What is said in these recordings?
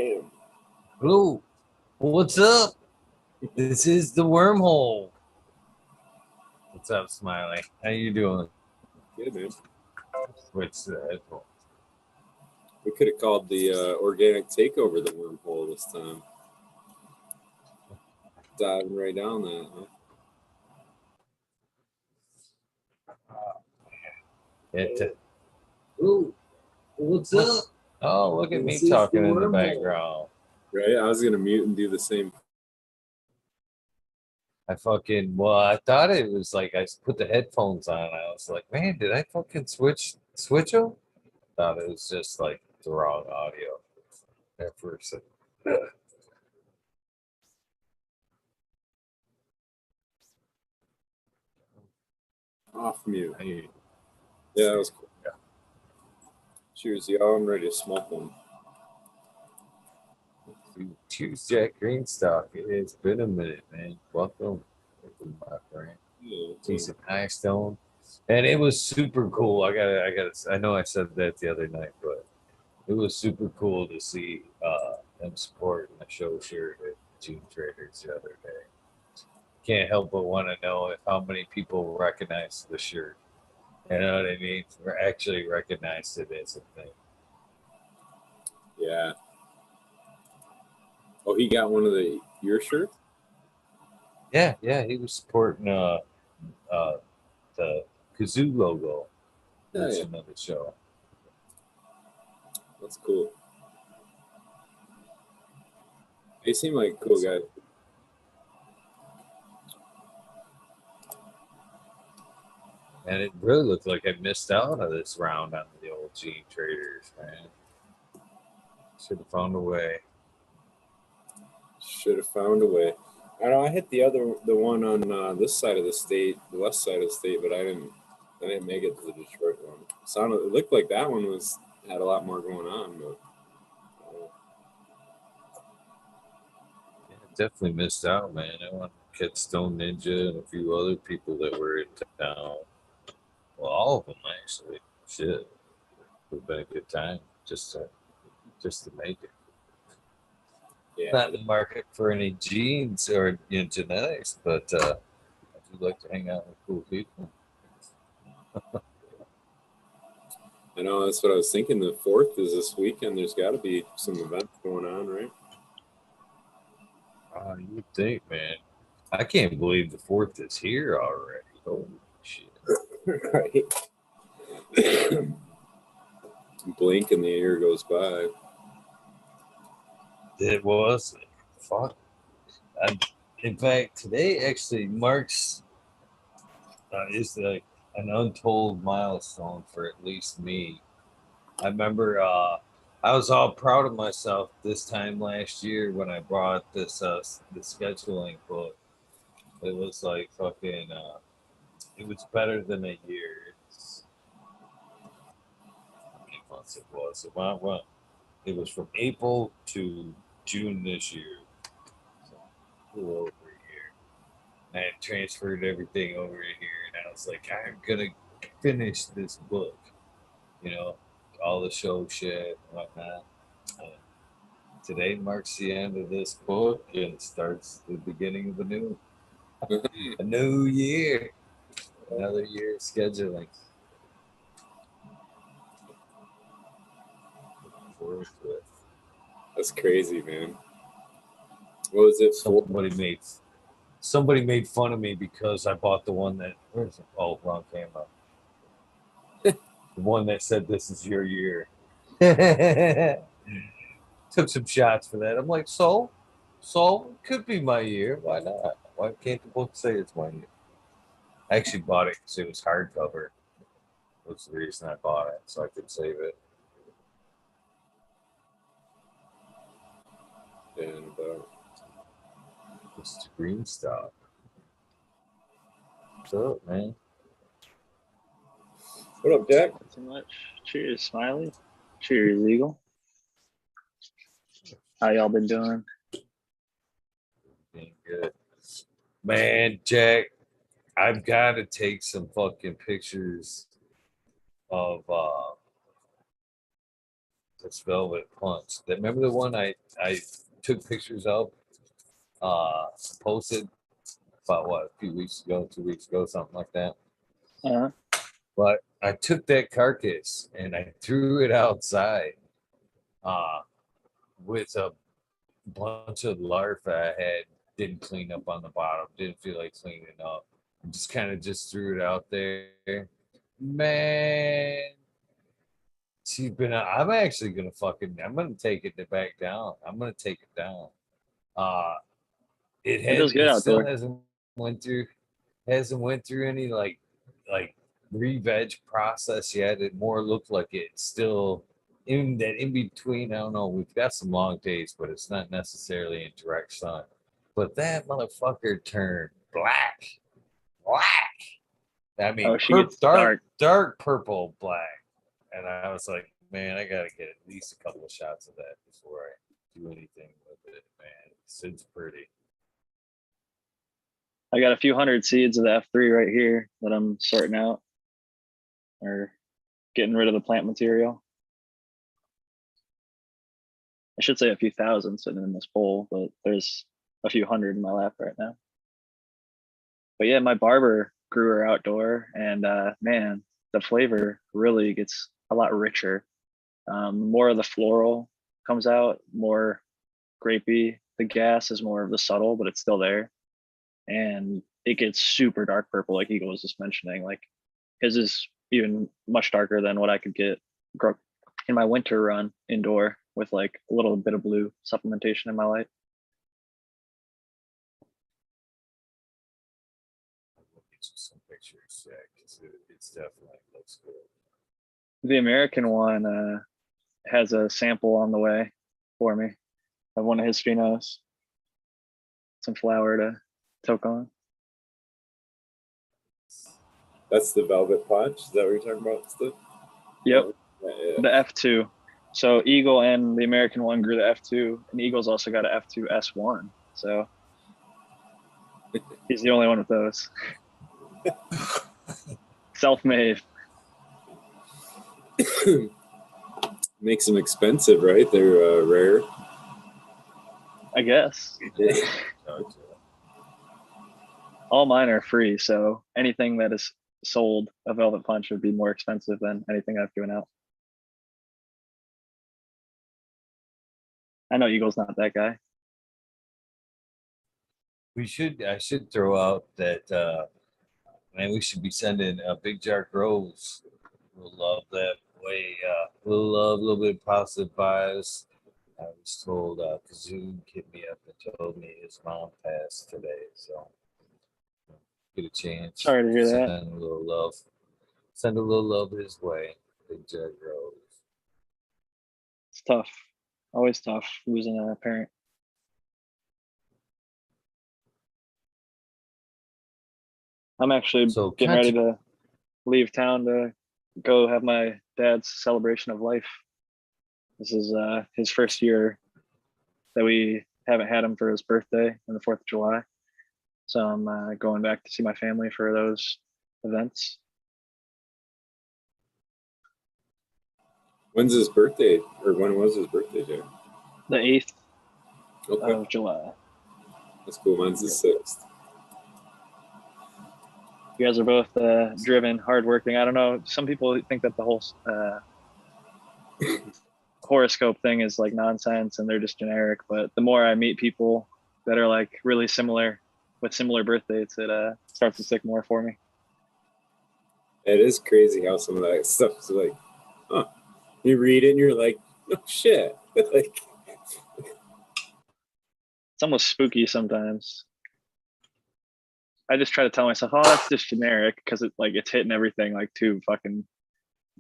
Damn. Hello, what's up? This is the wormhole. What's up, Smiley? How you doing? Good, man. Switch the headphones. We could have called the organic takeover the wormhole this time. Diving right down that, huh? Ooh, what's up? Oh, look at me talking in the background. Right? I was going to mute and do the same. I thought it was like I put the headphones on. I was like, man, did I fucking switch them? Thought it was just like the wrong audio at first. Off mute. Hey. Yeah, that was cool. Yeah. Cheers, y'all. I'm ready to smoke one. Cheers, Jack Greenstalk. It has been a minute, man. Welcome, my friend. Yeah, Decent high stone. And it was super cool. I know I said that the other night, but it was super cool to see them supporting the show shirt at Gene Traders the other day. Can't help but want to know if how many people recognize the shirt. You know what I mean? Or actually recognized it as a thing. Yeah. Oh, he got one of your shirts? Yeah, he was supporting the Kazoo logo. That's another show. That's cool. They seem like cool guys. And it really looked like I missed out on this round on the old Gene Traders, man. Should have found a way. Should have found a way. I know I hit the one on this side of the state, the west side of the state, but I didn't make it to the Detroit one. It looked like that one had a lot more going on, but yeah, definitely missed out, man. I want to catch Stone Ninja and a few other people that were in town. Well, all of them actually. Shit, it would have been a good time just to make it. yeah. Not in the market for any genes or genetics, but I do like to hang out with cool people. I know that's what I was thinking. The 4th is this weekend. There's got to be some events going on, right? You would think, man. I can't believe the 4th is here already. Holy shit! Right. Blink and the year goes by. It was fuck. In fact, today actually marks is an untold milestone for at least me. I remember I was all proud of myself this time last year when I brought this the scheduling book. It was like fucking. It was better than a year. How many months it was? It was from April to June this year. So a little over a year. I had transferred everything over here, and I was like, I'm gonna finish this book. You know, all the show shit and whatnot. Today marks the end of this book and starts the beginning of a new year, another year of scheduling. Looking forward to it. That's crazy, man. What was it? Somebody made fun of me because I bought the one that where's it? Oh, wrong camera. The one that said this is your year. Took some shots for that. I'm like, so it could be my year. Why not? Why can't the book say it's my year? I actually bought it because it was hardcover. That's the reason I bought it, so I could save it. And Mr. Greenstalk. What's up, man? What up, Jack? Not too much. Cheers, Smiley. Cheers, Eagle. How y'all been doing? Being good. Man, Jack, I've got to take some fucking pictures of this velvet punch. Remember the one I took pictures of, posted about what, a few weeks ago, 2 weeks ago, something like that. Uh-huh. But I took that carcass and I threw it outside, with a bunch of larvae I had. Didn't clean up on the bottom. Didn't feel like cleaning up. Just kind of just threw it out there. Man, she's been. I'm actually gonna I'm gonna take it back down. I'm gonna take it down. It does good It still outdoor. hasn't went through any like re-veg process yet. It more looked like it's still in that in between. I don't know. We've got some long days, but it's not necessarily in direct sun. But that motherfucker turned black. I mean, Oh, she gets dark purple black. And I was like, man, I gotta get at least a couple of shots of that before I do anything with it, man. It's pretty. I got a few hundred seeds of the F3 right here that I'm sorting out or getting rid of the plant material. I should say a few thousand sitting in this bowl, but there's a few hundred in my lap right now. But yeah, my barber grew her outdoor, and man, the flavor really gets a lot richer. More of the floral comes out, more grapey. The gas is more of the subtle, but it's still there. And it gets super dark purple, like Eagle was just mentioning. Like his is even much darker than what I could get in my winter run indoor with like a little bit of blue supplementation in my light. I'll get you some pictures, yeah, because it's definitely looks good. The American one has a sample on the way for me of one of his phenos. Some flower to toke on. That's the Velvet Punch. Is that what you're talking about, Steve? Yep. Yeah. The F2. So Eagle and the American one grew the F2, and Eagle's also got an F2 S1. So he's the only one with those. Self-made. Makes them expensive, right? They're rare. I guess. All mine are free, so anything that is sold a Velvet Punch would be more expensive than anything I've given out. I know Eagle's not that guy. I should throw out that man, we should be sending Big Jar Groves. We'll love that way. We'll love a little bit of positive vibes. I was told Kazoon hit me up and told me his mom passed today, so get a chance. Sorry to hear that. Send a little love. Send a little love his way. Big Jar Groves. It's tough. Always tough losing a parent. I'm actually getting ready to leave town to go have my dad's celebration of life. This is his first year that we haven't had him for his birthday on the 4th of July. So I'm going back to see my family for those events. When's his birthday? Or when was his birthday, Jay? The 8th of July. That's cool. Mine's the 6th. You guys are both driven, hardworking. I don't know. Some people think that the whole horoscope thing is like nonsense and they're just generic. But the more I meet people that are like really similar with similar birth dates, it starts to stick more for me. It is crazy how some of that stuff is like, huh? You read it and you're like, no shit. Like, it's almost spooky sometimes. I just try to tell myself, oh, that's just generic because it's hitting everything like too fucking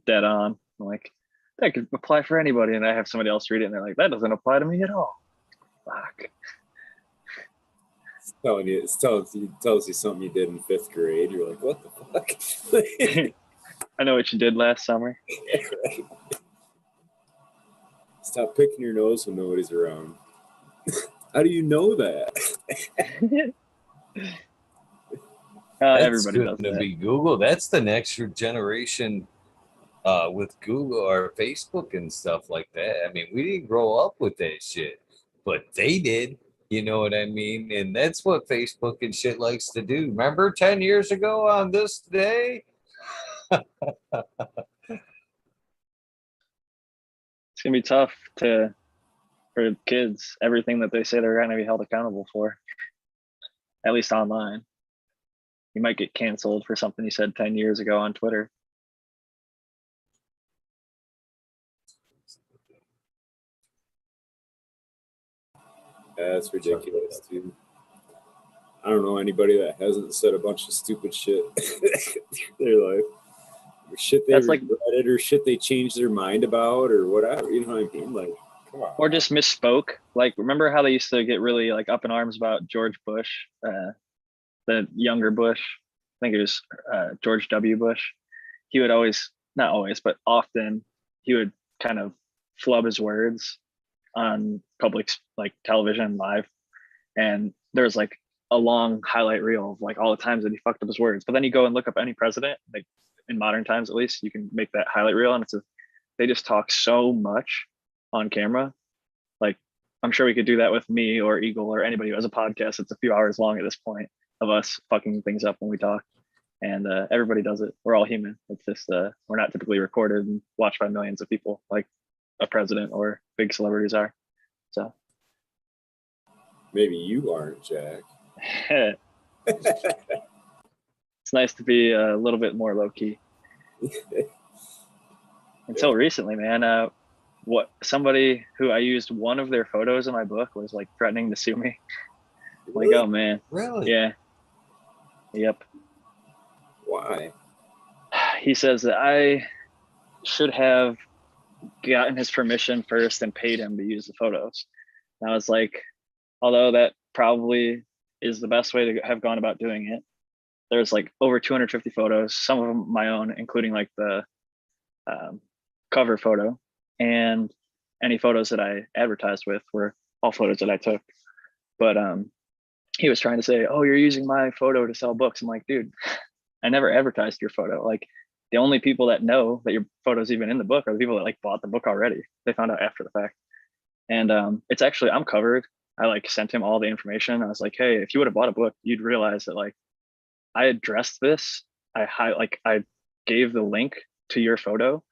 dead on. I'm like, that could apply for anybody, and I have somebody else read it and they're like, that doesn't apply to me at all. Fuck. It tells you something you did in 5th grade. You're like, what the fuck? I know what you did last summer. Right. Stop picking your nose when nobody's around. How do you know that? Everybody does that. Be Google. That's the next generation with Google or Facebook and stuff like that. I mean, we didn't grow up with that shit, but they did. You know what I mean? And that's what Facebook and shit likes to do. Remember 10 years ago on this day? It's gonna be tough for kids. Everything that they say they're gonna be held accountable for, at least online. You might get canceled for something you said 10 years ago on Twitter. Yeah, that's ridiculous, dude. I don't know anybody that hasn't said a bunch of stupid shit their life. Or shit they That's like, regretted or shit they changed their mind about or whatever. You know what I mean? Like, come on. or just misspoke. Like, remember how they used to get really like up in arms about George Bush, the younger Bush? I think it was George W. Bush. He would always, not always, but often, he would kind of flub his words on public like television live, and there's like a long highlight reel of like all the times that he fucked up his words. But then you go and look up any president, like in modern times at least, you can make that highlight reel, and they just talk so much on camera. Like, I'm sure we could do that with me or Eagle or anybody who has a podcast. It's a few hours long at this point of us fucking things up when we talk, and everybody does it. We're all human. It's just we're not typically recorded and watched by millions of people like a president or big celebrities are. So Maybe you aren't, Jack. it's nice to be a little bit more low key. Until recently, man. What somebody who I used one of their photos in my book was like threatening to sue me. Really? Like, oh man. Really? Yeah. Yep. Why? He says that I should have gotten his permission first and paid him to use the photos. And I was like, although that probably is the best way to have gone about doing it, there's like over 250 photos, some of them my own, including like the cover photo, and any photos that I advertised with were all photos that I took. But he was trying to say, oh, you're using my photo to sell books. I'm like, dude, I never advertised your photo. Like, the only people that know that your photo's even in the book are the people that like bought the book already. They found out after the fact. And it's actually, I'm covered. I like sent him all the information. I was like, hey, if you would have bought a book, you'd realize that like I addressed this. I gave the link to your photo,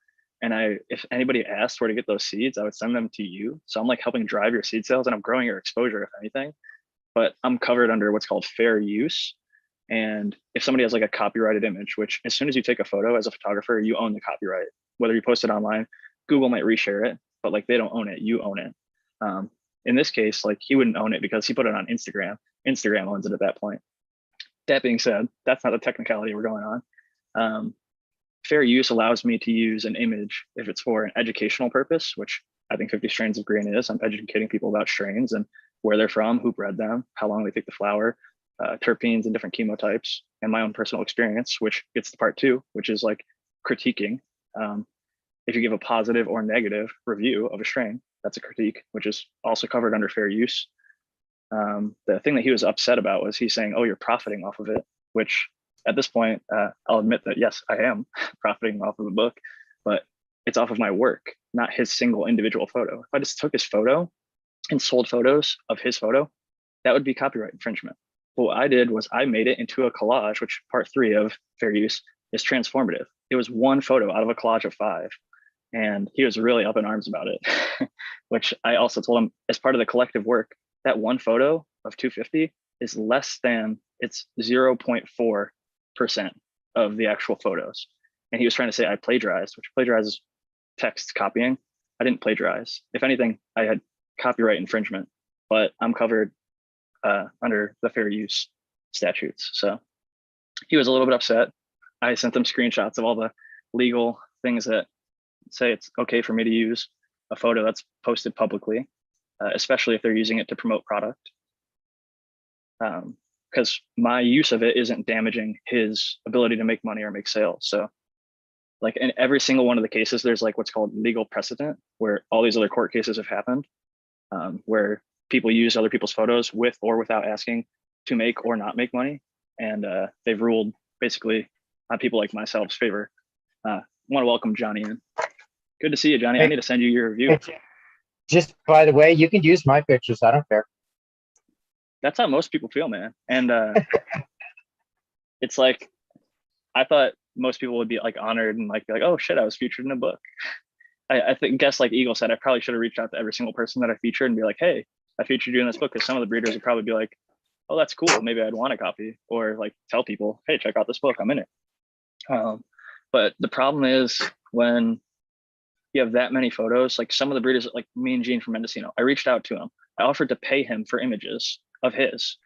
and if anybody asked where to get those seeds, I would send them to you. So I'm like helping drive your seed sales, and I'm growing your exposure if anything. But I'm covered under what's called fair use. And if somebody has like a copyrighted image, which as soon as you take a photo as a photographer, you own the copyright. Whether you post it online, Google might reshare it, but like they don't own it, you own it. In this case, like he wouldn't own it because he put it on Instagram. Instagram owns it at that point. That being said, that's not the technicality we're going on. Fair use allows me to use an image if it's for an educational purpose, which I think 50 Strains of Green is. I'm educating people about strains and where they're from, who bred them, how long they take the flower, terpenes and different chemotypes, and my own personal experience, which gets to part two, which is like critiquing. If you give a positive or negative review of a strain, that's a critique, which is also covered under fair use. The thing that he was upset about was he's saying, oh, you're profiting off of it, which at this point, I'll admit that, yes, I am profiting off of the book, but it's off of my work, not his single individual photo. If I just took his photo and sold photos of his photo, that would be copyright infringement. But what I did was I made it into a collage, which part 3 of fair use is transformative. It was one photo out of a collage of 5. And he was really up in arms about it, which I also told him as part of the collective work, that one photo of 250 is less than, it's 0.4% of the actual photos. And he was trying to say I plagiarized, which plagiarizes text copying. I didn't plagiarize. If anything, I had copyright infringement, but I'm covered under the fair use statutes. So he was a little bit upset. I sent them screenshots of all the legal things that say it's okay for me to use a photo that's posted publicly, especially if they're using it to promote product. Because my use of it isn't damaging his ability to make money or make sales. So like in every single one of the cases, there's like what's called legal precedent, where all these other court cases have happened, where people use other people's photos with or without asking to make or not make money. And they've ruled basically on people like myself's favor. want to welcome Johnny in. Good to see you, Johnny. I Hey. need to send you your review. Just by the way, you can use my pictures. I don't care. That's how most people feel, man. And it's like, I thought most people would be like honored and like, be like, oh shit, I was featured in a book. I guess like Eagle said, I probably should have reached out to every single person that I featured and be like, hey, I featured you in this book, because some of the breeders would probably be like, oh, that's cool. Maybe I'd want a copy, or like tell people, hey, check out this book. I'm in it. But the problem is when you have that many photos, like some of the breeders, like me and Gene from Mendocino, I reached out to him. I offered to pay him for images of his.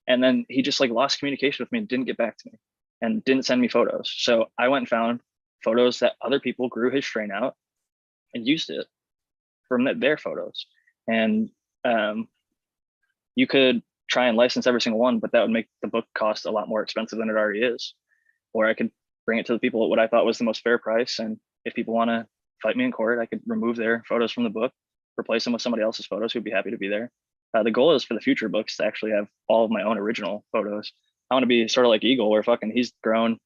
And then he just like lost communication with me and didn't get back to me and didn't send me photos. So I went and found photos that other people grew his strain out and used it from their photos. And you could try and license every single one, but that would make the book cost a lot more expensive than it already is. Or I could bring it to the people at what I thought was the most fair price. And if people want to fight me in court, I could remove their photos from the book, replace them with somebody else's photos who'd be happy to be there. The goal is for the future books to actually have all of my own original photos. I want to be sort of like Eagle, where fucking he's grown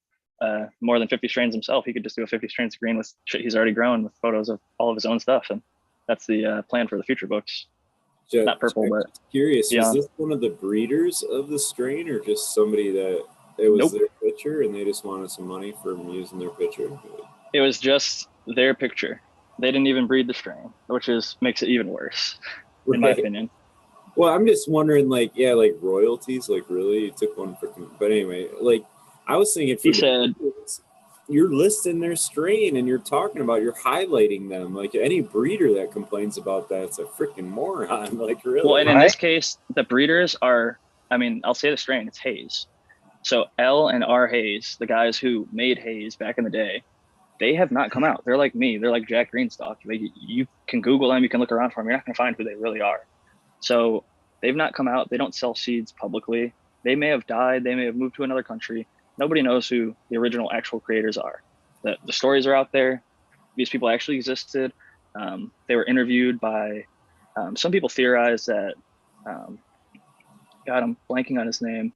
more than 50 strains himself. He could just do a 50 strains of green with shit he's already grown with photos of all of his own stuff. And that's the plan for the future books. Not purple, but curious. yeah. Was this one of the breeders of the strain, or just somebody that it was their picture and they just wanted some money for using their picture? It was just their picture. They didn't even breed the strain, which makes it even worse, in my opinion. Well, I'm just wondering, like, yeah, like royalties, like really, you took one for, but anyway, like, I was thinking, He said, you're listing their strain and you're talking about, you're highlighting them. Like any breeder that complains about that's a freaking moron. Like, really? Well, and in this case, the breeders are, I mean, I'll say the strain, it's Hayes. So L and R Hayes, the guys who made Hayes back in the day, they have not come out. They're like me. They're like Jack Greenstalk. Like, you can Google them, you can look around for them. You're not going to find who they really are. So they've not come out. They don't sell seeds publicly. They may have died. They may have moved to another country. Nobody knows who the original actual creators are. The stories are out there. These people actually existed. They were interviewed by, some people theorize that, God, I'm blanking on his name,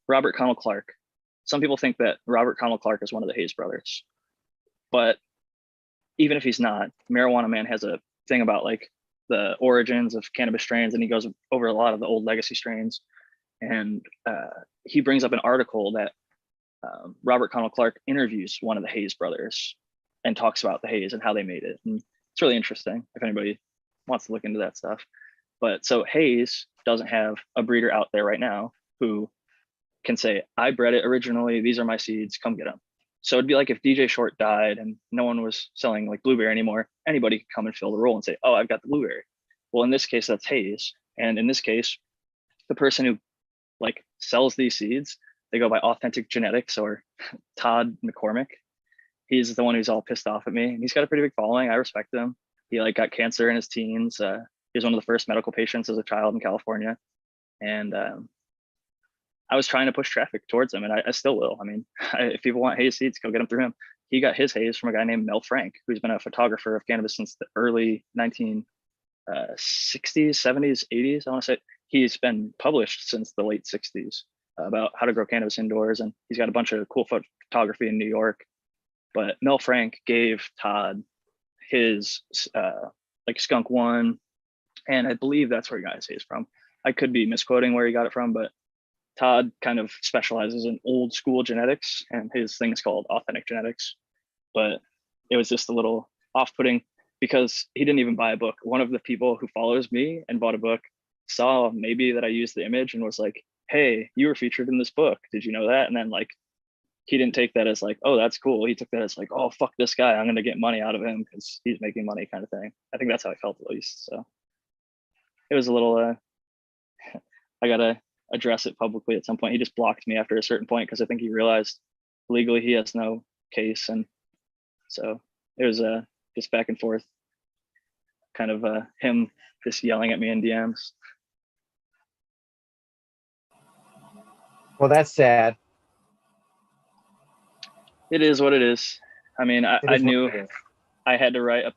Robert Connell Clark. Some people think that Robert Connell Clark is one of the Hayes brothers. But even if he's not, Marijuana Man has a thing about like the origins of cannabis strains, and he goes over a lot of the old legacy strains. And he brings up an article that Robert Connell Clark interviews one of the Hayes brothers and talks about the Hayes and how they made it. And it's really interesting if anybody wants to look into that stuff. But so Hayes doesn't have a breeder out there right now who can say, I bred it originally, these are my seeds, come get them. So it'd be like if DJ Short died and no one was selling like blueberry anymore, anybody could come and fill the role and say, oh, I've got the blueberry. Well, in this case, that's Hayes. And in this case, the person who like sells these seeds, they go by Authentic Genetics, or Todd McCormick. He's the one who's all pissed off at me. And he's got a pretty big following. I respect him. He like got cancer in his teens. He was one of the first medical patients as a child in California. And I was trying to push traffic towards him, and I still will. I mean, if people want Hayes seeds, go get them through him. He got his Hayes from a guy named Mel Frank, who's been a photographer of cannabis since the early 1960s, 70s, 80s. I want to say he's been published since the late 60s about how to grow cannabis indoors, and he's got a bunch of cool photography in New York. But Mel Frank gave Todd his like Skunk One, and I believe that's where he got his Hayes from. I could be misquoting where he got it from, but Todd kind of specializes in old school genetics, and his thing is called Authentic Genetics. But it was just a little off-putting because he didn't even buy a book. One of the people who follows me and bought a book saw maybe that I used the image and was like, hey, you were featured in this book. Did you know that? And then like, he didn't take that as like, oh, that's cool. He took that as like, oh, fuck this guy. I'm going to get money out of him because he's making money kind of thing. I think that's how I felt at least. So it was a little, I got to address it publicly at some point. He just blocked me after a certain point because I think he realized legally he has no case. And so it was just back and forth, kind of him just yelling at me in DMs. Well, that's sad. It is what it is. I mean, I knew I had to write a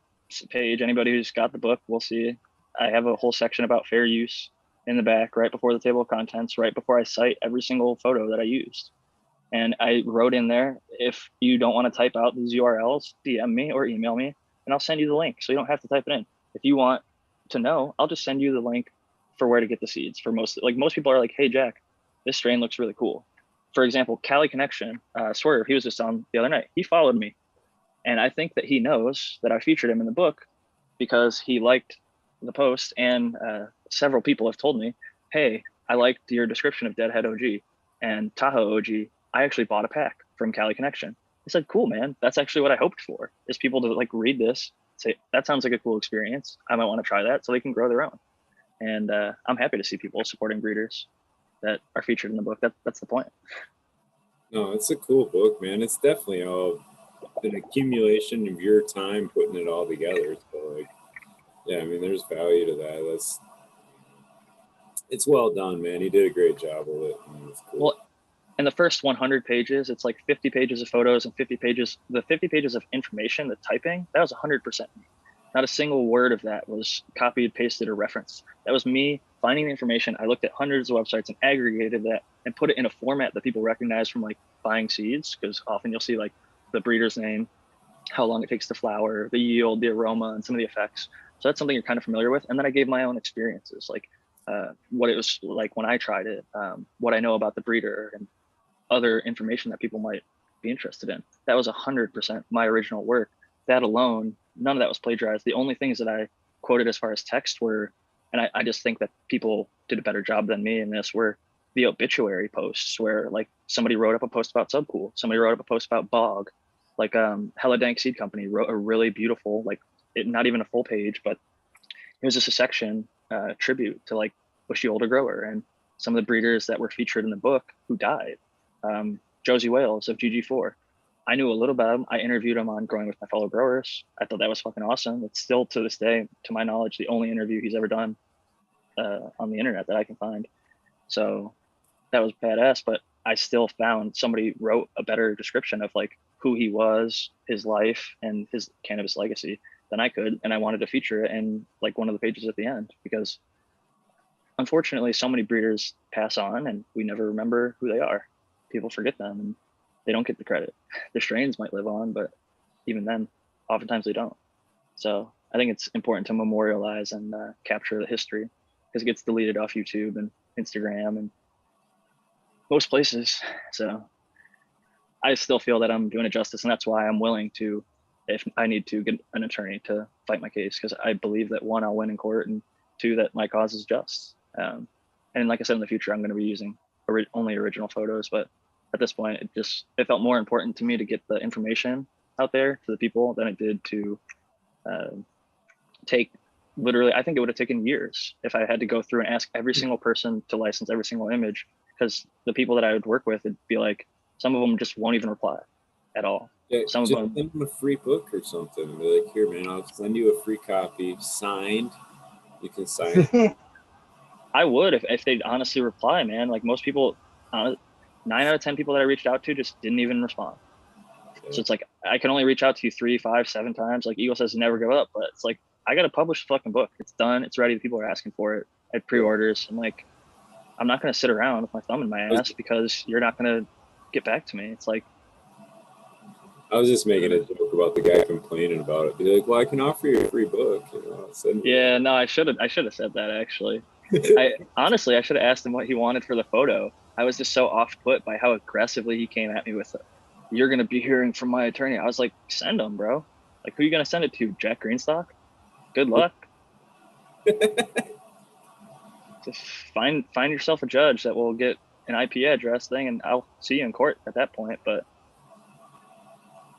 page. Anybody who's got the book will see. I have a whole section about fair use in the back, right before the table of contents, right before I cite every single photo that I used. And I wrote in there, if you don't want to type out these URLs, DM me or email me, and I'll send you the link. So you don't have to type it in. If you want to know, I'll just send you the link for where to get the seeds. For most people are like, hey, Jack, this strain looks really cool. For example, Cali Connection, Swerve, he was just on the other night. He followed me. And I think that he knows that I featured him in the book because he liked the post, and several people have told me, hey, I liked your description of Deadhead OG and Tahoe OG. I actually bought a pack from Cali Connection. I said, cool, man. That's actually what I hoped for, is people to like read this, say, that sounds like a cool experience. I might want to try that, so they can grow their own. And I'm happy to see people supporting breeders that are featured in the book. That's the point. No, it's a cool book, man. It's definitely all an accumulation of your time putting it all together. So like, yeah, I mean, there's value to that. It's well done, man. He did a great job with it. It's cool. Well, in the first 100 pages, it's like 50 pages of photos and 50 pages. The 50 pages of information, the typing, that was 100% me. Not a single word of that was copied, pasted, or referenced. That was me finding the information. I looked at hundreds of websites and aggregated that and put it in a format that people recognize from like buying seeds, because often you'll see like the breeder's name, how long it takes to flower, the yield, the aroma, and some of the effects. So that's something you're kind of familiar with. And then I gave my own experiences, like what it was like when I tried it, what I know about the breeder, and other information that people might be interested in. That was 100% my original work. That alone, none of that was plagiarized. The only things that I quoted as far as text were, and I just think that people did a better job than me in this, were the obituary posts where like somebody wrote up a post about Subcool, somebody wrote up a post about Bog, like Hella Dank Seed Company wrote a really beautiful, like not even a full page, but it was just a section tribute to like Bushy Older Grower and some of the breeders that were featured in the book who died. Josie Wales of GG4. I knew a little about him. I interviewed him on Growing with My Fellow Growers. I thought that was fucking awesome. It's still to this day, to my knowledge, the only interview he's ever done on the internet that I can find. So that was badass, but I still found somebody wrote a better description of like who he was, his life, and his cannabis legacy than I could. And I wanted to feature it in like one of the pages at the end, because unfortunately so many breeders pass on and we never remember who they are. People forget them and they don't get the credit. The strains might live on, but even then, oftentimes they don't. So I think it's important to memorialize and capture the history, because it gets deleted off YouTube and Instagram and most places. So I still feel that I'm doing it justice, and that's why I'm willing to, if I need to, get an attorney to fight my case, because I believe that one, I'll win in court, and two, that my cause is just. And like I said, in the future, I'm going to be using only original photos, but at this point, it felt more important to me to get the information out there to the people than it did to take literally, I think it would have taken years if I had to go through and ask every single person to license every single image, because the people that I would work with, it'd be like, some of them just won't even reply at all. Yeah, Some of just them, send them a free book or something. And be like, here, man, I'll send you a free copy, signed. You can sign it. I would if they'd honestly reply, man. Like most people, 9 out of 10 people that I reached out to just didn't even respond. Yeah. So it's like, I can only reach out to you 3, 5, 7 times. Like Eagle says, never give up, but it's like, I got to publish the fucking book. It's done. It's ready. People are asking for it. I had pre-orders. I'm like, I'm not going to sit around with my thumb in my ass because you're not going to get back to me. It's like, I was just making a joke about the guy complaining about it. Be like, well, I can offer you a free book. You know, yeah, no, I should have said that actually. I should have asked him what he wanted for the photo. I was just so off put by how aggressively he came at me with, you're going to be hearing from my attorney. I was like, send him, bro. Like, who are you going to send it to? Jack Greenstalk? Good luck. Just find yourself a judge that will get an IP address thing, and I'll see you in court at that point. But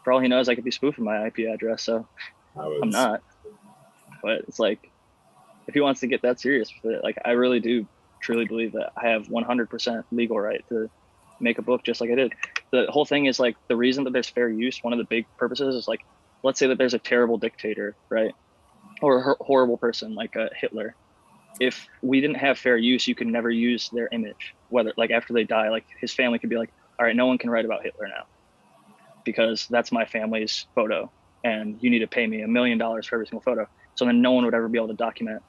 for all he knows, I could be spoofing my IP address, so I'm not. But it's like, if he wants to get that serious with it, like I really do truly believe that I have 100% legal right to make a book just like I did. The whole thing is like, the reason that there's fair use, one of the big purposes is like, let's say that there's a terrible dictator, right? Or a horrible person like Hitler. If we didn't have fair use, you could never use their image, whether like after they die, like his family could be like, all right, no one can write about Hitler now because that's my family's photo and you need to pay me $1 million for every single photo. So then no one would ever be able to document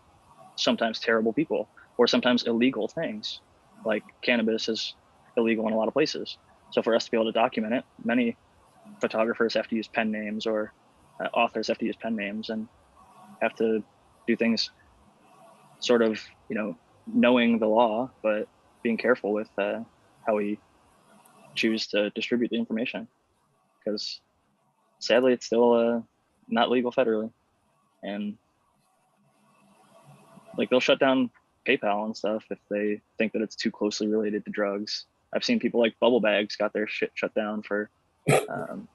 sometimes terrible people or sometimes illegal things. Like cannabis is illegal in a lot of places. So for us to be able to document it, many photographers have to use pen names, or authors have to use pen names, and have to do things sort of, knowing the law, but being careful with how we choose to distribute the information, because sadly it's still not legal federally, and like they'll shut down PayPal and stuff if they think that it's too closely related to drugs. I've seen people like Bubble Bags got their shit shut down for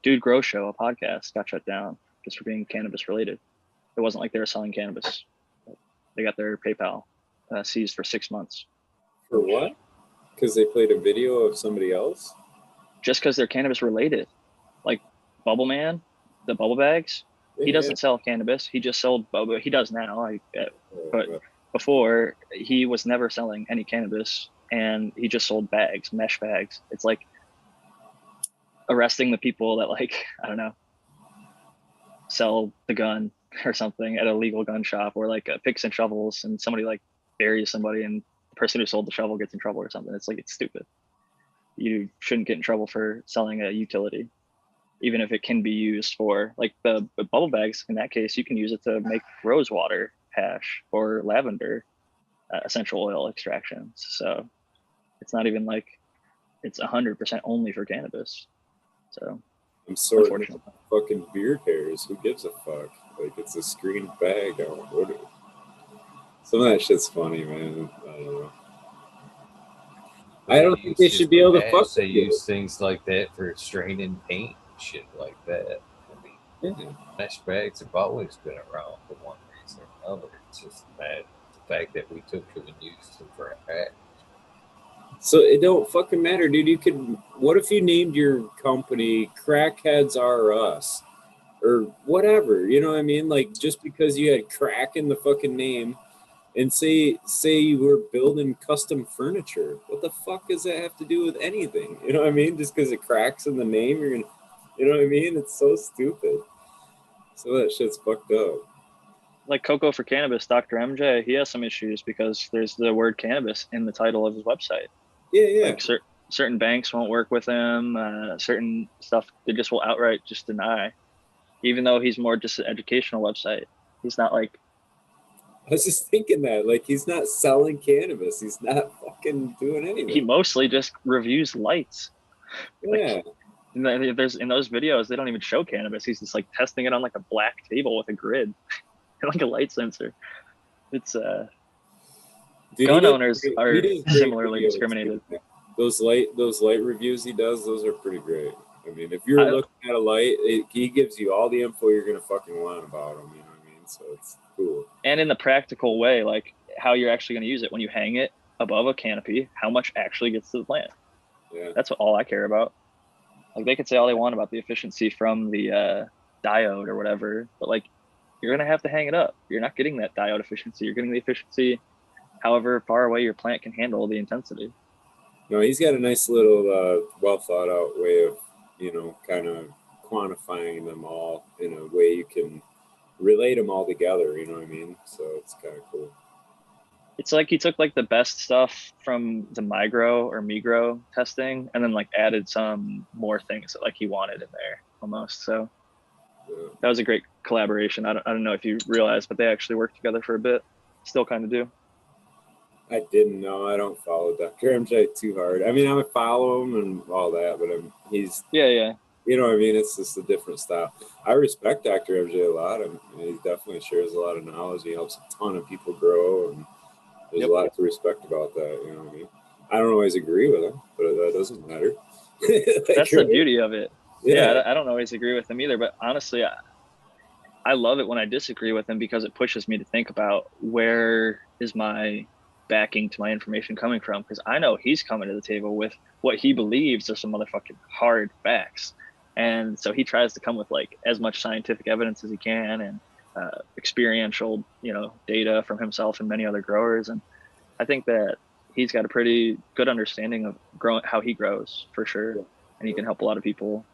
Dude Grow Show, a podcast, got shut down just for being cannabis related. It wasn't like they were selling cannabis. They got their PayPal seized for 6 months. For what? Because they played a video of somebody else? Just because they're cannabis related. Like Bubble Man, the Bubble Bags, he doesn't sell cannabis. He just sold Bubble. He does now, but before he was never selling any cannabis, and he just sold bags, mesh bags. It's like arresting the people that, like, I don't know, sell the gun or something at a legal gun shop, or like picks and shovels, and somebody like buries somebody and the person who sold the shovel gets in trouble or something. It's like, it's stupid. You shouldn't get in trouble for selling a utility, even if it can be used for, like, the bubble bags. In that case, you can use it to make rose water hash or lavender essential oil extractions. So it's not even like it's 100% only for cannabis. So I'm sorting fucking beard hairs. Who gives a fuck? Like, it's a screen bag. I don't know. Some of that shit's funny, man. I don't know. I don't think they should be able to fuck. They use things like that for straining paint and shit like that. I mean, mesh bags have always been around for one reason or another. It's just the fact that we took them and used them for hash. So it don't fucking matter, dude. You could. What if you named your company Crackheads R Us or whatever? You know what I mean? Like, just because you had crack in the fucking name, and say you were building custom furniture, what the fuck does that have to do with anything? You know what I mean? Just because it cracks in the name, you're gonna. You know what I mean? It's so stupid. So that shit's fucked up. Like Coco for Cannabis, Dr. MJ, he has some issues because there's the word cannabis in the title of his website. Yeah. Like certain banks won't work with him. Certain stuff they just will outright just deny, even though he's more just an educational website. He's not like. I was just thinking that, like, he's not selling cannabis. He's not fucking doing anything. He mostly just reviews lights. Yeah. Like, there's in those videos, they don't even show cannabis. He's just like testing it on like a black table with a grid, like a light sensor. It's Dude, gun owners are similarly discriminated. Those light reviews he does, those are pretty great. I mean, if you're looking at a light, he gives you all the info you're gonna fucking want about them. You know what I mean? So it's cool. And in the practical way, like how you're actually gonna use it when you hang it above a canopy, how much actually gets to the plant. Yeah. That's all I care about. Like, they could say all they want about the efficiency from the diode or whatever, but like, you're gonna have to hang it up. You're not getting that diode efficiency. You're getting the efficiency however far away your plant can handle the intensity. No, he's got a nice little well thought out way of, kind of quantifying them all in a way you can relate them all together. You know what I mean? So it's kind of cool. It's like he took like the best stuff from the Migro testing and then like added some more things that like he wanted in there almost. So that was a great collaboration. I don't know if you realize, but they actually worked together for a bit. Still kind of do. I didn't know. I don't follow Dr. MJ too hard. I mean, I would follow him and all that, but he's yeah. You know what I mean? It's just a different style. I respect Dr. MJ a lot. He definitely shares a lot of knowledge. He helps a ton of people grow, and there's a lot to respect about that. You know what I mean? I don't always agree with him, but that doesn't matter. That's the beauty of it. Yeah, I don't always agree with him either, but honestly, I love it when I disagree with him because it pushes me to think about where is my backing to my information coming from, because I know he's coming to the table with what he believes are some motherfucking hard facts, and so he tries to come with like as much scientific evidence as he can and experiential data from himself and many other growers, and I think that he's got a pretty good understanding of how he grows for sure, and he can help a lot of people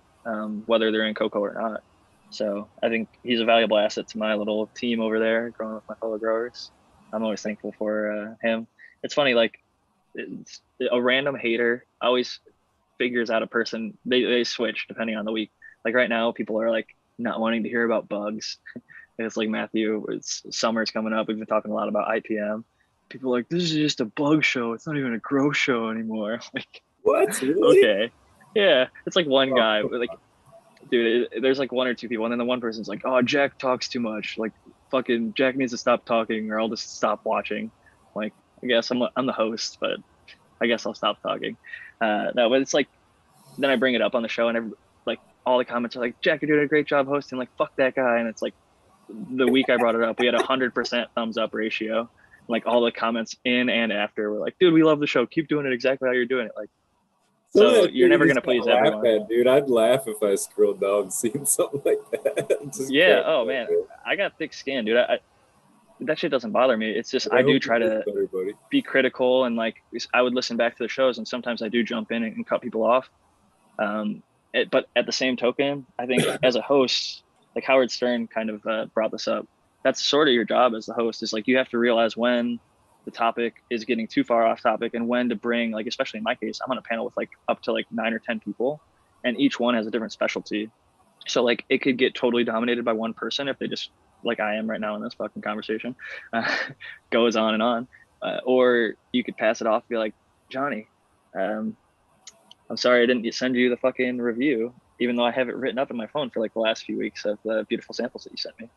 whether they're in cocoa or not. So I think he's a valuable asset to my little team over there, growing with my fellow growers. I'm always thankful for him. It's funny, like, it's a random hater. figures out a person. They switch depending on the week. Like right now, people are like not wanting to hear about bugs. It's like Matthew, summer's coming up. We've been talking a lot about IPM. People are like, this is just a bug show. It's not even a grow show anymore. Like, What? Really? okay, yeah. It's like one guy, like, dude, there's like one or two people, and then the one person's like, oh, Jack talks too much. Like, fucking Jack needs to stop talking, or I'll just stop watching. Like, I guess I'm the host, but I guess I'll stop talking. No, but it's like, then I bring it up on the show, and like all the comments are like, Jack, you're doing a great job hosting. Like, fuck that guy. And it's like, the week I brought it up, we had 100% thumbs up ratio. Like all the comments in and after were like, dude, we love the show. Keep doing it exactly how you're doing it. Like, so you're never gonna please everyone. Dude, I'd laugh if I scrolled down seeing something like that. Yeah. Oh man, I got thick skin, dude. That shit doesn't bother me. It's just I do try to be critical, and like I would listen back to the shows, and sometimes I do jump in and cut people off. But at the same token, I think as a host, like Howard Stern kind of brought this up. That's sort of your job as the host, is like you have to realize when the topic is getting too far off topic and when to bring, like, especially in my case, I'm on a panel with like up to like 9 or 10 people, and each one has a different specialty. So like it could get totally dominated by one person if they just, like I am right now in this fucking conversation, goes on and on. Or you could pass it off and be like, Johnny, I'm sorry I didn't send you the fucking review, even though I have it written up in my phone for like the last few weeks of the beautiful samples that you sent me.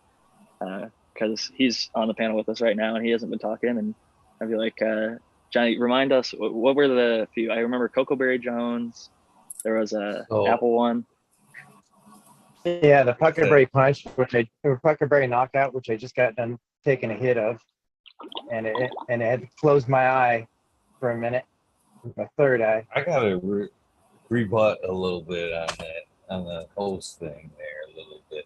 Because he's on the panel with us right now and he hasn't been talking. And I'd be like, Johnny, remind us, what were the few? I remember Cocoberry Jones. There was a Apple one. Yeah, the Puckerberry Punch, or Puckerberry Knockout, which I just got done taking a hit of, and it had to close my eye for a minute, my third eye. I gotta rebut a little bit on the host thing there a little bit,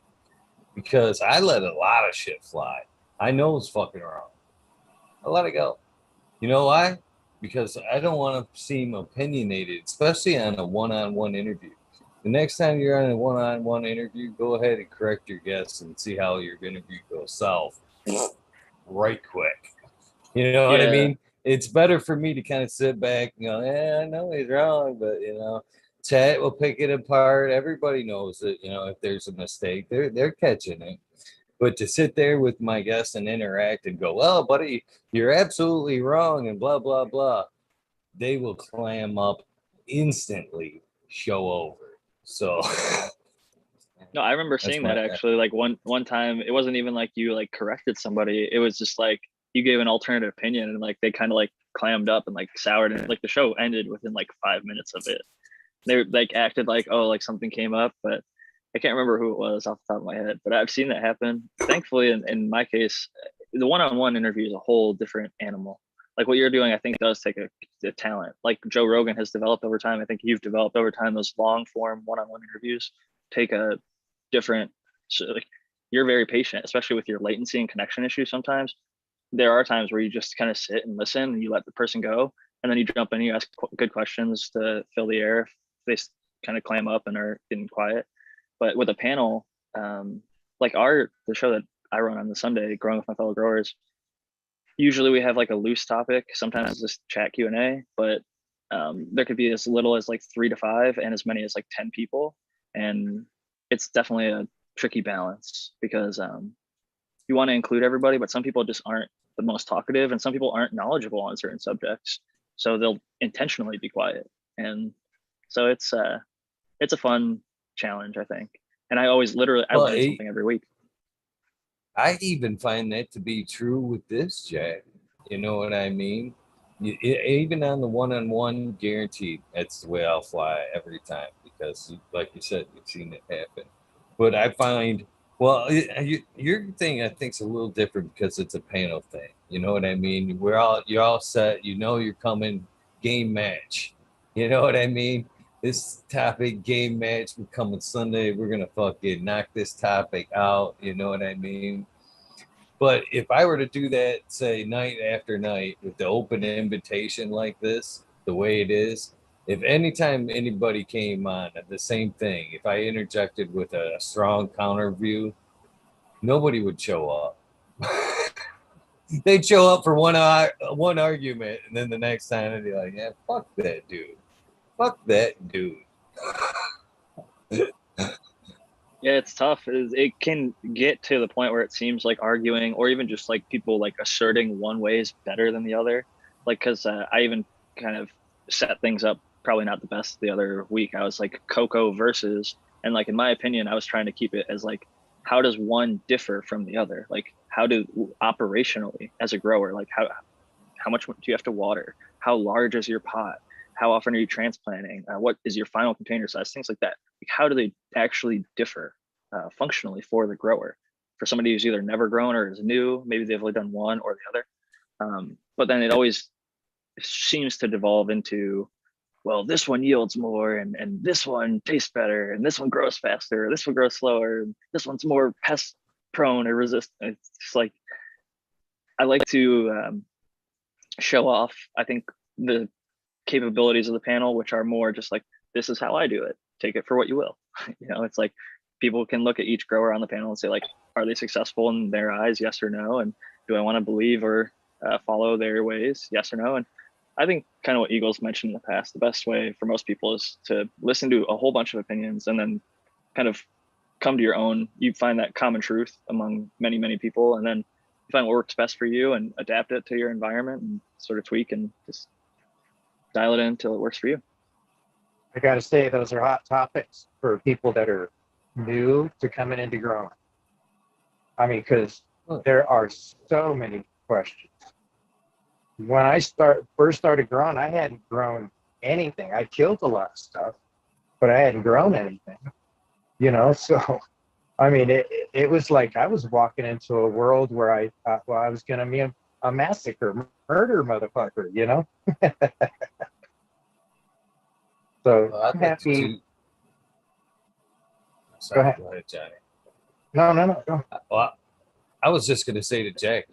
because I let a lot of shit fly. I know it's fucking wrong. I let it go. You know why? Because I don't want to seem opinionated, especially on a one-on-one interview. The next time you're on a one-on-one interview, go ahead and correct your guests and see how your interview goes south right quick. You know what I mean? It's better for me to kind of sit back and go, yeah, I know he's wrong, but, you know, chat will pick it apart. Everybody knows that, you know, if there's a mistake, they're catching it. But to sit there with my guests and interact and go, well, buddy, you're absolutely wrong and blah, blah, blah, they will clam up instantly, show over. So no, I remember seeing that actually. Like one time, it wasn't even like you like corrected somebody. It was just like you gave an alternative opinion, and like they kind of like clammed up and like soured, and like the show ended within like 5 minutes of it. They like acted like, oh, like something came up, but I can't remember who it was off the top of my head. But I've seen that happen. Thankfully, in my case, the one-on-one interview is a whole different animal. Like what you're doing, I think does take a talent. Like Joe Rogan has developed over time. I think you've developed over time. Those long form one-on-one interviews take a different. So like you're very patient, especially with your latency and connection issues. Sometimes there are times where you just kind of sit and listen, and you let the person go, and then you jump in, and you ask good questions to fill the air if they kind of clam up and are getting quiet. But with a panel, like the show that I run on the Sunday, Growing with My Fellow Growers, usually we have like a loose topic. Sometimes it's just chat Q&A, but there could be as little as like 3 to 5 and as many as like 10 people. And it's definitely a tricky balance because you want to include everybody, but some people just aren't the most talkative and some people aren't knowledgeable on certain subjects. So they'll intentionally be quiet. And so it's a fun challenge, I think. And I always literally, I learn something every week. I even find that to be true with this, Jack. You know what I mean? Even on the one-on-one, guaranteed, that's the way I'll fly every time because, like you said, you've seen it happen. But I find, well, your thing I think is a little different because it's a panel thing. You know what I mean? You're all set. You know you're coming game match. You know what I mean? This topic game match, we're coming Sunday. We're gonna fucking knock this topic out. You know what I mean? But if I were to do that, say night after night with the open invitation like this, the way it is, if anytime anybody came on the same thing, if I interjected with a strong counter view, nobody would show up. They'd show up for one argument, and then the next time they'd be like, "Yeah, fuck that dude." Fuck that dude. Yeah, it's tough. It can get to the point where it seems like arguing, or even just like people like asserting one way is better than the other. Like, because I even kind of set things up probably not the best the other week. I was like cocoa versus, and like in my opinion, I was trying to keep it as like, how does one differ from the other? Like, how do operationally as a grower, like how much do you have to water? How large is your pot? How often are you transplanting? What is your final container size? Things like that. Like, how do they actually differ functionally for the grower? For somebody who's either never grown or is new, maybe they've only done one or the other. But then it always seems to devolve into, well, this one yields more, and this one tastes better, and this one grows faster, this one grows slower, and this one's more pest prone or resistant. It's just like I like to show off, I think, the capabilities of the panel, which are more just like, this is how I do it. Take it for what you will. It's like people can look at each grower on the panel and say, like, are they successful in their eyes? Yes or no. And do I want to believe or follow their ways? Yes or no. And I think kind of what Eagles mentioned in the past, the best way for most people is to listen to a whole bunch of opinions and then kind of come to your own. You find that common truth among many, many people, and then you find what works best for you and adapt it to your environment and sort of tweak and just dial it in until it works for you. I got to say, those are hot topics for people that are new to coming into growing. I mean, because there are so many questions. When I first started growing, I hadn't grown anything. I killed a lot of stuff, but I hadn't grown anything. So I mean, it was like I was walking into a world where I thought, well, I was going to be a massacre, murder motherfucker, So Well, I'm I'd like to happy. too. Sorry, ahead. go ahead, Johnny. No. Go. Well, I was just going to say to Jack,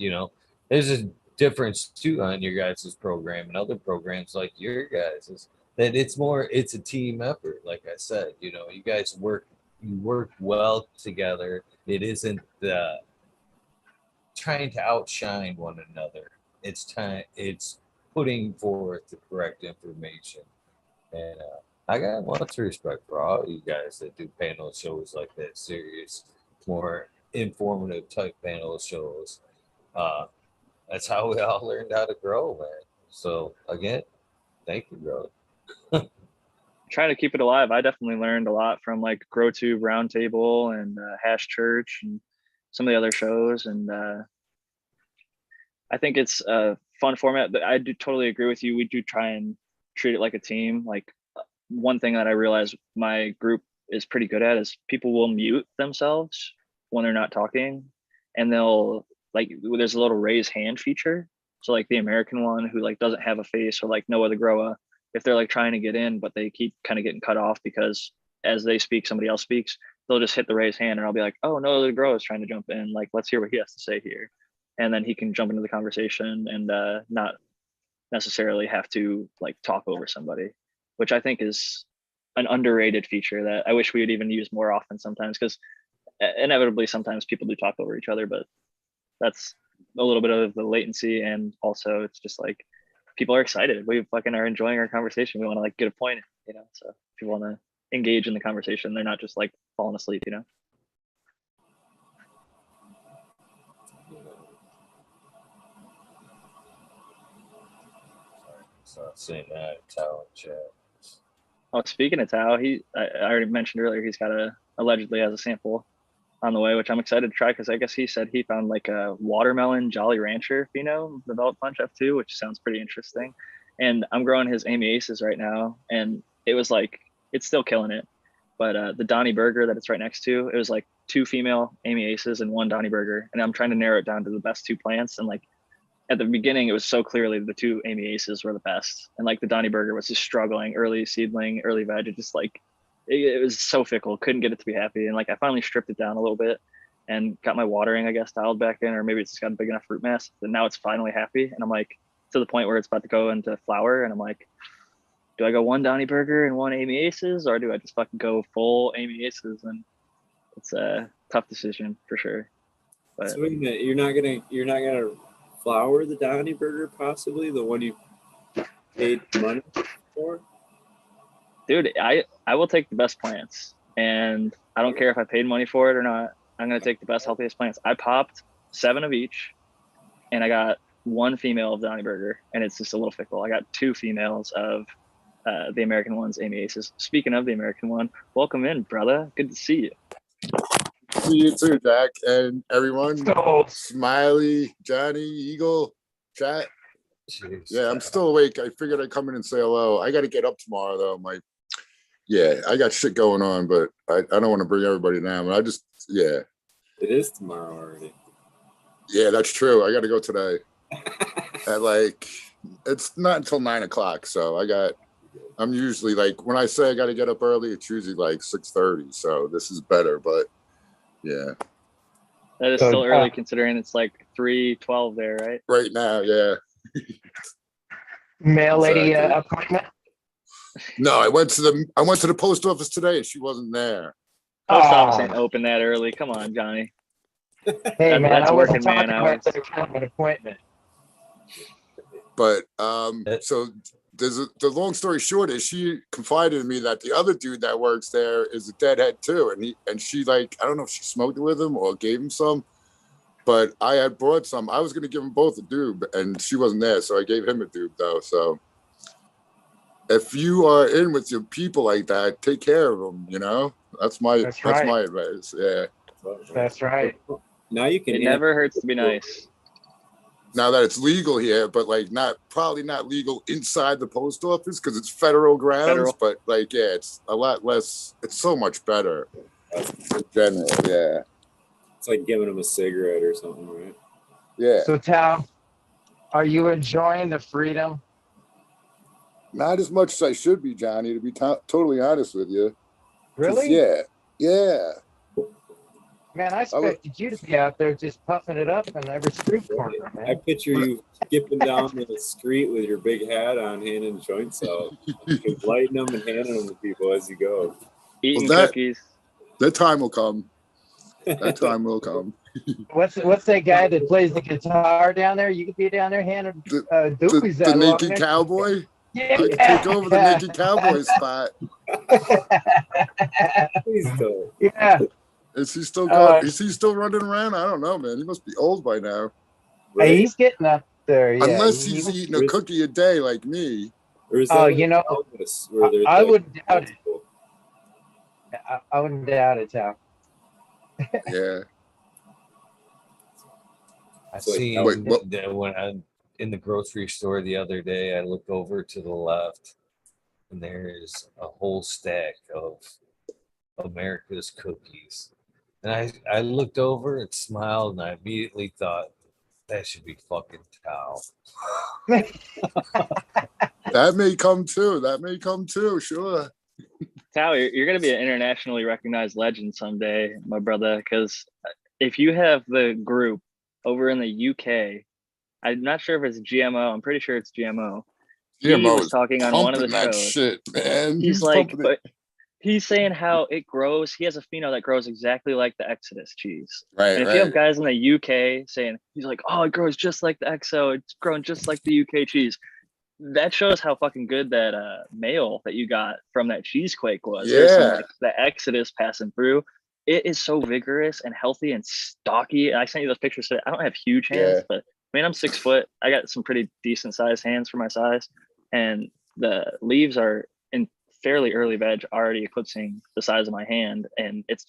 there's a difference too on your guys' program and other programs like your guys' that it's a team effort. Like I said, you guys work well together. It isn't trying to outshine one another. It's putting forth the correct information. And I got lots of respect for all you guys that do panel shows like that, serious, more informative type panel shows. That's how we all learned how to grow, man. So again, thank you, bro. Trying to keep it alive. I definitely learned a lot from like GrowTube Roundtable and Hash Church and some of the other shows. And I think it's a fun format. I do totally agree with you. We do try and treat it like a team. Like one thing that I realized my group is pretty good at is people will mute themselves when they're not talking, and they'll there's a little raise hand feature. So like the American one who like doesn't have a face or like no other grower, if they're like trying to get in but they keep kind of getting cut off because as they speak somebody else speaks, they'll just hit the raise hand and I'll be like, oh no, the grower is trying to jump in, like let's hear what he has to say here, and then he can jump into the conversation and not necessarily have to like talk over somebody, which I think is an underrated feature that I wish we would even use more often sometimes, because inevitably sometimes people do talk over each other, but that's a little bit of the latency, and also it's just like people are excited. We fucking are enjoying our conversation. We want to like get a point, so people want to engage in the conversation. They're not just like falling asleep, So saying that talent chat. Oh, speaking of Tao, I already mentioned earlier he's got allegedly has a sample on the way, which I'm excited to try because I guess he said he found like a watermelon Jolly Rancher developed punch F2, which sounds pretty interesting. And I'm growing his Amy Aces right now, and it was like it's still killing it. But the Donnie Burger that it's right next to, it was like 2 female Amy Aces and 1 Donnie Burger, and I'm trying to narrow it down to the best 2 plants. And like at the beginning, it was so clearly the 2 Amy Aces were the best, and like the Donnie Burger was just struggling, early seedling, early veg. It just like it was so fickle, couldn't get it to be happy. And like I finally stripped it down a little bit and got my watering, I guess, dialed back in, or maybe it's just got a big enough fruit mass. And now it's finally happy, and I'm like to the point where it's about to go into flower, and I'm like, do I go 1 Donnie Burger and 1 Amy Aces, or do I just fucking go full Amy Aces? And it's a tough decision for sure. But so wait a minute, you're not gonna flour the Donnie Burger, possibly the one you paid money for? Dude, I will take the best plants, and I don't care if I paid money for it or not. I'm gonna take the best, healthiest plants. I popped 7 of each, and I got 1 female of Donny Burger, and it's just a little fickle. I got 2 females of the American one's Amy Aces. Speaking of the American one, welcome in, brother. Good to see you. See you too, Jack, and everyone. So, Smiley, Johnny, Eagle, chat. Jeez. Yeah, I'm still awake. I figured I'd come in and say hello. I got to get up tomorrow, though. I got shit going on, but I don't want to bring everybody down. But It is tomorrow already. Yeah, that's true. I got to go today. At it's not until 9 o'clock, so I'm usually when I say I got to get up early, it's usually 6:30. So this is better, but yeah. That is So, still early considering it's 3:12 there, right? Right now, yeah. mail lady Exactly. appointment. No, I went to the post office today and she wasn't there. Post office Oh. ain't open that early. Come on, Johnny. Hey, man, that's I wasn't working man talking about hours. an appointment. But so the long story short is she confided in me that the other dude that works there is a deadhead too, and she I don't know if she smoked it with him or gave him some, but I had brought some. I was gonna give them both a doob, and she wasn't there, so I gave him a doob though. So if you are in with your people like that, take care of them. That's my advice. Yeah. That's right. Now you can. It never hurts to be nice. Now that it's legal here, but probably not legal inside the post office because it's federal grounds. But it's a lot less. It's so much better in general. Yeah. It's like giving them a cigarette or something, right? Yeah. So, Tal, are you enjoying the freedom? Not as much as I should be, Johnny. To be totally honest with you. Really? Yeah. Yeah. Man, I expected you to be out there just puffing it up in every street corner, I man. picture you skipping down the street with your big hat on, handing joints out, just lighting them and handing them to people as you go. Eating Well, cookies. That time will come. That time will come. What's that guy that plays the guitar down there? You could be down there handing doobies The out. naked cowboy. Yeah. I could take over the naked cowboy spot. Please don't. Yeah. Is he still going? Is he still running around? I don't know, man. He must be old by now. Right? Hey, he's getting up there. Yeah. Unless he's eating a cookie a day like me. Or is that I wouldn't doubt it. I wouldn't doubt it, Tal. Yeah. I see that when I'm in the grocery store the other day, I looked over to the left and there's a whole stack of America's cookies. And I looked over and smiled, and I immediately thought, that should be fucking Tal. That may come too. Sure. Tal, you're going to be an internationally recognized legend someday, my brother, because if you have the group over in the UK, I'm not sure if it's GMO. I'm pretty sure it's GMO. He was talking on one of the shows. Shit, man. He's like, but he's saying how it grows. He has a pheno that grows exactly like the Exodus cheese. Right. And if you have guys in the UK saying, he's like, oh, it grows just like the XO. It's growing just like the UK cheese. That shows how fucking good that mail that you got from that cheesequake was. Yeah. There's some, the Exodus passing through. It is so vigorous and healthy and stocky. I sent you those pictures today. I don't have huge hands, but I mean, I'm 6 foot. I got some pretty decent sized hands for my size. And the leaves are in fairly early veg, already eclipsing the size of my hand. And it's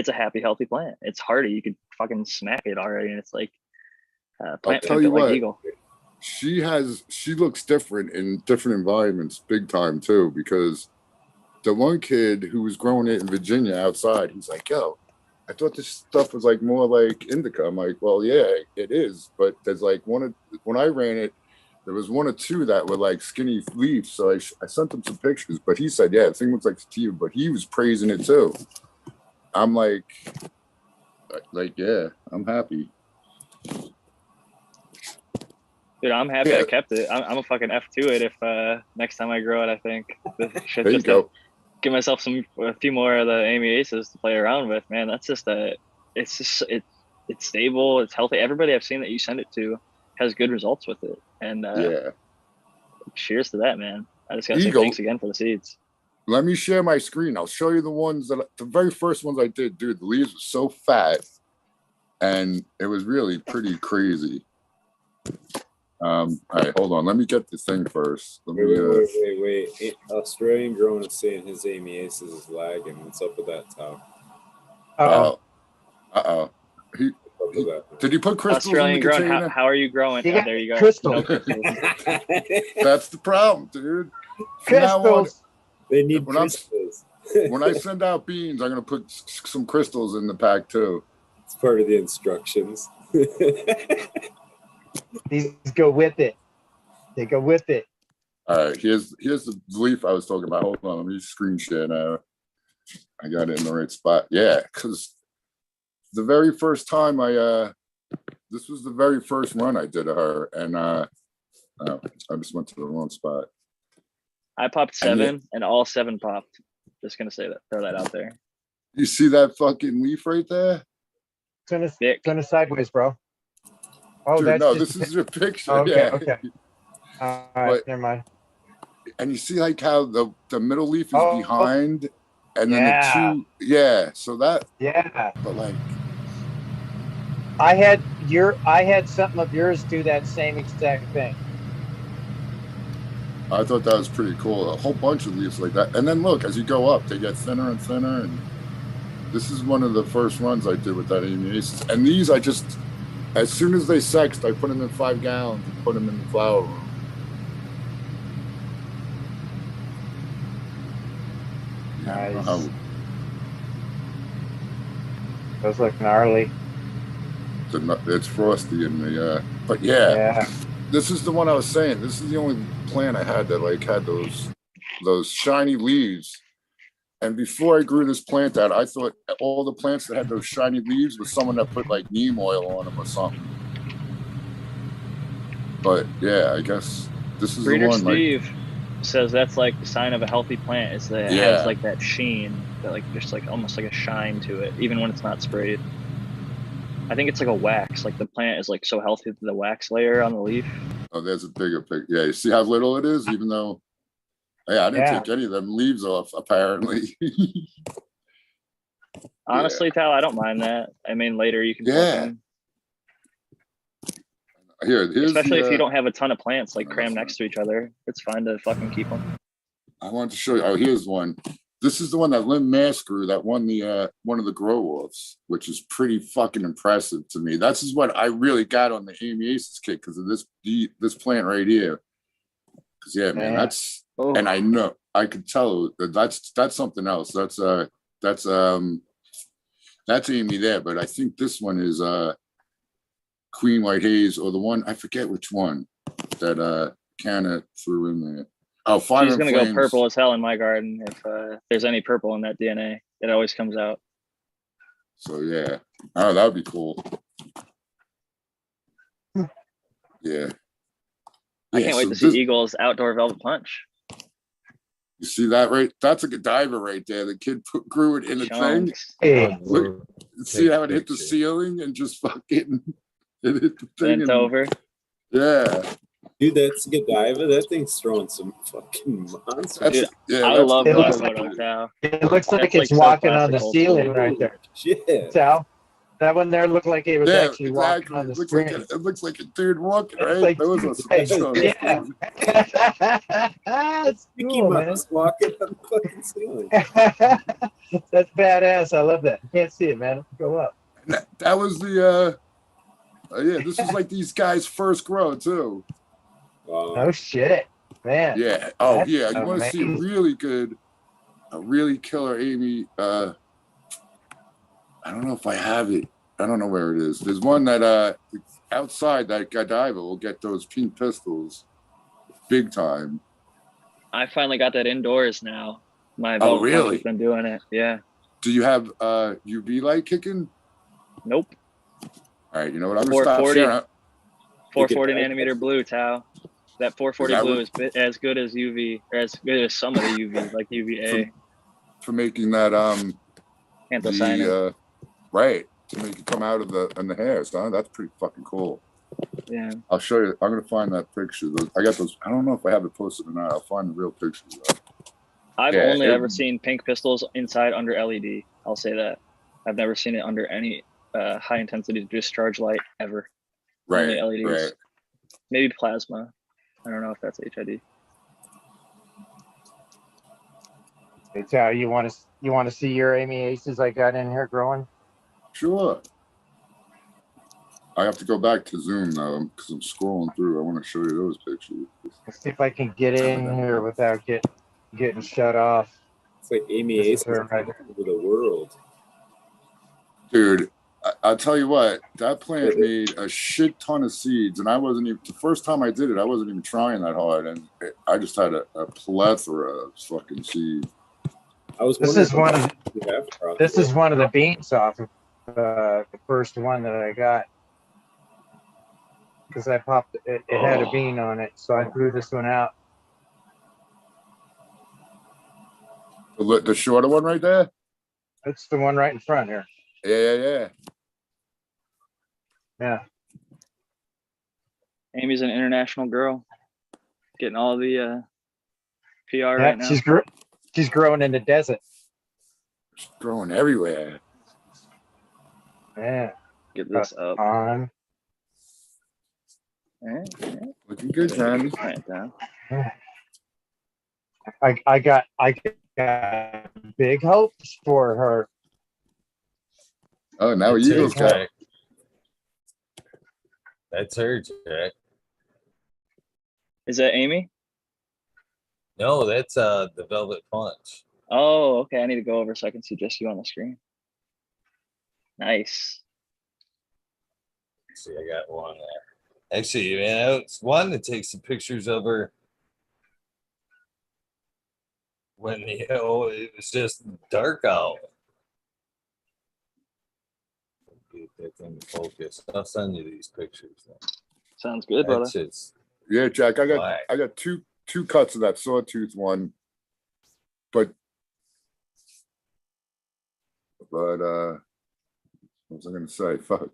a happy, healthy plant. It's hardy. You could fucking smack it already. And it's like plant tell you like what, Eagle. She looks different in different environments, big time too, because the one kid who was growing it in Virginia outside, he's like, yo, I thought this stuff was more like indica. I'm like, well, yeah, it is. But there's when I ran it, there was 1 or 2 that were skinny leaves. So I sent him some pictures, but he said, yeah, the thing looks like sativa, but he was praising it too. I'm like, yeah, I'm happy. Dude, I'm happy I kept it. I'm a fucking F2 it if next time I grow it, I think. There you go. Give myself a few more of the Amy Aces to play around with, man. That's just it's stable, it's healthy. Everybody I've seen that you send it to has good results with it. And cheers to that, man. I just gotta say thanks again for the seeds. Let me share my screen. I'll show you the very first ones I did. Dude, the leaves were so fat, and it was really pretty crazy. All right, hold on. Let me get the thing first. Let me, Wait. Australian grown is saying his amiasis is lagging. What's up with that, Tom? Uh-oh. Did you put crystals Australian in the grown, container? how are you growing? You Oh, got there you go. crystals. No crystals. That's the problem, dude. From now on, Crystals. They need When I'm- crystals. when I send out beans, I'm gonna put some crystals in the pack too. It's part of the instructions. These go with it. They go with it. All right, here's the leaf I was talking about. Hold on, let me screen share now. I got it in the right spot. Yeah, because the very first time this was the very first run I did of her, and oh, I just went to the wrong spot. I popped 7 and all 7 popped. Just gonna say that, throw that out there. You see that fucking leaf right there? Thick. Turn it sideways, bro. Oh, Dude, that's no, just this is your picture. okay, Yeah. okay. All right, But- never mind. And you see like how the middle leaf is Oh, behind, and then yeah. the two, yeah. So that, Yeah. but like, I had something of yours do that same exact thing. I thought that was pretty cool. A whole bunch of leaves like that. And then look, as you go up, they get thinner and thinner. And this is one of the first runs I did with that amiasis. And these, I just, as soon as they sexed, I put them in 5 gallons and put them in the flower room. Nice. Those look gnarly. It's frosty in the, but yeah. This is the one I was saying. This is the only plant I had that like had those shiny leaves. And before I grew this plant out, I thought all the plants that had those shiny leaves was someone that put like neem oil on them or something. But yeah, I guess this is Breeder the one. Steve says that's like the sign of a healthy plant is that it has like that sheen, that like just like almost like a shine to it, even when it's not sprayed. I think it's like a wax. Like the plant is like so healthy with the wax layer on the leaf. Oh, there's a bigger picture. Yeah, you see how little it is, even though, yeah, I didn't take any of them leaves off, apparently. Honestly, Tal, I don't mind that. I mean, later you can pluck them. Here's especially if you don't have a ton of plants like crammed next to each other. It's fine to fucking keep them. I wanted to show you. Oh, here's one. This is the one that Lynn Mass grew that won the one of the grow offs, which is pretty fucking impressive to me. This is what I really got on the amiasis kit because of this plant right here. Because yeah, man, that's and I know I could tell that's something else. That's Amy there, but I think this one is Queen White Haze or the one I forget which one that Canna threw in there. Oh, Fire She's and gonna Flames. go purple as hell in my garden if there's any purple in that DNA. It always comes out. So yeah, oh, that would be cool. Yeah. I can't wait to see Eagle's outdoor velvet punch. You see that right? That's a Godiva right there. The kid grew it in a thing. Hey. Look, see how it hit the ceiling and just fucking it hit the thing. Bent over. Yeah. Dude, that's Godiva. That thing's throwing some fucking monsters. I love that photo, Tal. It looks like it's walking on the ceiling right there. Shit. Tal, that one there looked like it was actually walking on the screen. It looks like a dude walking, right? Like, Those are some yeah. That's cool, man. Walking on the fucking ceiling. That's badass. I love that. You can't see it, man. Go up. That was the yeah, this was like these guys' first grow too. Wow. Oh shit, man. Yeah. Oh That's yeah. You want to see a really good, a really killer Amy? I don't know if I have it. I don't know where it is. There's one that outside that Godiva will get those pink pistils, big time. I finally got that indoors now. My Oh really? Been doing it. Yeah. Do you have UV light kicking? Nope. All right. You know what? I'm gonna stop sharing. 440 nanometer blue, Tau. That 440 blue is as good as UV, or as good as some of the UV, like UVA. For making that anthocyanin. Right, to make it come out of the hairs, huh? That's pretty fucking cool. Yeah. I'll show you. I'm gonna find that picture. I got those. I don't know if I have it posted or not. I'll find the real pictures. I've Yeah, only it- ever seen pink pistols inside under LED. I'll say that. I've never seen it under any high intensity discharge light ever. Only right, LEDs. right. Maybe plasma. I don't know if that's HID. Hey, Tao, you want to see your Amy Aces I got in here growing? Sure. I have to go back to Zoom though because I'm scrolling through. I want to show you those pictures. Let's see if I can get in here without getting shut off. It's like Amy This is Ace her right over the world. Dude, I'll tell you what, that plant made a shit ton of seeds, and I wasn't even the first time I did it. I wasn't even trying that hard, and I just had a plethora of fucking seeds. I was This wondering is one of if you have crossed this it. is one of the beans off of the first one that I got because I popped it. It had a bean on it, so I threw this one out. The shorter one right there. It's the one right in front here. Yeah. Yeah. Amy's an international girl, getting all the PR Yeah, right now. she's growing in the desert. It's growing everywhere. Yeah. Get this up. On. Looking good, Johnny. Right down. I got big hopes for her. Oh, now That's her, Eagles got. Jack. That's her, Jack. Is that Amy? No, that's the Velvet Punch. Oh, okay. I need to go over so I can see just you on the screen. Nice. See, I got one there. Actually, man, it's one that takes some pictures of her when it was just dark out. Get that thing to focus. I'll send you these pictures. Sounds good, brother. That's just Yeah, Jack. I black. got two cuts of that sawtooth one, but what was I gonna say? Fuck.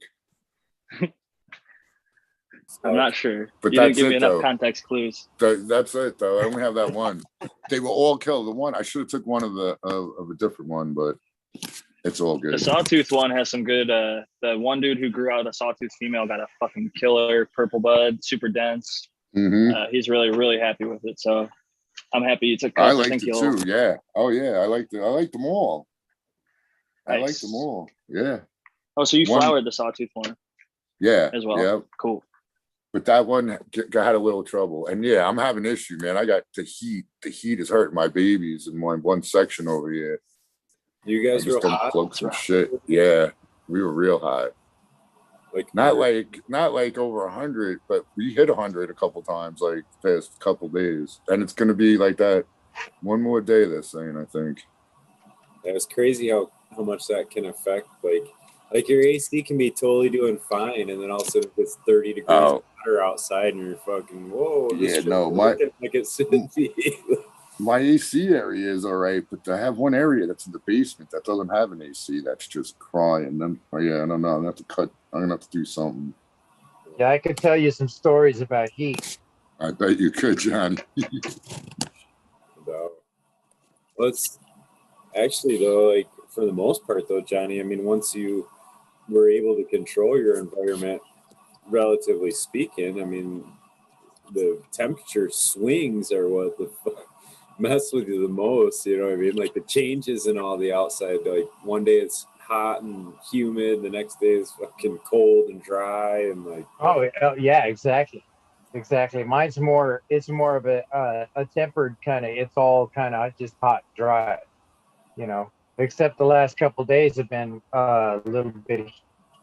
I'm not sure. But You didn't that's give me it, enough though. context clues. That's it though. I only have that one. They were all killed. The one I should have took one of a different one, but it's all The good. sawtooth one has some good. The one dude who grew out a sawtooth female got a fucking killer purple bud, super dense. Mm-hmm. He's really happy with it. So I'm happy you took I cuts. liked think it you'll. too. Yeah. Oh yeah. I liked it. I liked them all. I liked Nice. them all. Yeah. Oh, so you One- flowered the sawtooth one Yeah. as well? Yeah. Cool. But that one had a little trouble. And yeah, I'm having an issue, man. I got the heat. The heat is hurting my babies in one section over here. You I guys just real done hot? plugged some shit. Yeah. We were real hot. Like Not like over 100, but we hit 100 a couple times, like the past couple days. And it's gonna be like that one more day, they're saying, I think. Yeah, it's crazy how much that can affect like your AC can be totally doing fine, and then all of a sudden it's 30 degrees hotter outside, and you're fucking whoa. This Yeah, shit's no, working like it should be. My AC area is all right, but I have one area that's in the basement that doesn't have an AC. That's just crying. Then, yeah, I don't know. I'm gonna have to do something. Yeah, I could tell you some stories about heat. I bet you could, Johnny. No. Well, it's actually though, like for the most part though, Johnny. I mean, once you were able to control your environment, relatively speaking, I mean, the temperature swings are what the fuck mess with you the most. You know what I mean? Like the changes in all the outside. Like one day it's hot and humid, the next day it's fucking cold and dry, and like. Oh yeah, exactly. Mine's more. It's more of a tempered kind of. It's all kind of just hot, dry. You know, except the last couple of days have been a little bit of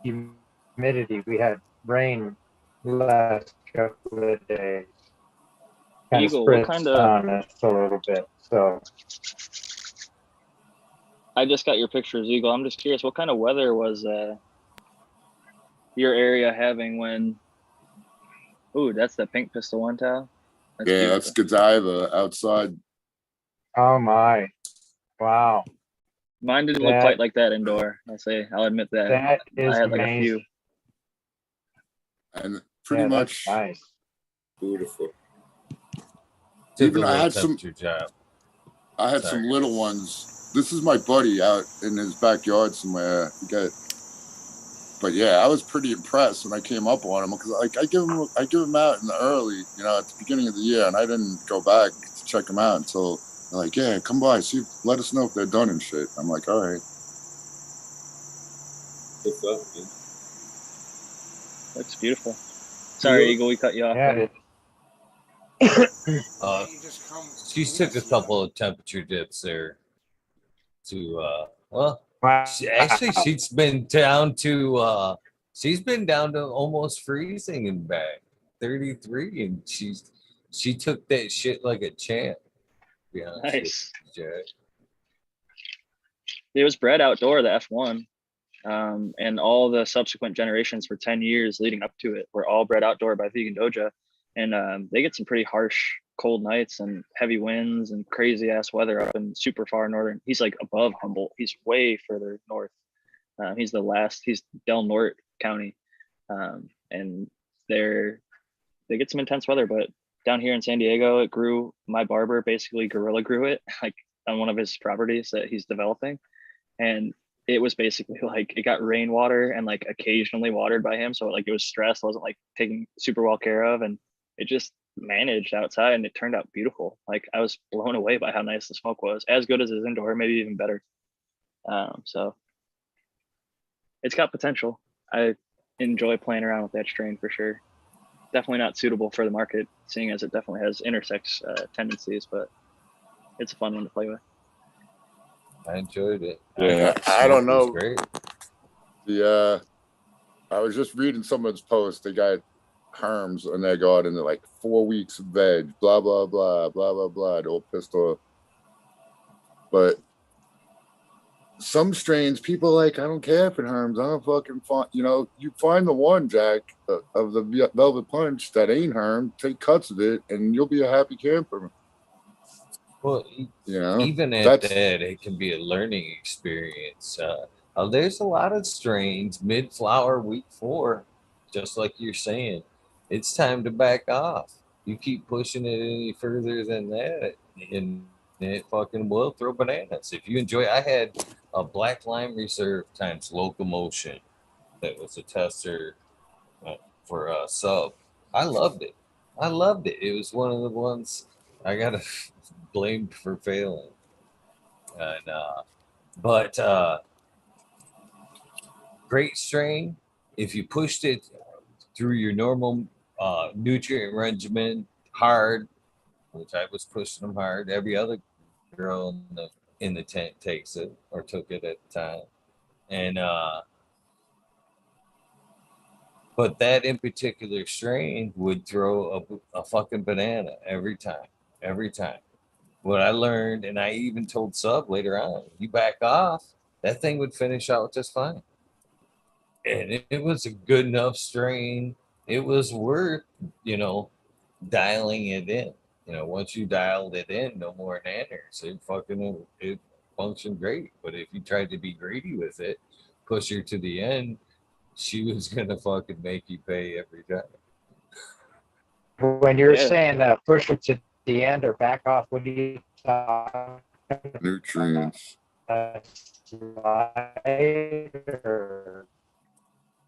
humidity. We had rain the last couple of days. Kind of Eagle, what spreads kind of? on us a little bit. So I just got your pictures, Eagle. I'm just curious, what kind of weather was your area having when? Ooh, that's the pink pistol one, Tal. Yeah, that's Godiva outside. oh my, wow, Mine didn't look quite like that indoor. I'll admit that. that is I had like amazing. a few. And pretty much nice. Beautiful. Even I had some. Job. I had some little ones. This is my buddy out in his backyard somewhere. But yeah, I was pretty impressed when I came up on him because like I give him out in the early, you know, at the beginning of the year, and I didn't go back to check them out until they're like, yeah, come by, let us know if they're done and shit. I'm like, all right. What's up, man? Looks beautiful. Sorry, Eagle, we cut you off. Yeah, there. She took a couple of temperature dips there to well, she's been down to almost freezing and back 33, and she took that shit like a champ, to be honest with Nice. you, Jack. It was bred outdoor, the F1, and all the subsequent generations for 10 years leading up to it were all bred outdoor by Vegan Doja, and they get some pretty harsh cold nights and heavy winds and crazy ass weather up in super far northern. He's like above Humboldt. He's way further north. He's Del Norte County, and they get some intense weather. But down here in San Diego, it grew. My barber basically guerrilla grew it like on one of his properties that he's developing, and it was basically like it got rainwater and like occasionally watered by him, so like it was stressed, wasn't like taken super well care of, and it just managed outside, and it turned out beautiful. Like I was blown away by how nice the smoke was, as good as his indoor, maybe even better. So it's got potential. I enjoy playing around with that strain for sure. Definitely not suitable for the market, seeing as it definitely has intersex tendencies, but it's a fun one to play with. I enjoyed it. Yeah, I don't know. Great. I was just reading someone's post. They got herms in their garden. They're like 4 weeks of veg, blah, blah, blah, blah, blah, blah. They're all pissed off. But some strains, people are like, I don't care if it herms. I don't fucking find, you know, you find the one, Jack, of the Velvet Punch that ain't herm, take cuts of it, and you'll be a happy camper. Well, You know, even at that, it can be a learning experience. There's a lot of strains mid-flower week 4, just like you're saying. It's time to back off. You keep pushing it any further than that, and it fucking will throw bananas. If you enjoy, I had a Black Lime Reserve times Locomotion that was a tester for a sub. I loved it. It was one of the ones I got blamed for failing. And but great strain. If you pushed it through your normal nutrient regimen hard, which I was pushing them hard, every other girl in the tent takes it or took it at the time. And but that in particular strain would throw a fucking banana every time. Every time. What I learned, and I even told Sub later on, you back off, that thing would finish out just fine. And it was a good enough strain. It was worth, dialing it in. Once you dialed it in, no more nanners. It functioned great. But if you tried to be greedy with it, push her to the end, she was gonna fucking make you pay every time. When you're saying push it to the end or back off, what do you talk? Nutrients.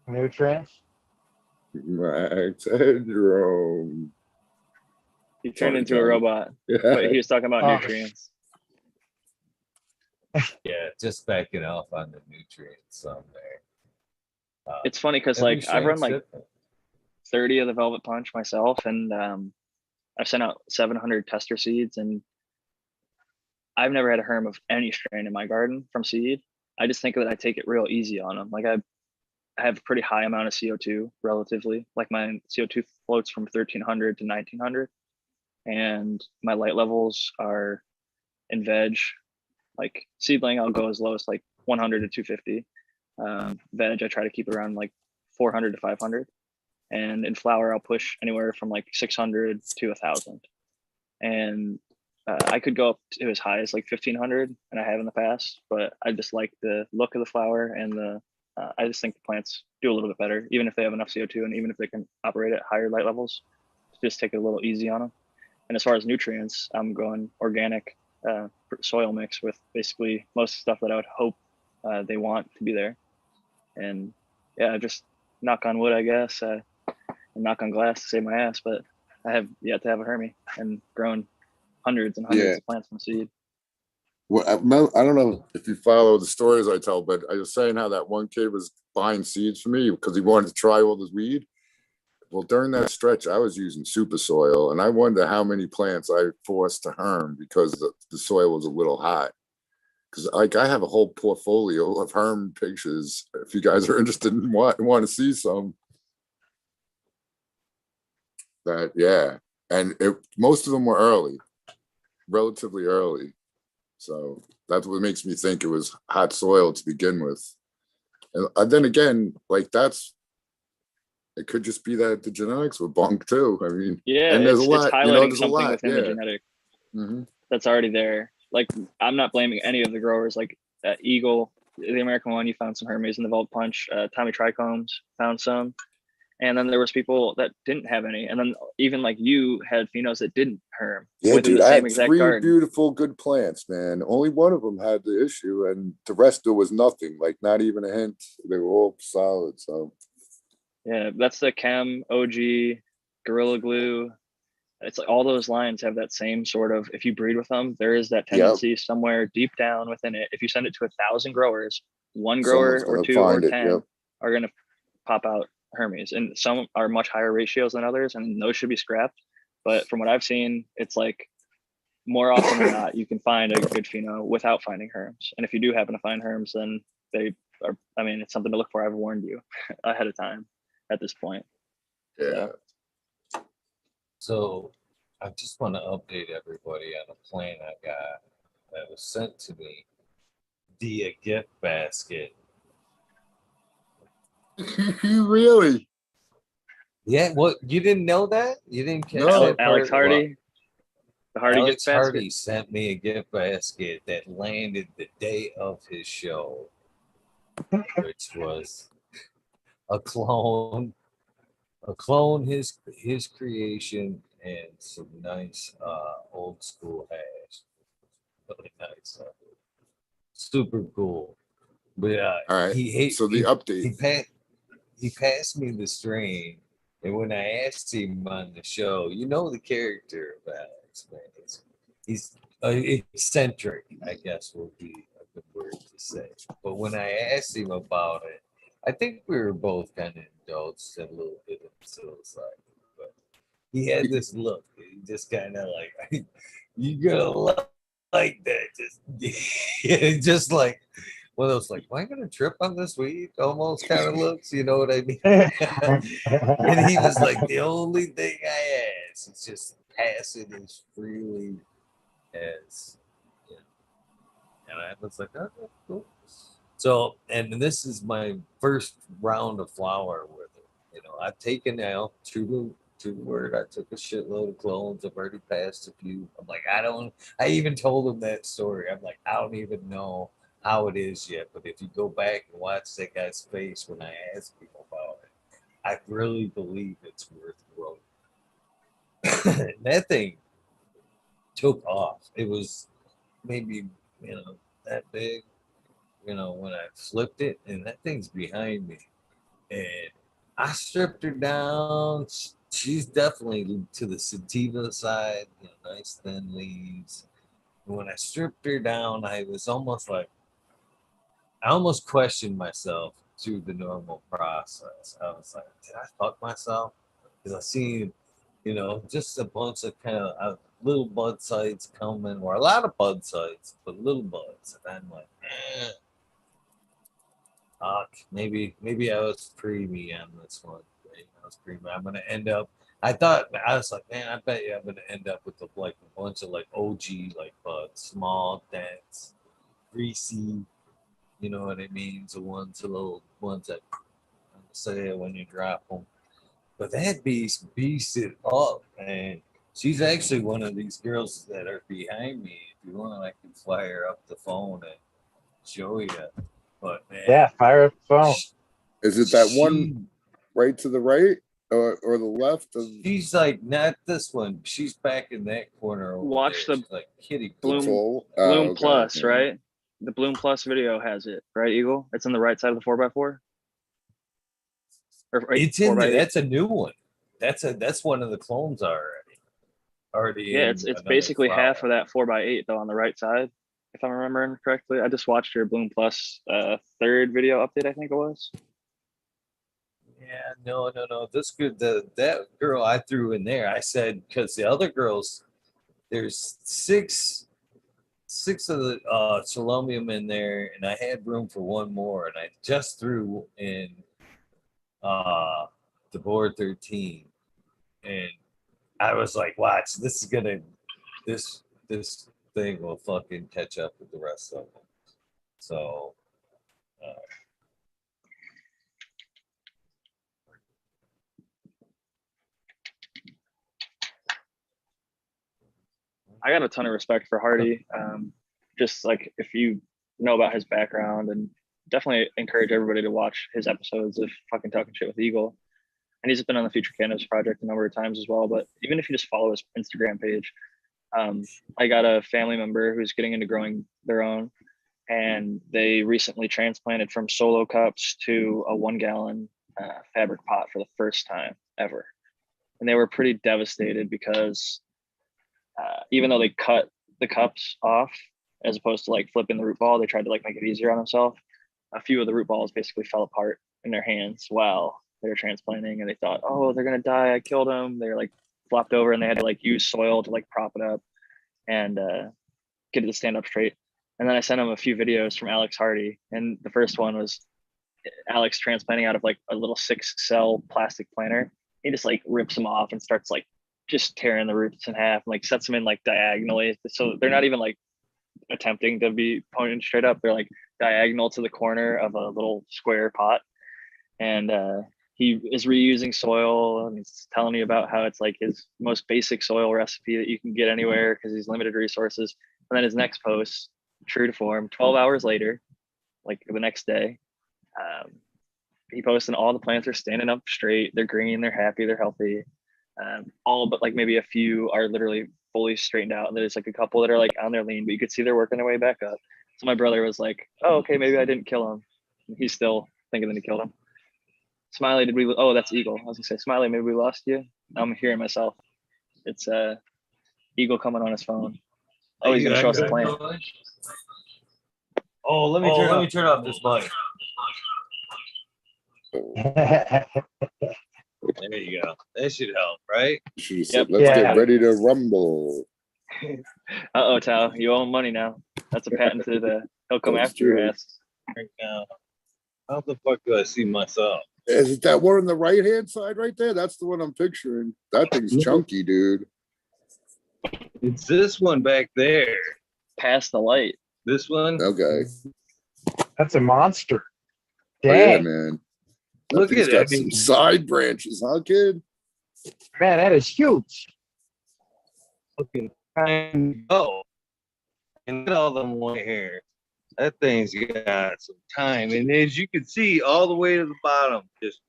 Nutrients? Max Headroom. He turned into a robot, but he was talking about nutrients. Yeah, just backing off on the nutrients somewhere. It's funny because like I've run like 30 of the Velvet Punch myself, and I've sent out 700 tester seeds, and I've never had a herm of any strain in my garden from seed. I just think that I take it real easy on them. Like I have a pretty high amount of CO2 relatively. Like my CO2 floats from 1300 to 1900, and my light levels are in veg. Like seedling, I'll go as low as like 100 to 250. Veg, I try to keep around like 400 to 500. And in flower, I'll push anywhere from like 600 to 1,000. And I could go up to as high as like 1,500, and I have in the past. But I just like the look of the flower, and I just think the plants do a little bit better, even if they have enough CO2, and even if they can operate at higher light levels. Just take it a little easy on them. And as far as nutrients, I'm going organic. soil mix with basically most stuff that I would hope they want to be there. And yeah, just knock on wood, I guess, and knock on glass to save my ass, but I have yet to have a Hermie and grown hundreds and hundreds of plants from seed. Well, I don't know if you follow the stories I tell, but I was saying how that one kid was buying seeds for me because he wanted to try all this weed. Well, during that stretch, I was using super soil, and I wonder how many plants I forced to herm because the soil was a little hot. Because like I have a whole portfolio of herm pictures. If you guys are interested in want to see some, and most of them were early, relatively early. So that's what makes me think it was hot soil to begin with. And then again, like it could just be that the genetics were bunk too. I mean, yeah, and there's it's a lot, highlighting there's something a lot, within the genetic that's already there. Like, I'm not blaming any of the growers. Like Eagle, the American one, you found some Hermes in the Vault Punch. Tommy Trichomes found some. And then there was people that didn't have any. And then even like you had phenos that didn't herm. Yeah, within dude, the I same had exact 3 garden. beautiful, good plants, man. Only one of them had the issue, and the rest there was nothing, like not even a hint. They were all solid. So yeah, that's the Chem, OG, Gorilla Glue. It's like all those lines have that same sort of, if you breed with them, there is that tendency somewhere deep down within it. If you send it to 1,000 growers, one grower or 2 or 10 are going to pop out Hermes, and some are much higher ratios than others, and those should be scrapped. But from what I've seen, it's like more often than not, you can find a good pheno without finding herms. And if you do happen to find herms, then they are, I mean, it's something to look for. I've warned you ahead of time at this point. yeah. So I just want to update everybody on a plan I got that was sent to me via gift basket. Really? Yeah, what, you didn't know that? You didn't catch No. that Alex part? Hardy, the Hardy Alex gift basket. Hardy sent me a gift basket that landed the day of his show, which was a clone, his creation, and some nice old school hash. Really nice, super cool. But All right. So the update. He passed me the strain, and when I asked him on the show, you know the character of Alex, man. He's eccentric, I guess would be a good word to say. But when I asked him about it, I think we were both kind of indulged a little bit of psilocybin, but he had this look. He just kind of like, you're gonna like that. Just like one of those, like, am I gonna trip on this weed? Almost kind of looks, you know what I mean? And he was like, the only thing I ask is just pass it as freely as, you know. And I was like, okay, cool. So, and this is my first round of flower with it. You know, I've taken out true to the word. I took a shitload of clones. I've already passed a few. I'm like, I even told him that story. I'm like, I don't even know how it is yet. But if you go back and watch that guy's face when I ask people about it, I really believe it's worth growing. That thing took off. It was maybe, you know, that big, you know, when I flipped it, and that thing's behind me. And I stripped her down. She's definitely to the sativa side, you know, nice thin leaves. And when I stripped her down, I was almost like, I almost questioned myself through the normal process. I was like, did I fuck myself? Because I seen, you know, just a bunch of kind of little bud sites coming, or a lot of bud sites, but little buds. And I'm like, maybe I was preemie on this one. I was preemie. I'm gonna end up. I was like, man, I bet you I'm gonna end up with like a bunch of like OG like buds, small, dense, greasy. You know what I mean? The little ones that say when you drop them. But that beast it up, man. She's actually one of these girls that are behind me. If you want, I can fire up the phone and show you. But man, yeah, fire up the phone. Is it that one right to the right? or the left of She's like not this one. She's back in that corner. Over Watch there. the She's like kitty Bloom- control. Bloom Okay, Plus, okay. right? The Bloom Plus video has it, right, Eagle? It's on the right side of the 4x4. Or It's in 4x8. there. That's a new one. That's one of the clones already. Yeah, in it's another basically flower. half of that 4x8 though on the right side, if I'm remembering correctly. I just watched your Bloom Plus third video update, I think it was. Yeah, no. This good. That girl I threw in there. I said because the other girls, there's six of the Solomium in there, and I had room for one more, and I just threw in the board 13, and I was like, watch, this thing will fucking catch up with the rest of them. So I got a ton of respect for Hardy. Just like if you know about his background, and definitely encourage everybody to watch his episodes of fucking Talking Shit with Eagle. And he's been on the Future Cannabis Project a number of times as well. But even if you just follow his Instagram page, I got a family member who's getting into growing their own, and they recently transplanted from solo cups to a 1 gallon fabric pot for the first time ever. And they were pretty devastated because even though they cut the cups off as opposed to like flipping the root ball, they tried to like make it easier on themselves. A few of the root balls basically fell apart in their hands while they were transplanting, and they thought, oh, they're gonna die, I killed them. They're like flopped over, and they had to like use soil to like prop it up and get it to stand up straight. And then I sent them a few videos from Alex Hardy, and the first one was Alex transplanting out of like a little 6-cell plastic planter. He just like rips them off and starts like just tearing the roots in half, and like sets them in like diagonally, so they're not even like attempting to be pointed straight up. They're like diagonal to the corner of a little square pot. And he is reusing soil, and he's telling me about how it's like his most basic soil recipe that you can get anywhere because he's limited resources. And then his next post, true to form, 12 hours later, like the next day, he posted, all the plants are standing up straight, they're green, they're happy, they're healthy. All but like maybe a few are literally fully straightened out. And there's like a couple that are like on their lean, but you could see they're working their way back up. So my brother was like, oh, okay, maybe I didn't kill him. And he's still thinking that he killed him. Smiley, did we? Oh, that's Eagle. I was gonna say, Smiley, maybe we lost you. I'm hearing myself. It's Eagle coming on his phone. Oh, he's gonna show us a plant. Oh, let me turn off this mic. There you go. That should help, right? Should have said, Yep. let's Yeah. get ready to rumble. Uh-oh, Tao, you owe him money now. That's a patent to the. He'll come That's after your true. ass. Right now. How the fuck do I see myself? Is it that one on the right hand side right there? That's the one I'm picturing. That thing's chunky, dude. It's this one back there. Past the light. This one. Okay. That's a monster. Oh, yeah, Dang, man. That Look thing's at got it. some side branches, huh, kid? man, that is huge. Fucking time go. And look at all them white hair. That thing's got some time. And as you can see, all the way to the bottom, just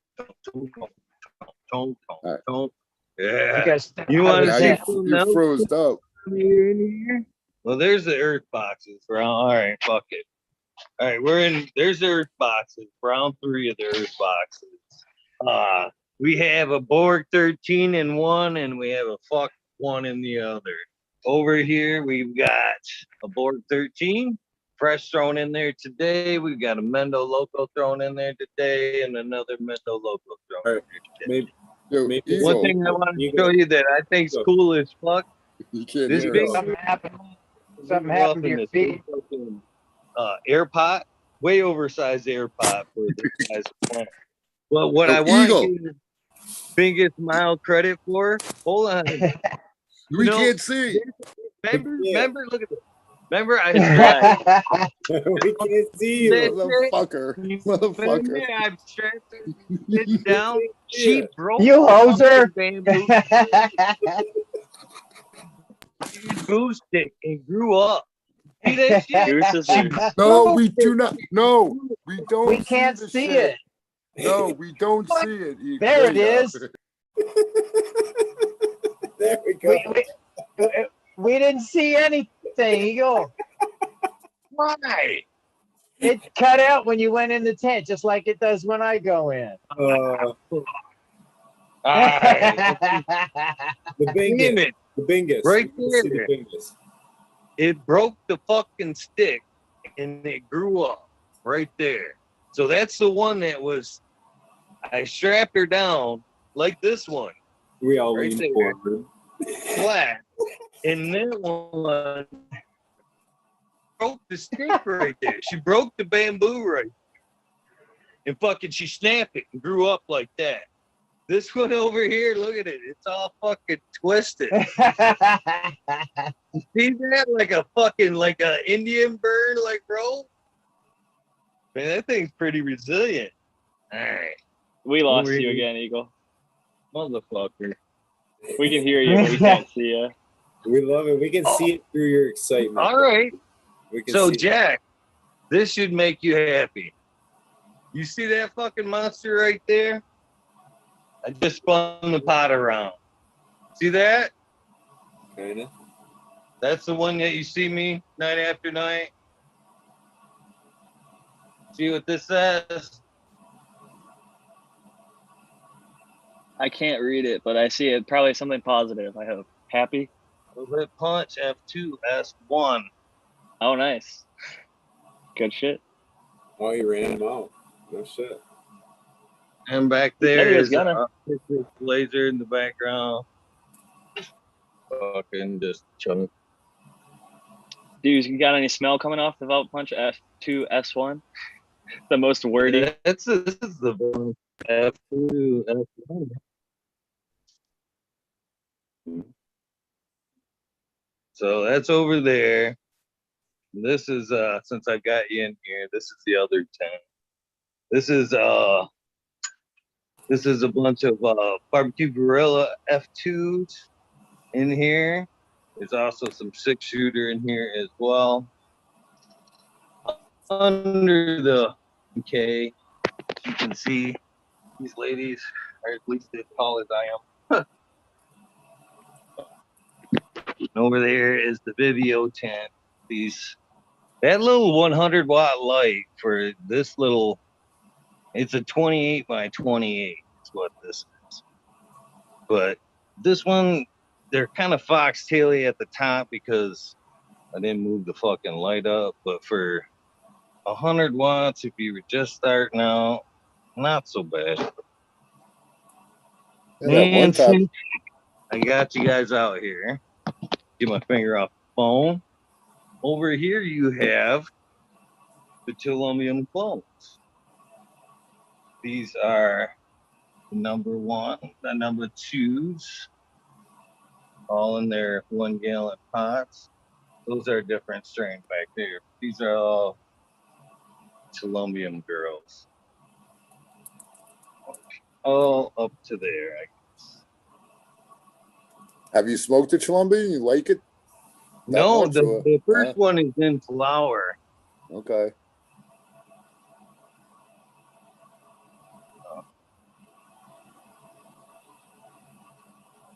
yeah. You guys, You want Now to see that? something you else froze up. in here? Well, there's the earth boxes. All right, fuck it. All right, we're in. There's the earth boxes. Round 3 of the earth boxes. We have a Borg 13 in one, and we have a fuck one in the other. Over here, we've got a Borg 13, fresh thrown in there today. We've got a Mendo Loco thrown in there today, and another Mendo Loco thrown in there today. Maybe Yo, Maybe Eagle, One thing I want to Eagle. show you that I think's cool as fuck. you can't This hear big us. Something happened. Something happened to your feet. Air pot, way oversized air pot for the size of plant. But what Yo, I want Eagle. to give biggest mile credit for, hold on. We know, can't see. Remember, look at this. Remember, I said, we can't see you. Motherfucker. Motherfucker. I've strapped her bitch down. She broke You hoser. the bamboo boo stick and grew up. See that shit? Goose is No, we do not. No, we don't. We can't the see shit. it. No, we don't see it. Eagle. There it you go. is. There we go. We didn't see anything, Eagle. Why? It cut out when you went in the tent, just like it does when I go in. All right. The Damn bingus. it. The bingus. Right You can see there. the bingus. It broke the fucking stick and it grew up right there. So that's the one that was, I strapped her down like this one, We all Right lean there. forward. flat. And that one broke the stick right there. She broke the bamboo right there. And fucking she snapped it and grew up like that. This one over here, look at it. It's all fucking twisted. See that? Like a fucking, like a Indian bird, like, bro? Man, that thing's pretty resilient. All right. We lost Over you here. again, Eagle. Motherfucker. We can hear you, but we can't see you. We love it. We can see it through your excitement. All right. We can So, see Jack, this should make you happy. You see that fucking monster right there? I just spun the pot around. See that? kind of. That's the one that you see me night after night. See what this says? I can't read it, but I see it. Probably something positive, I hope. Happy? Bullet punch F2 S1. Oh, nice. Good shit. Oh, you ran him out. No shit. And back He said there he was is gonna. a laser in the background. Fucking just chunk. Dude, you got any smell coming off the Bullet Punch F2 S1? The most wordy. This is the one. F2 S1. So that's over there. This is since I got you in here, this is the other tent. This is a bunch of barbecue gorilla F2s in here. There's also some 6-shooter in here as well. Under the MK, you can see these ladies are at least as tall as I am. Over there is the video tent. That little 100 watt light for this little, it's a 28 by 28 is what this is. But this one, they're kind of foxtaily at the top because I didn't move the fucking light up. But for 100 watts, if you were just starting out, not so bad. Yeah, that one And time, since I got you guys out here, get my finger off the phone. Over here you have the Chilumium clones. These are the number 1, the number 2s, all in their 1 gallon pots. Those are different strain back there. These are all Chilumium girls. All up to there, I guess. have you smoked a Columbia? You like it? That No, much, or- the first one is in flower. Okay.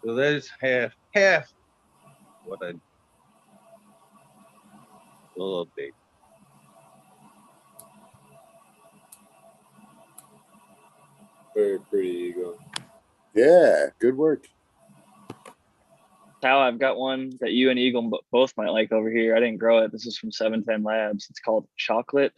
So there's half what I will update. Very pretty Eagle. Yeah, good work. Now I've got one that you and Eagle both might like over here. I didn't grow it. This is from 710 Labs. It's called Chocolate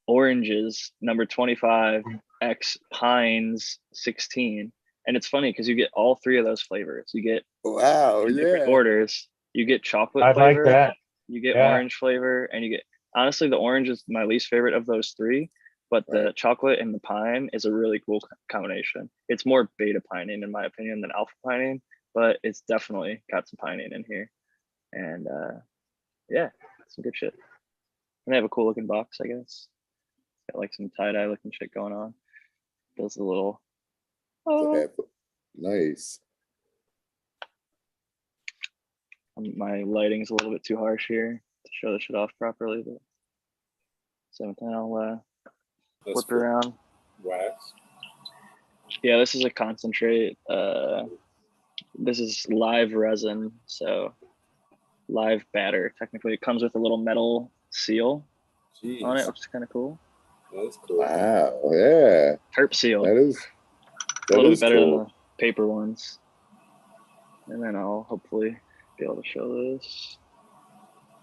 Oranges number 25 X Pines 16. And it's funny because you get all 3 of those flavors. You get Wow, in different yeah. orders. You get chocolate I'd like flavor, that. you get Yeah. orange flavor, and you get, honestly, the orange is my least favorite of those 3, but the Right. chocolate and the pine is a really cool combination. It's more beta pining in my opinion than alpha pining, but it's definitely got some pining in here. And yeah, some good shit. And they have a cool looking box, I guess. Got like some tie-dye looking shit going on. Does a little Nice. my lighting's a little bit too harsh here to show the shit off properly, but so then I'll That's flip it around. wax. Yeah, this is a concentrate. This is live resin, so live batter. Technically, it comes with a little metal seal Jeez, on it, which is kind of cool. that's cool. Wow. Yeah. Terp seal. That is. A little bit better cool. than the paper ones. And then I'll hopefully be able to show this.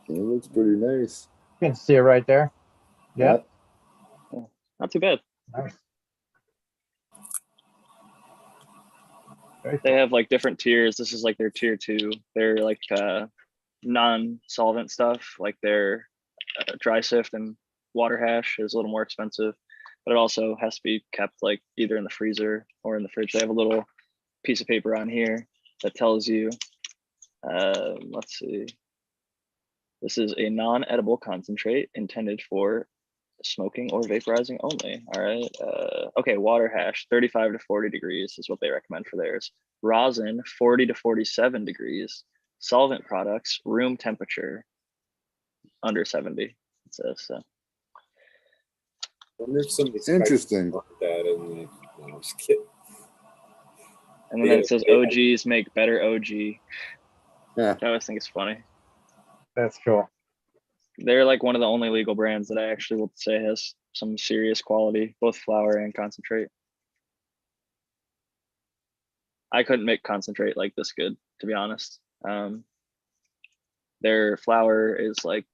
It looks pretty nice. You can see it right there. Yeah. Not too bad. Nice. Very They cool. have like different tiers. This is like their tier 2. They're like non-solvent stuff, like their dry sift and water hash is a little more expensive, but it also has to be kept like either in the freezer or in the fridge. They have a little piece of paper on here that tells you, let's see, this is a non-edible concentrate intended for smoking or vaporizing only. All right. Okay, water hash 35 to 40 degrees is what they recommend for theirs. Rosin 40 to 47 degrees. Solvent products room temperature under 70. It says so. I wonder if somebody Interesting. that in the. No, I'm just kidding. And then it says OGs make better OG. Yeah. I always think it's funny. That's cool. They're like one of the only legal brands that I actually would say has some serious quality, both flour and concentrate. I couldn't make concentrate like this good, to be honest. Their flour is like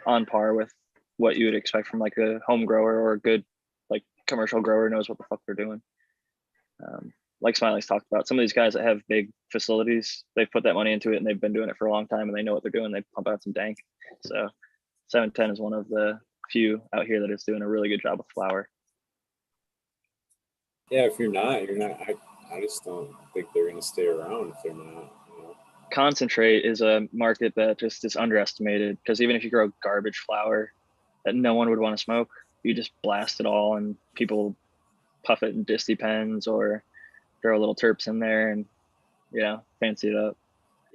on par with what you would expect from like a home grower or a good like commercial grower knows what the fuck they're doing. Like Smiley's talked about, some of these guys that have big facilities, they've put that money into it and they've been doing it for a long time and they know what they're doing. They pump out some dank. So 710 is one of the few out here that is doing a really good job with flour. Yeah, if you're not. I just don't think they're going to stay around if they're not. You know? Concentrate is a market that just is underestimated because even if you grow garbage flour that no one would want to smoke, you just blast it all and people puff it in disty pens or throw a little terps in there and fancy it up.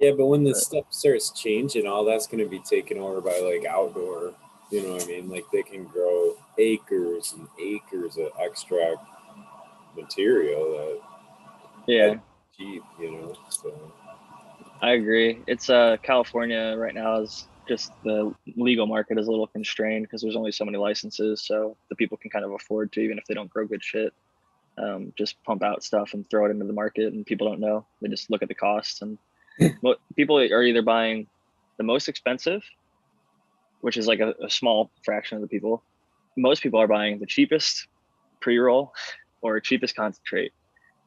Yeah, but when this stuff starts changing, all that's going to be taken over by like outdoor. You know what I mean? Like they can grow acres and acres of extract material that's cheap. You know, so. I agree. It's California right now is just the legal market is a little constrained because there's only so many licenses, so the people can kind of afford to, even if they don't grow good shit, just pump out stuff and throw it into the market, and people don't know. They just look at the costs, and people are either buying the most expensive, which is like a small fraction of the people. Most people are buying the cheapest pre-roll or cheapest concentrate,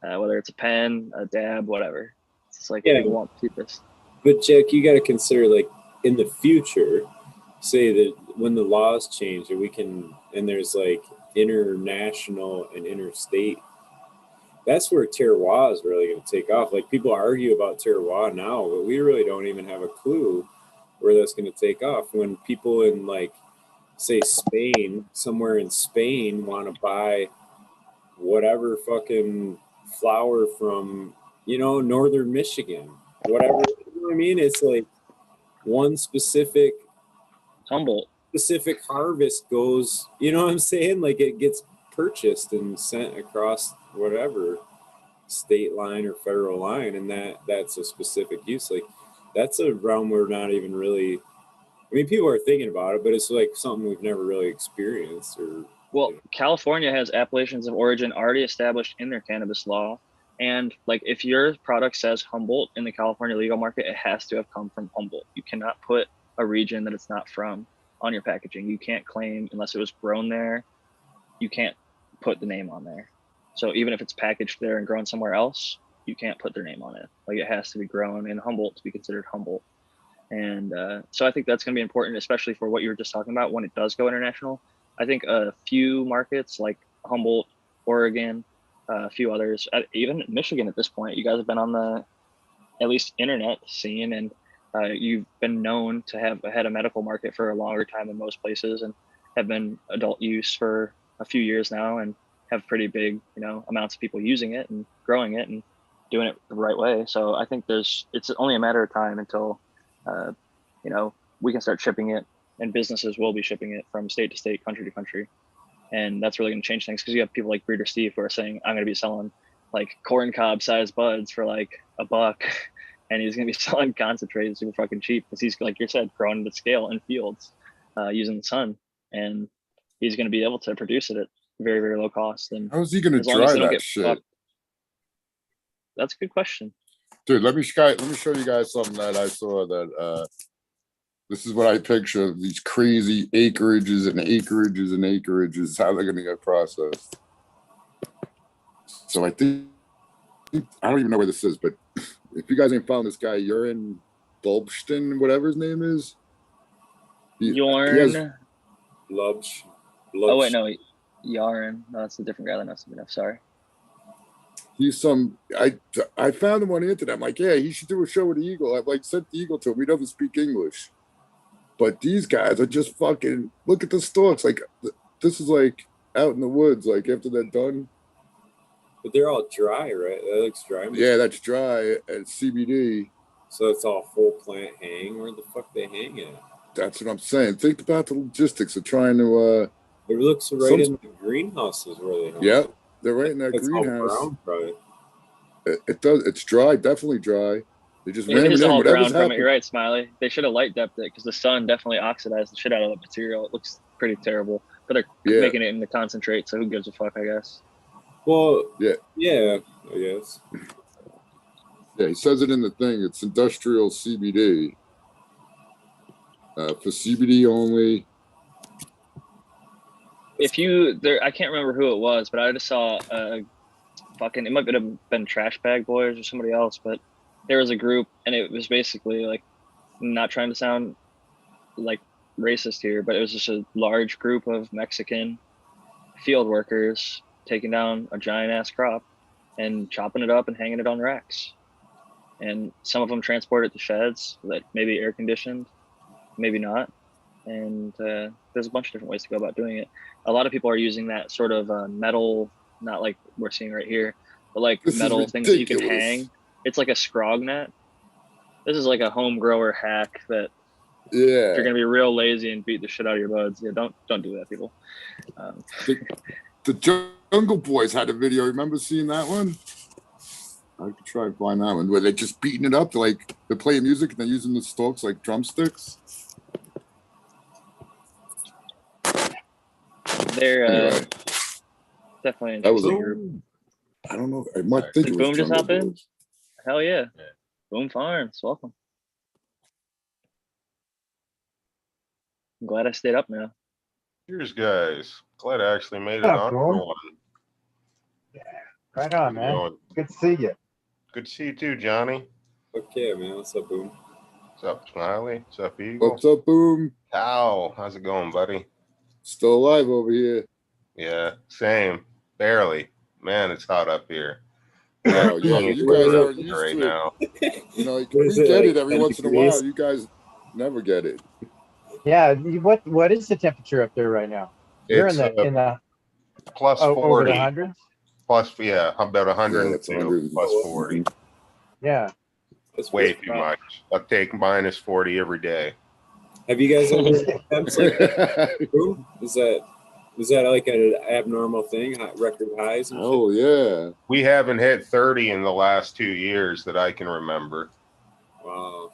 whether it's a pen, a dab, whatever. It's like people want the cheapest. But Jack, you got to consider like in the future, say that when the laws change and there's like international and interstate, that's where terroir is really going to take off. Like people argue about terroir now, but we really don't even have a clue where that's going to take off. When people in like, say Spain, somewhere in Spain want to buy whatever fucking flour from, northern Michigan, whatever, you know what I mean? It's like one specific harvest goes, you know what I'm saying? Like it gets purchased and sent across whatever state line or federal line, and that's a specific use. Like that's a realm we're not even really, I mean, people are thinking about it, but it's like something we've never really experienced. California has appellations of origin already established in their cannabis law. And like if your product says Humboldt in the California legal market, it has to have come from Humboldt. You cannot put a region that it's not from on your packaging. You can't claim, unless it was grown there, you can't put the name on there. So even if it's packaged there and grown somewhere else, you can't put their name on it. Like it has to be grown in Humboldt to be considered Humboldt. And so I think that's going to be important, especially for what you were just talking about when it does go international. I think a few markets like Humboldt, Oregon, a few others, even Michigan at this point, you guys have been on the at least internet scene, and you've been known to have had a medical market for a longer time than most places, and have been adult use for a few years now, and have pretty big, amounts of people using it and growing it and doing it the right way. So I think it's only a matter of time until, we can start shipping it, and businesses will be shipping it from state to state, country to country. And that's really going to change things because you have people like Breeder Steve who are saying, I'm going to be selling like corn cob sized buds for like $1. And he's going to be selling concentrated super fucking cheap because he's, like you said, growing to scale in fields using the sun. And he's going to be able to produce it at very, very low cost. And How is he going to as long as dry they don't that get shit? fucked- That's a good question. Dude, let me show you guys something that I saw that this is what I picture, these crazy acreages and acreages and acreages, how they're gonna get processed. So I think I don't even know where this is, but if you guys ain't found this guy, you're in Bulbston, whatever his name is. Yorn. Lubch. Oh wait, no, Yarn. No, that's a different guy than us. I'm sorry. He's some. I found him on the internet. I'm like, yeah, he should do a show with the Eagle. I've like sent the Eagle to him. He doesn't speak English, but these guys are just fucking. Look at the stalks. Like this is like out in the woods. Like after they're done. But they're all dry, right? That looks dry. Yeah, that's dry and CBD. So it's all full plant hang. Where the fuck they hang at? That's what I'm saying. Think about the logistics of trying to. It looks right in the greenhouses where they hang. Yeah, they're right in that It's all greenhouse. brown, probably. It does. It's dry, definitely dry. They just ran It is it in. all brown Whatever's from it. happened. You're right, Smiley. They should have light depthed it because the sun definitely oxidized the shit out of the material. It looks pretty terrible, but they're making it into concentrate, so who gives a fuck, I guess. Well, yeah, I guess. Yeah, he says it in the thing. It's industrial CBD. For CBD only. If you there, I can't remember who it was, but I just saw a fucking. It might have been Trash Bag Boys or somebody else, but there was a group, and it was basically like, not trying to sound like racist here, but it was just a large group of Mexican field workers taking down a giant ass crop and chopping it up and hanging it on racks. And some of them transport it to sheds that may be air conditioned, maybe not. And there's a bunch of different ways to go about doing it. A lot of people are using that sort of metal, not like we're seeing right here, but like This metal things that you can hang. It's like a scrog net. This is like a home grower hack that if you're gonna be real lazy and beat the shit out of your buds, don't do that, people. The Jungle Boys had a video. Remember seeing that one? I could try and find that one where they're just beating it up. They're playing music and they're using the stalks like drumsticks. They're anyway, definitely that was a group. I don't know. I might think it was Boom just Jungle hop in? Boys. Hell yeah. Boom Farms, welcome. I'm glad I stayed up now. Cheers, guys. Glad I actually made it Oh, on cool. for one. Yeah, right on, man. Going. Good to see you. Good to see you too, Johnny. Okay, man. What's up, Boom? What's up, Smiley? What's up, Eagle? What's up, Boom? How? How's it going, buddy? Still alive over here. Yeah, same. Barely. Man, it's hot up here. Oh, yeah, you guys aren't used right to now. it. You know, What we is it, get like it every 10 once in a degrees? while. You guys never get it. Yeah, what is the temperature up there right now? You're It's in the plus over 40. the hundreds. Plus, yeah, about 102 Yeah, 100. plus 40. Yeah. That's Way weird. too much. I'll take minus 40 every day. Have you guys ever had temps like that? Boom? Was that like an abnormal thing? Record highs and shit? Oh, yeah. We haven't hit 30 in the last 2 years that I can remember. Wow.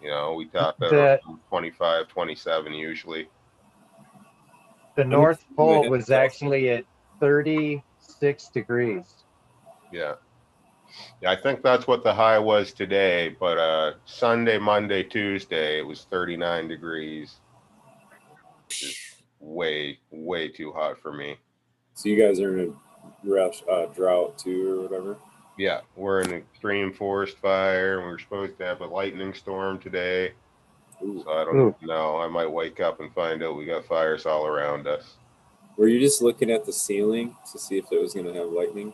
You know, we top at The- around 25, 27 usually. The North my Pole head was felt- actually at 36 degrees. Yeah. Yeah, I think that's what the high was today, but Sunday, Monday, Tuesday, it was 39 degrees. Which is way, way too hot for me. So you guys are in a drought too, or whatever? Yeah, we're in extreme forest fire, and we're supposed to have a lightning storm today. Ooh. So I don't know. I might wake up and find out we got fires all around us. Were you just looking at the ceiling to see if it was going to have lightning?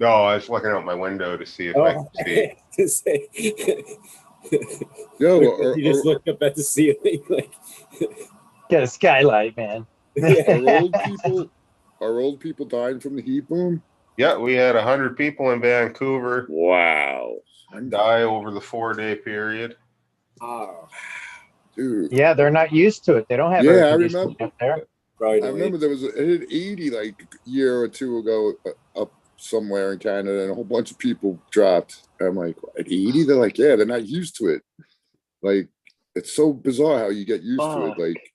No, I was looking out my window to see if I could see. To say. Yo, You just look up at the ceiling, like. Get a skylight, man. are old people dying from the heat boom? Yeah, we had 100 people in Vancouver Wow. die over the 4-day period. Oh. Dude. Yeah, they're not used to it. They don't have Yeah, air I conditioning remember. up there. Probably I don't remember there was it hit 80 like a year or two ago up somewhere in Canada, and a whole bunch of people dropped. I'm like, at 80? They're like, yeah, they're not used to it. Like, it's so bizarre how you get used to it. Fuck. Like,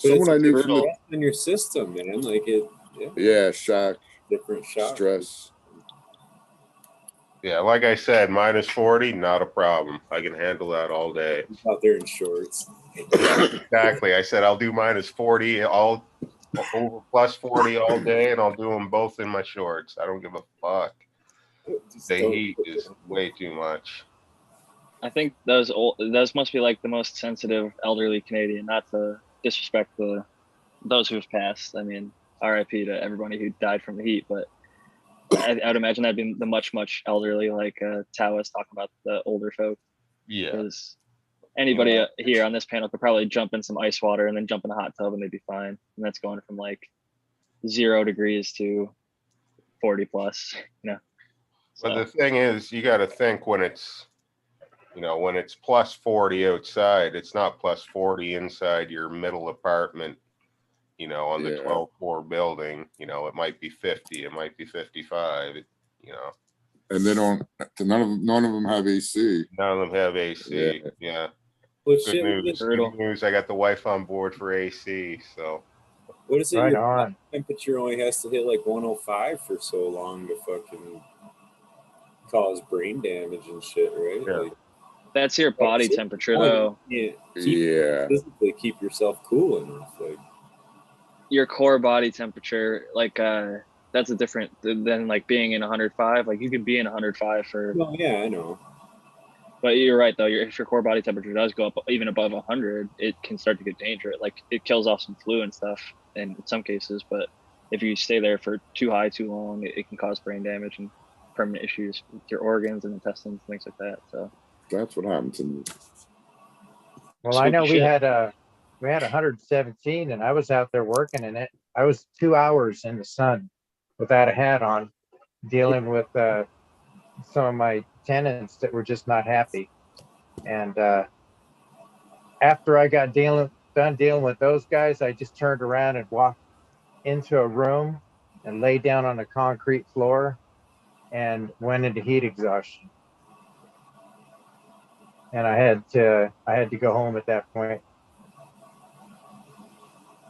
But it's someone I knew from the brutal. in your system, man. Like yeah, yeah, shock, different shock. stress. Yeah, like I said, -40, not a problem. I can handle that all day. Out there in shorts. Yeah, exactly. I said I'll do -40 all over +40 all day, and I'll do them both in my shorts. I don't give a fuck. Just The don't- heat is way too much. I think those must be like the most sensitive elderly Canadian. Not to disrespect those who've passed. I mean, RIP to everybody who died from the heat, but I would imagine that'd be the much elderly, like Tao was talking about, the older folk. Yeah. Because anybody here on this panel could probably jump in some ice water and then jump in a hot tub and they'd be fine. And that's going from like 0 degrees to 40 plus. You know. But So, the thing is, you got to think when it's, when it's +40 outside, it's not +40 inside your middle apartment, on the Yeah. 12th floor building. It might be 50, it might be 55, And they don't. None of them have AC. None of them have AC. Yeah. Well, Good shit, news. brutal. Good news. I got the wife on board for AC. So what is it? Right Your on. temperature only has to hit like 105 for so long to fucking cause brain damage and shit, right? Yeah. Like, that's your body that's it. temperature, Oh, though. Yeah. Physically keep yourself cool enough. Like, Your core body temperature, like that's a different than like being in 105. Like you can be in 105 for. well, yeah, I know. But you're right though. If your core body temperature does go up even above 100, it can start to get dangerous. Like it kills off some flu and stuff, in some cases. But if you stay there for too high, too long, it can cause brain damage and permanent issues with your organs and intestines, things like that. So That's what happened to me. Well, I know Spooky we shit. had 117, and I was out there working in it. I was 2 hours in the sun without a hat on, dealing with some of my tenants that were just not happy. And after I got done dealing with those guys, I just turned around and walked into a room and laid down on a concrete floor and went into heat exhaustion. And I had to go home at that point.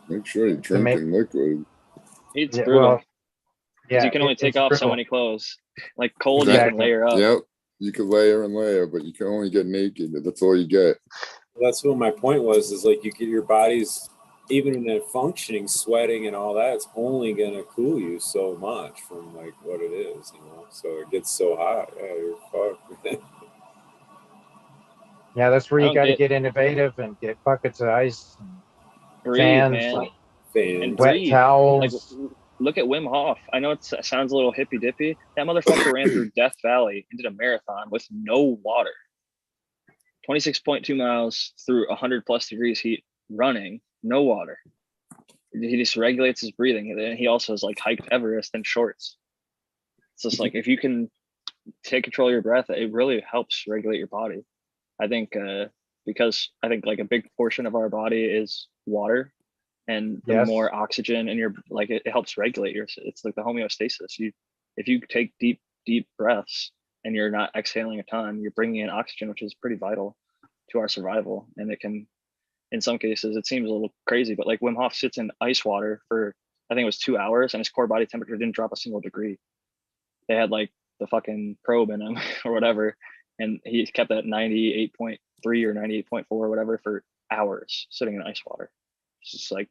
Make sure you're To make- drinking liquid. it's Yeah, brutal. well, Because yeah, you can only take it's off so brutal. many clothes. Like cold, you Exactly. can layer up. Yep. You can layer and layer, but you can only get naked. That's all you get. That's what my point was. Is like you get your body's even in it functioning, sweating and all that. It's only gonna cool you so much from like what it is, So it gets so hot. Yeah, you're fucked. Yeah, that's where I you don't got to get- get innovative and get buckets of ice, Breathe, fans, man. Fan. And wet breathe. towels. Like, look at Wim Hof. I know it sounds a little hippy dippy. That motherfucker ran through Death Valley and did a marathon with no water. 26.2 miles through 100 plus degrees heat running, no water. He just regulates his breathing. And then he also has like hiked Everest in shorts. It's just like if you can take control of your breath, it really helps regulate your body. I think because I think like a big portion of our body is water, and the Yes. more oxygen in your like it helps regulate your. It's like the homeostasis. If you take deep breaths and you're not exhaling a ton, you're bringing in oxygen, which is pretty vital to our survival. And it can, in some cases, it seems a little crazy, but like Wim Hof sits in ice water for I think it was 2 hours, and his core body temperature didn't drop a single degree. They had like the fucking probe in him or whatever, and he kept that 98.3 or 98.4 or whatever for hours sitting in ice water. It's just like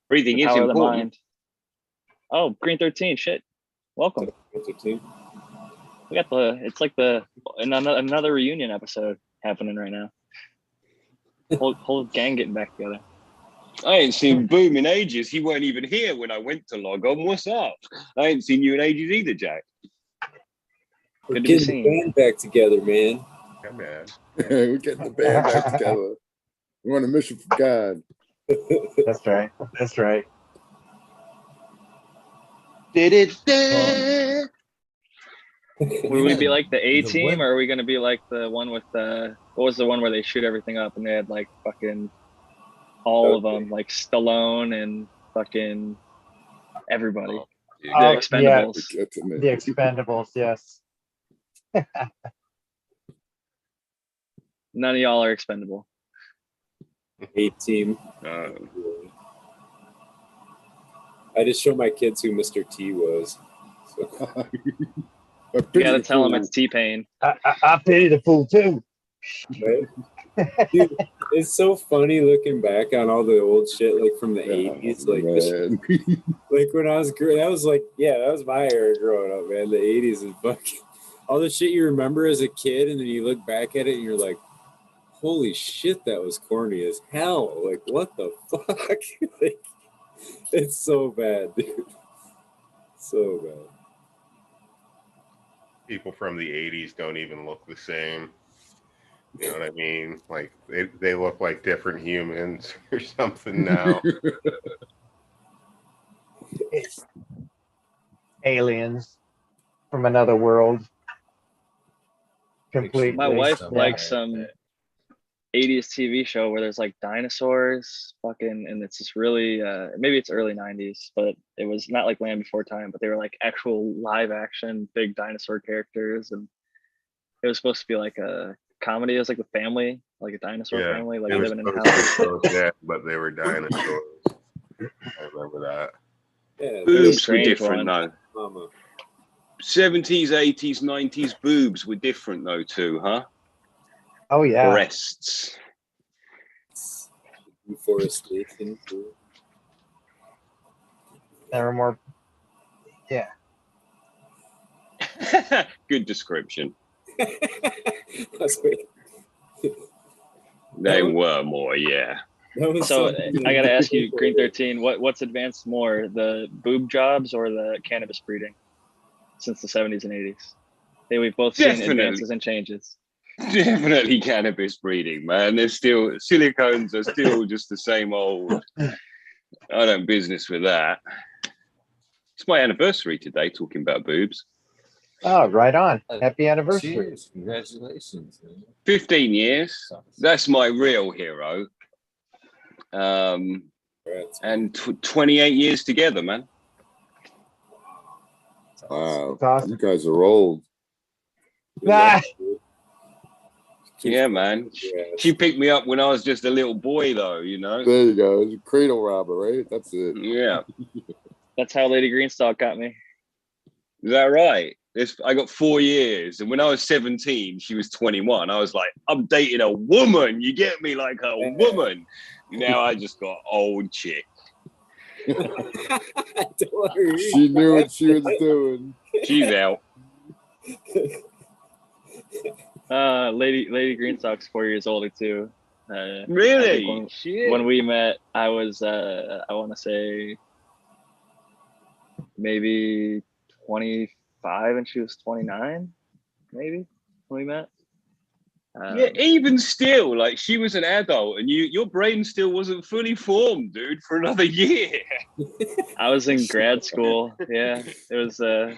Breathing the is power of the important. mind. Oh, Green 13, shit. Welcome. We got it's like another reunion episode happening right now. Whole gang getting back together. I ain't seen Boom in ages. He weren't even here when I went to log on. What's up? I ain't seen you in ages either, Jack. We're Good to be getting the seen. band back together, man. Yeah, man. We're getting the band back together. We're on a mission for God. That's right. That's right. Did it? Would we be like the A The team, Wim- or are we gonna be like the one with what was the one where they shoot everything up and they had like fucking all of them, like Stallone and fucking everybody. Oh, The yeah. Expendables. Get to me. The Expendables, yes. None of y'all are expendable. 8 team. Uh, I just show my kids who Mr. T was. So, You gotta tell them it's T-Pain. I pity the fool too. right? Dude, it's so funny looking back on all the old shit like from the Oh, 80s. Like, man. like when I was that was like, yeah, that was my era growing up, man. The 80s is fucking all the shit you remember as a kid, and then you look back at it and you're like, holy shit, that was corny as hell. Like, what the fuck? Like, it's so bad, dude. So bad. People from the 80s don't even look the same. You know what I mean? Like they look like different humans or something now. Aliens from another world. Completely. My wife Yeah. likes some 80s TV show where there's like dinosaurs, fucking, and it's just really, maybe it's early 90s, but it was not like Land Before Time, but they were like actual live action big dinosaur characters, and it was supposed to be like a comedy. It was like a family, like a dinosaur Yeah, family, like they were living in a supposed to be house. so dead, but they were dinosaurs. I remember that. Yeah, Really boobs were strange different one. though. mama. 70s, 80s, 90s boobs were different though too, huh? Oh yeah. Breasts. Deforestation. Too. There were more. Yeah. Good description. That's weird. They were more, yeah. That was So something I gotta that- ask you, Green 13, what's advanced more, the boob jobs or the cannabis breeding since the 70s and 80s? We've both seen Definitely. advances and changes. Definitely cannabis breeding, man. They're still silicones are still just the same old. I don't business with that. It's my anniversary today, talking about boobs. Oh, right on. Happy anniversary. Cheers. Congratulations. Man. 15 years. That's my real hero. And 28 years together, man. Wow. That's awesome. You guys are old. Ah, Yeah, man. She picked me up when I was just a little boy, though, you know? There you go. It's a cradle robber, right? That's it. Yeah. That's how Lady Greenstalk got me. Is that right? I got 4 years. And when I was 17, she was 21. I was like, I'm dating a woman. You get me? Like a woman. Now I just got old chick. She knew what she was doing. She's out. Lady Greenstalk's 4 years older too. I Really? think Shit. when we met, I was I want to say maybe 25 and she was 29, maybe when we met. Yeah, even still, like she was an adult and your brain still wasn't fully formed, dude, for another year. I was in grad school. Yeah, it was a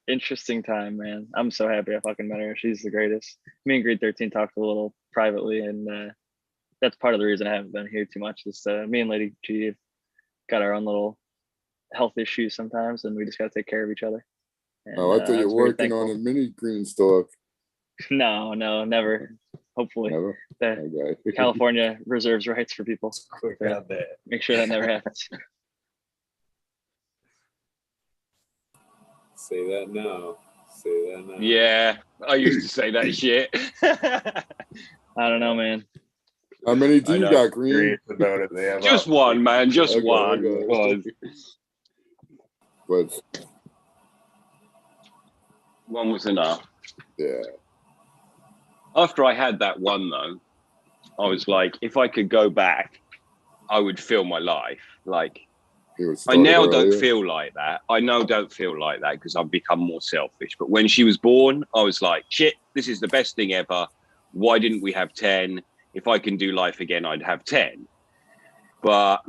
interesting time, man. I'm so happy I fucking met her. She's the greatest. Me and Grade 13 talked a little privately, and that's part of the reason I haven't been here too much. Is me and Lady G have got our own little health issues sometimes, and we just got to take care of each other. And, Oh, I thought I you was were very working on thankful. a mini Greenstalk. No, never. Hopefully, Never? the Okay. California reserves rights for people. Quick Yeah. on that. Make sure that never happens. Say that now. Say that now. Yeah, I used to say that shit. I don't know, man. How many do I you know. got, Green? Curious about it. They have Just one, man. Just Okay, one. okay. Because But one was enough. yeah, After I had that one, though, I was like, if I could go back, I would feel my life. Like, it was I started now don't earlier. feel like that. I now don't feel like that because I've become more selfish. But when she was born, I was like, shit, this is the best thing ever. Why didn't we have 10? If I can do life again, I'd have 10. But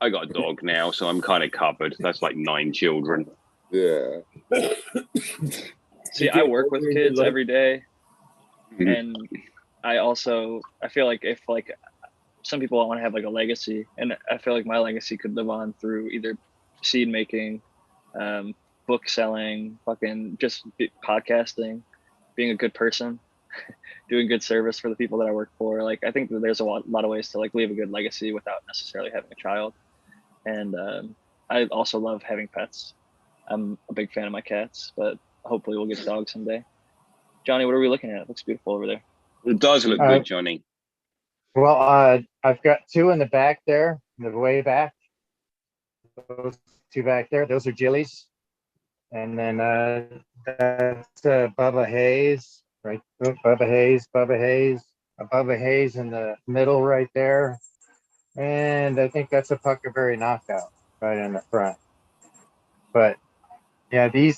I got a dog now, so I'm kind of covered. That's like 9 children. Yeah. See, I work with kids every day, Mhm. and I feel like if like some people want to have like a legacy, and I feel like my legacy could live on through either seed making, book selling, fucking just podcasting, being a good person, doing good service for the people that I work for. Like I think that there's a lot of ways to like leave a good legacy without necessarily having a child. And I also love having pets. I'm a big fan of my cats, but hopefully we'll get a dog someday. Johnny, what are we looking at? It looks beautiful over there. It does look good, Johnny. Well, I've got two in the back there, in the way back. Those two back there, those are Jillies. And then that's Bubba Hayes, right? Bubba Hayes in the middle right there. And I think that's a Puckerberry knockout right in the front. But yeah, the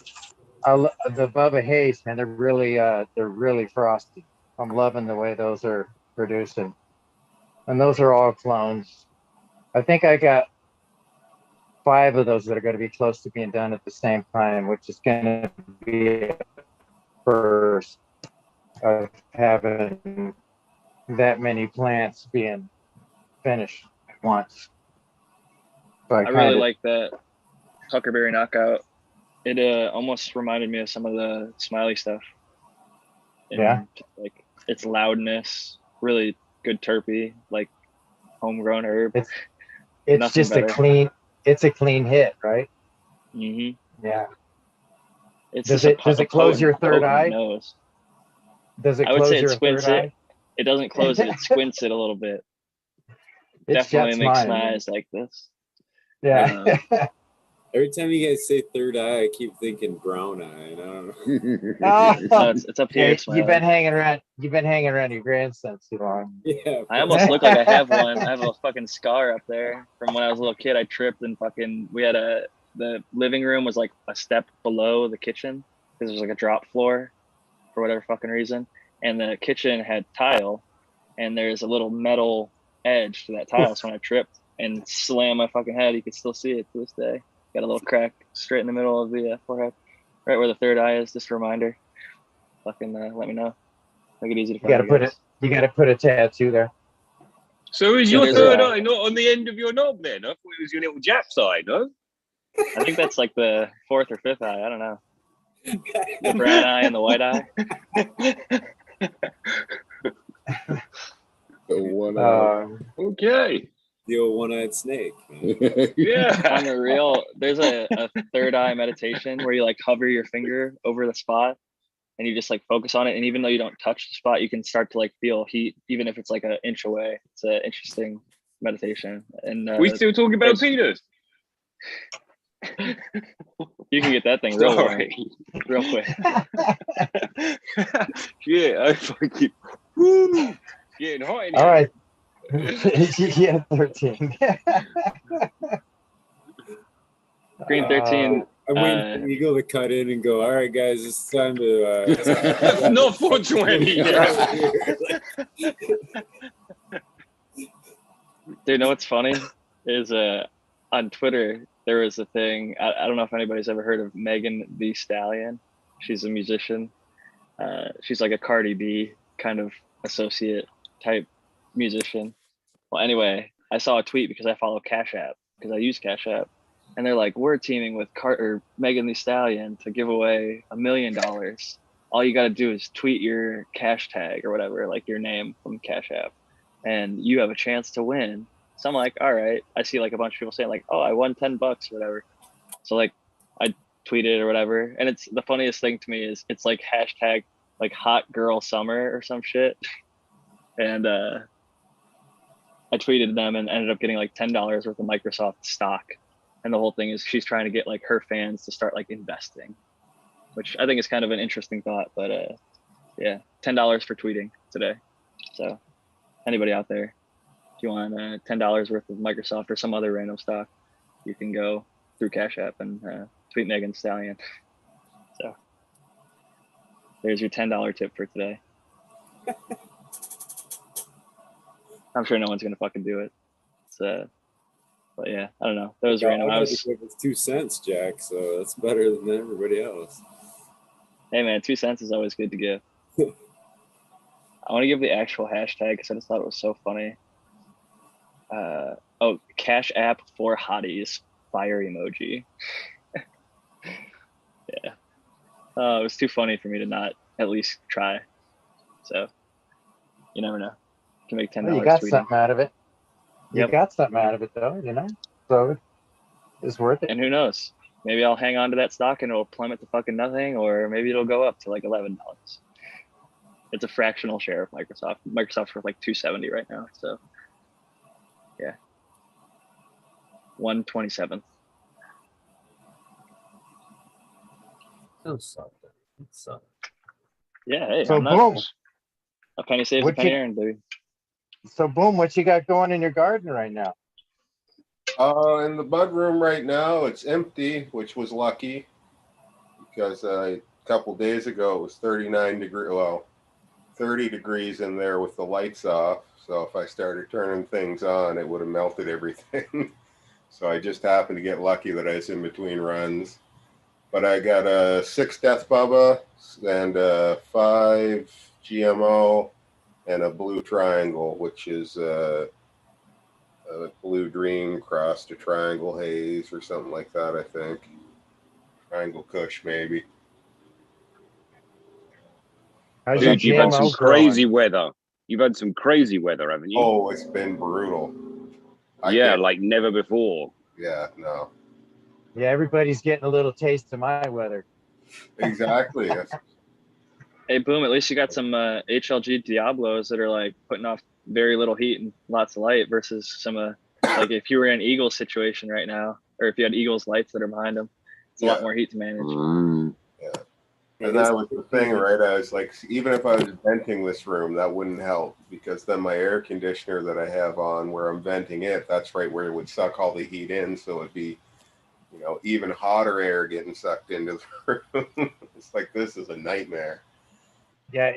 Bubba Hayes, man, they're really frosty. I'm loving the way those are producing. And those are all clones. I think I got 5 of those that are going to be close to being done at the same time, which is going to be a first of having that many plants being finished at once. So I really like that Huckleberry knockout. It almost reminded me of some of the Smiley stuff. Yeah. Like its loudness, really good terpy, like homegrown herb. It's just better. It's a clean hit, right? Mm-hmm. Yeah. Does it close your third eye? Nose. Does it close your third eye? It doesn't close it. It squints it a little bit. Definitely makes my eyes like this. Yeah. Every time you guys say third eye, I keep thinking brown eye, and I don't know. No, it's up here. You've been hanging around your grandson too long. Yeah. I almost look like I have one. I have a fucking scar up there from when I was a little kid. I tripped and we had the living room was like a step below the kitchen because there's like a drop floor for whatever fucking reason. And the kitchen had tile, and there's a little metal edge to that tile. So when I tripped and slammed my fucking head, you could still see it to this day. Got a little crack straight in the middle of the forehead, right where the third eye is. Just a reminder. Fucking let me know. Make it easy to find. You gotta put a tattoo there. So is your third eye not on the end of your knob then? I thought it was your little Jap's eye, no? I think that's like the 4th or 5th eye. I don't know. The brown eye and the white eye. The one okay. The old one-eyed snake. Yeah. On the real, there's a third eye meditation where you like hover your finger over the spot and you just like focus on it. And even though you don't touch the spot, you can start to like feel heat, even if it's like an inch away. It's an interesting meditation. And we still talking about penis. You can get that thing real quick. Yeah, I fucking woo, getting hot in here. All right. Yeah, 13. Green 13. I'm waiting for Eagle to cut in and go, all right, guys, it's time to... Not 420. Dude, you know what's funny? Is on Twitter, there was a thing, I don't know if anybody's ever heard of Megan Thee Stallion. She's a musician. She's like a Cardi B kind of associate type musician. Well, anyway, I saw a tweet because I follow Cash App, because I use Cash App. And they're like, we're teaming with Megan Thee Stallion to give away $1 million. All you got to do is tweet your cash tag or whatever, like your name from Cash App, and you have a chance to win. So I'm like, all right. I see like a bunch of people saying like, oh, I won $10 or whatever. So like I tweeted or whatever. And it's the funniest thing to me is it's like hashtag like hot girl summer or some shit. And I tweeted them and ended up getting like $10 worth of Microsoft stock. And the whole thing is she's trying to get like her fans to start like investing, which I think is kind of an interesting thought. But yeah, $10 for tweeting today. So anybody out there, if you want $10 worth of Microsoft or some other random stock, you can go through Cash App and tweet Megan Thee Stallion. So there's your $10 tip for today. I'm sure no one's gonna fucking do it. But yeah, I don't know. That was random. I was with 2 cents, Jack. So that's better than everybody else. Hey man, 2 cents is always good to give. I want to give the actual hashtag because I just thought it was so funny. Oh, Cash App for hotties, fire emoji. Yeah. It was too funny for me to not at least try. So you never know. You can make $10 Well, you got tweeting. something out of it. You Yep. got something out of it though, you know. So it's worth it. And who knows? Maybe I'll hang on to that stock and it'll plummet to fucking nothing, or maybe it'll go up to like $11. It's a fractional share of Microsoft. Microsoft's worth like 270 right now. So yeah. 127. Still something. It's something. Yeah, hey, So I'm not boom. a penny saves a What penny you- earned, baby. So boom, what you got going in your garden right now? In the bud room right now, it's empty, which was lucky because a couple days ago it was 39 degrees. Well, 30 degrees in there with the lights off. So if I started turning things on, it would have melted everything. So I just happened to get lucky that I was in between runs. But I got a 6 Death Bubba and a 5 GMO and a blue triangle, which is a blue dream crossed to triangle haze or something like that, I think. Triangle Kush, maybe. How's your Dude, you've had some GMO growing? crazy weather. You've had some crazy weather, haven't you? Oh, it's been brutal. yeah, like never before. Yeah, no. Yeah, everybody's getting a little taste of my weather. Exactly. Hey, boom! At least you got some HLG Diablos that are like putting off very little heat and lots of light versus some like if you were in an Eagle situation right now, or if you had Eagles lights that are behind them, it's a lot more heat to manage. Yeah. And that was the thing, right? I was like, even if I was venting this room, that wouldn't help because then my air conditioner that I have on where I'm venting it, that's right where it would suck all the heat in. So it'd be, you know, even hotter air getting sucked into the room. It's like, this is a nightmare. Yeah,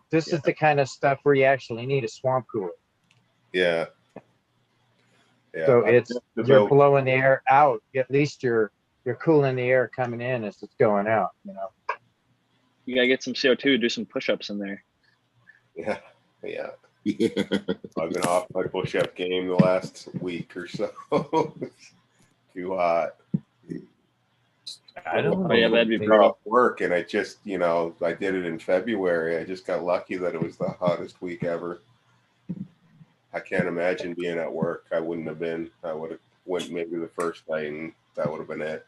this is the kind of stuff where you actually need a swamp cooler. Yeah. Yeah. So you're blowing the air out. At least you're cooling the air coming in as it's going out, you know. You gotta get some CO2, do some push-ups in there. Yeah. Yeah. I've been off my push-up game the last week or so. Too hot. I don't know. Oh yeah, that'd be Got brutal. off work, and I just, you know, I did it in February. I just got lucky that it was the hottest week ever. I can't imagine being at work. I wouldn't have been. I would have went maybe the first night, and that would have been it.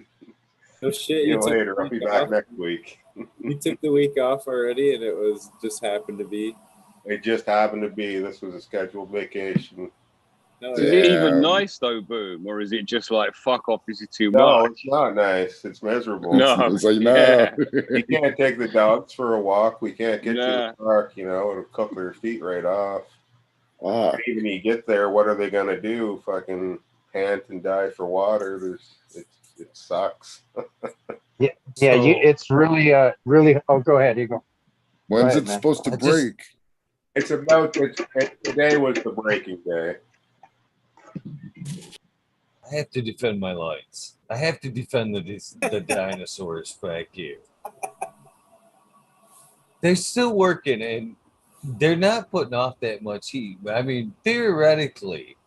No shit. See you later. I'll be back next week. You took the week off already, and it was just happened to be. It just happened to be. This was a scheduled vacation. No, Is it even nice though, boom, or is it just like fuck off? This is too No, much. it's not nice. It's miserable. No, It's like, no. yeah. You can't take the dogs for a walk. We can't get to Nah. the park. You know, it'll cook their feet right off. Ah, Even you get there, what are they gonna do? Fucking pant and die for water? It sucks. Yeah, So- it's really really. Oh, go ahead, Eagle. when's ahead, it man. supposed to I just- break? It's about today was the breaking day. I have to defend my lights. I have to defend the dinosaurs back here. They're still working and they're not putting off that much heat. I mean, theoretically,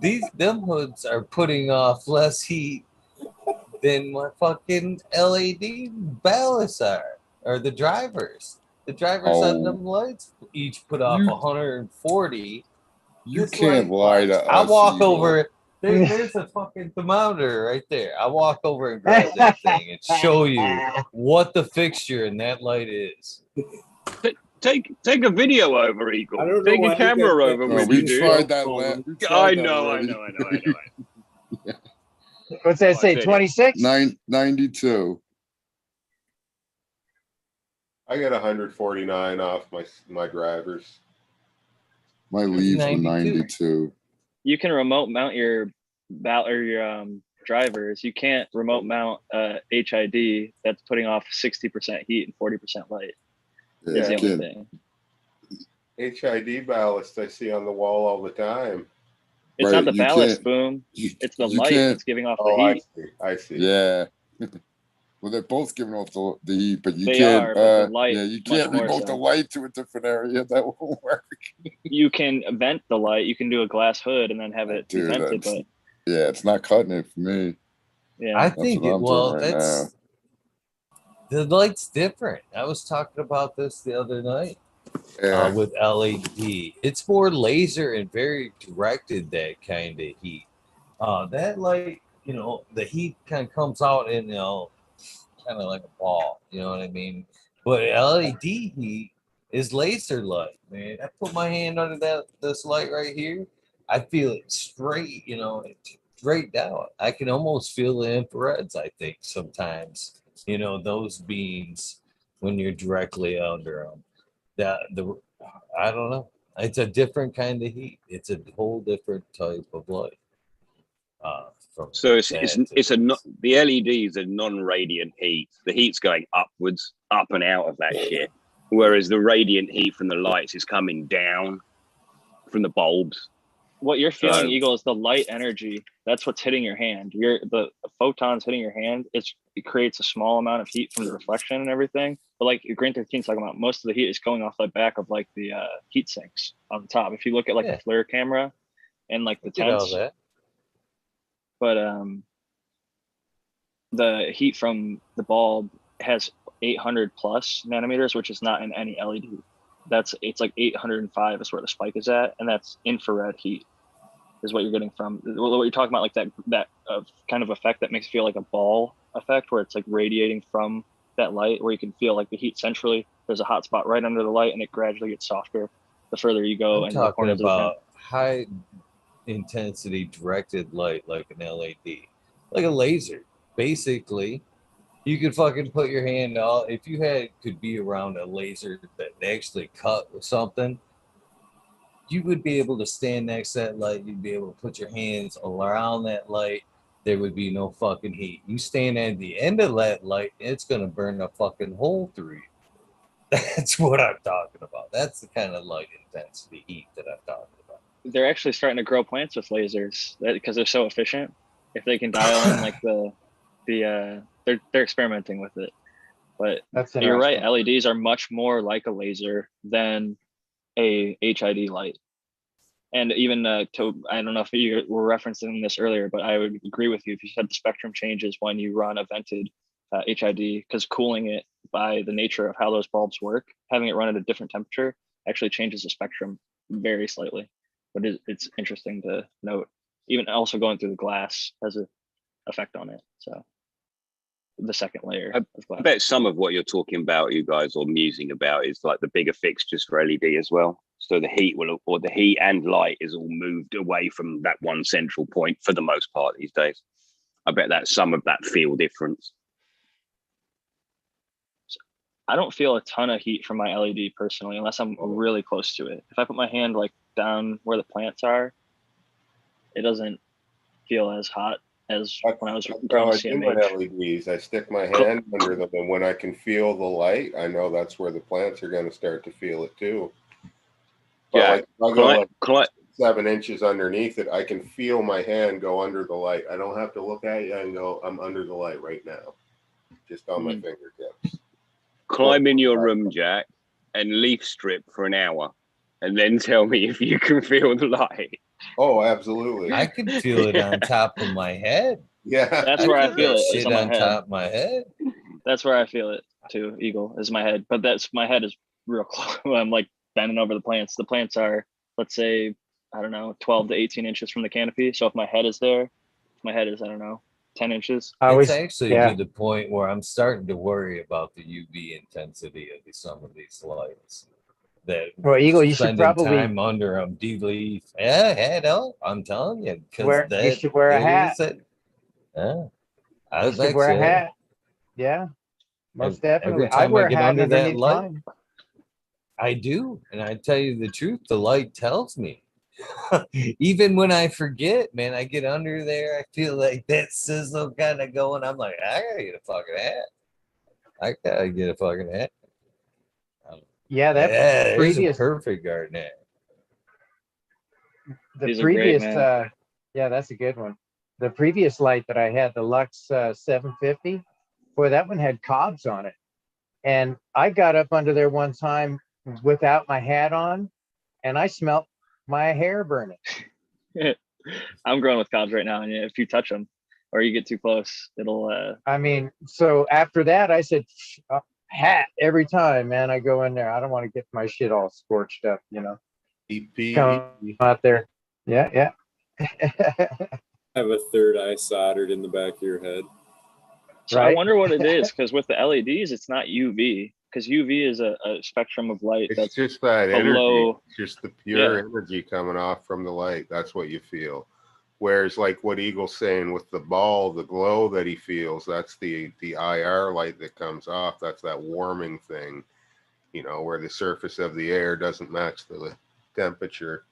them hoods are putting off less heat than my fucking LED ballasts are, or the drivers. The drivers on Oh. them lights each put off You- 140. You This can't light lie to flash. I us, walk Eagle. over. There's a fucking thermometer right there. I walk over and grab that thing and show you what the fixture in that light is. Take a video over, Eagle. I don't know Take why a you camera guys over can't- No, with we you, dude. tried that. We tried I that know. already. What's that Oh, I say? said it. 26? 92. I got 149 off my drivers. My leaves were 92. 92. You can remote mount your drivers. You can't remote mount HID that's putting off 60% heat and 40% light. Yeah, Is the you only can't- thing. HID ballast I see on the wall all the time. It's Right, not the you ballast, can't- boom. you- It's the you light can't- that's giving off the Oh, heat. I see. Yeah. Well, they're both giving off the heat, but you They can't. are, but the light yeah, you much can't more remote the so. light to a different area. That won't work. You can vent the light. You can do a glass hood and then have it be Dude, vented. that's, But yeah, it's not cutting it for me. yeah, I That's think what it, I'm well, doing right now. that's the light's different. I was talking about this the other night Yeah, with LED. It's more laser and very directed, that kind of heat. That light, you know, the heat kind of comes out in, you know, kind of like a ball, you know what I mean? But LED heat is laser light, man. I put my hand under this light right here, I feel it straight, you know, it's straight down. I can almost feel the infrareds, I think, sometimes, you know, those beams when you're directly under them. I don't know. It's a different kind of heat. It's a whole different type of light. So the LED is a non-radiant heat. The heat's going upwards, up and out of that shit. Whereas the radiant heat from the lights is coming down from the bulbs. what you're feeling, Eagle, is the light energy. That's what's hitting your hand. The photons hitting your hand. It creates a small amount of heat from the reflection and everything. But like Green 13's talking about, most of the heat is going off the back of like the heat sinks on the top. If you look at like the FLIR camera and like the tents, but the heat from the bulb has 800 plus nanometers, which is not in any LED. It's like 805 is where the spike is at, and that's infrared heat is what you're getting from what you're talking about, like that kind of effect that makes it feel like a ball effect, where it's like radiating from that light, where you can feel like the heat centrally. There's a hot spot right under the light, and it gradually gets softer the further you go. I'm and talking about high intensity directed light, like an LED, like a laser. Basically, you could fucking put your hand out. If you could be around a laser that actually cut with something, you would be able to stand next to that light. You'd be able to put your hands around that light. There would be no fucking heat. You stand at the end of that light, it's gonna burn a fucking hole through you. That's what I'm talking about. That's the kind of light intensity heat that I'm talking about. They're actually starting to grow plants with lasers because they're so efficient. If they can dial in like they're experimenting with it. But you're right, LEDs are much more like a laser than a HID light. And even I don't know if you were referencing this earlier, but I would agree with you if you said the spectrum changes when you run a vented HID, because cooling it by the nature of how those bulbs work, having it run at a different temperature actually changes the spectrum very slightly. But it's interesting to note. Even also going through the glass has an effect on it. So the second layer of glass. I bet some of what you're talking about, you guys, or musing about, is like the bigger fixtures for LED as well. So the heat the heat and light is all moved away from that one central point for the most part these days. I bet that's some of that feel difference. I don't feel a ton of heat from my LED personally, unless I'm really close to it. If I put my hand like down where the plants are, it doesn't feel as hot as when I was growing CMH. LEDs, I stick my hand under them, and when I can feel the light, I know that's where the plants are going to start to feel it too. But yeah, like 7 inches underneath it, I can feel my hand go under the light. I don't have to look at you and go, I'm under the light right now, just on my fingertips. Climb in your room, Jack, and leaf strip for an hour, and then tell me if you can feel the light. Oh, absolutely. I can feel it on top of my head. Yeah, that's where I feel it. Shit on top of my head. That's where I feel it too. Eagle is my head, but my head is real close. I'm like bending over the plants. The plants are, let's say, I don't know, 12 to 18 inches from the canopy. So if my head is there, my head is, I don't know, 10 inches. It's actually to the point where I'm starting to worry about the UV intensity of some of these lights. That Eagle, you should probably time under them. D-leaf. I'm telling you, you should wear a hat. I you should wear a hat. Yeah, most definitely. Every time I get under that light, mine. I do, and I tell you the truth, the light tells me. Even when I forget, man, I get under there. I feel like that sizzle kind of going. I'm like, I gotta get a fucking hat. I gotta get a fucking hat. Yeah, that previous perfect garden hat. These are great, man. Yeah, that's a good one. The previous light that I had, the Lux 750, boy, that one had cobs on it. And I got up under there one time without my hat on, and I smelt my hair burning. I'm growing with cobs right now, and if you touch them or you get too close, it'll. I mean, so after that, I said, hat every time, man. I go in there. I don't want to get my shit all scorched up, you know. Come out there. Yeah. Have a third eye soldered in the back of your head. So I wonder what it is, because with the LEDs, it's not UV, because UV is a spectrum of light It's that's just that below. energy. It's just the pure energy coming off from the light. That's what you feel. Whereas like what Eagle's saying with the ball, the glow that he feels, that's the IR light that comes off. That's that warming thing, you know, where the surface of the air doesn't match the temperature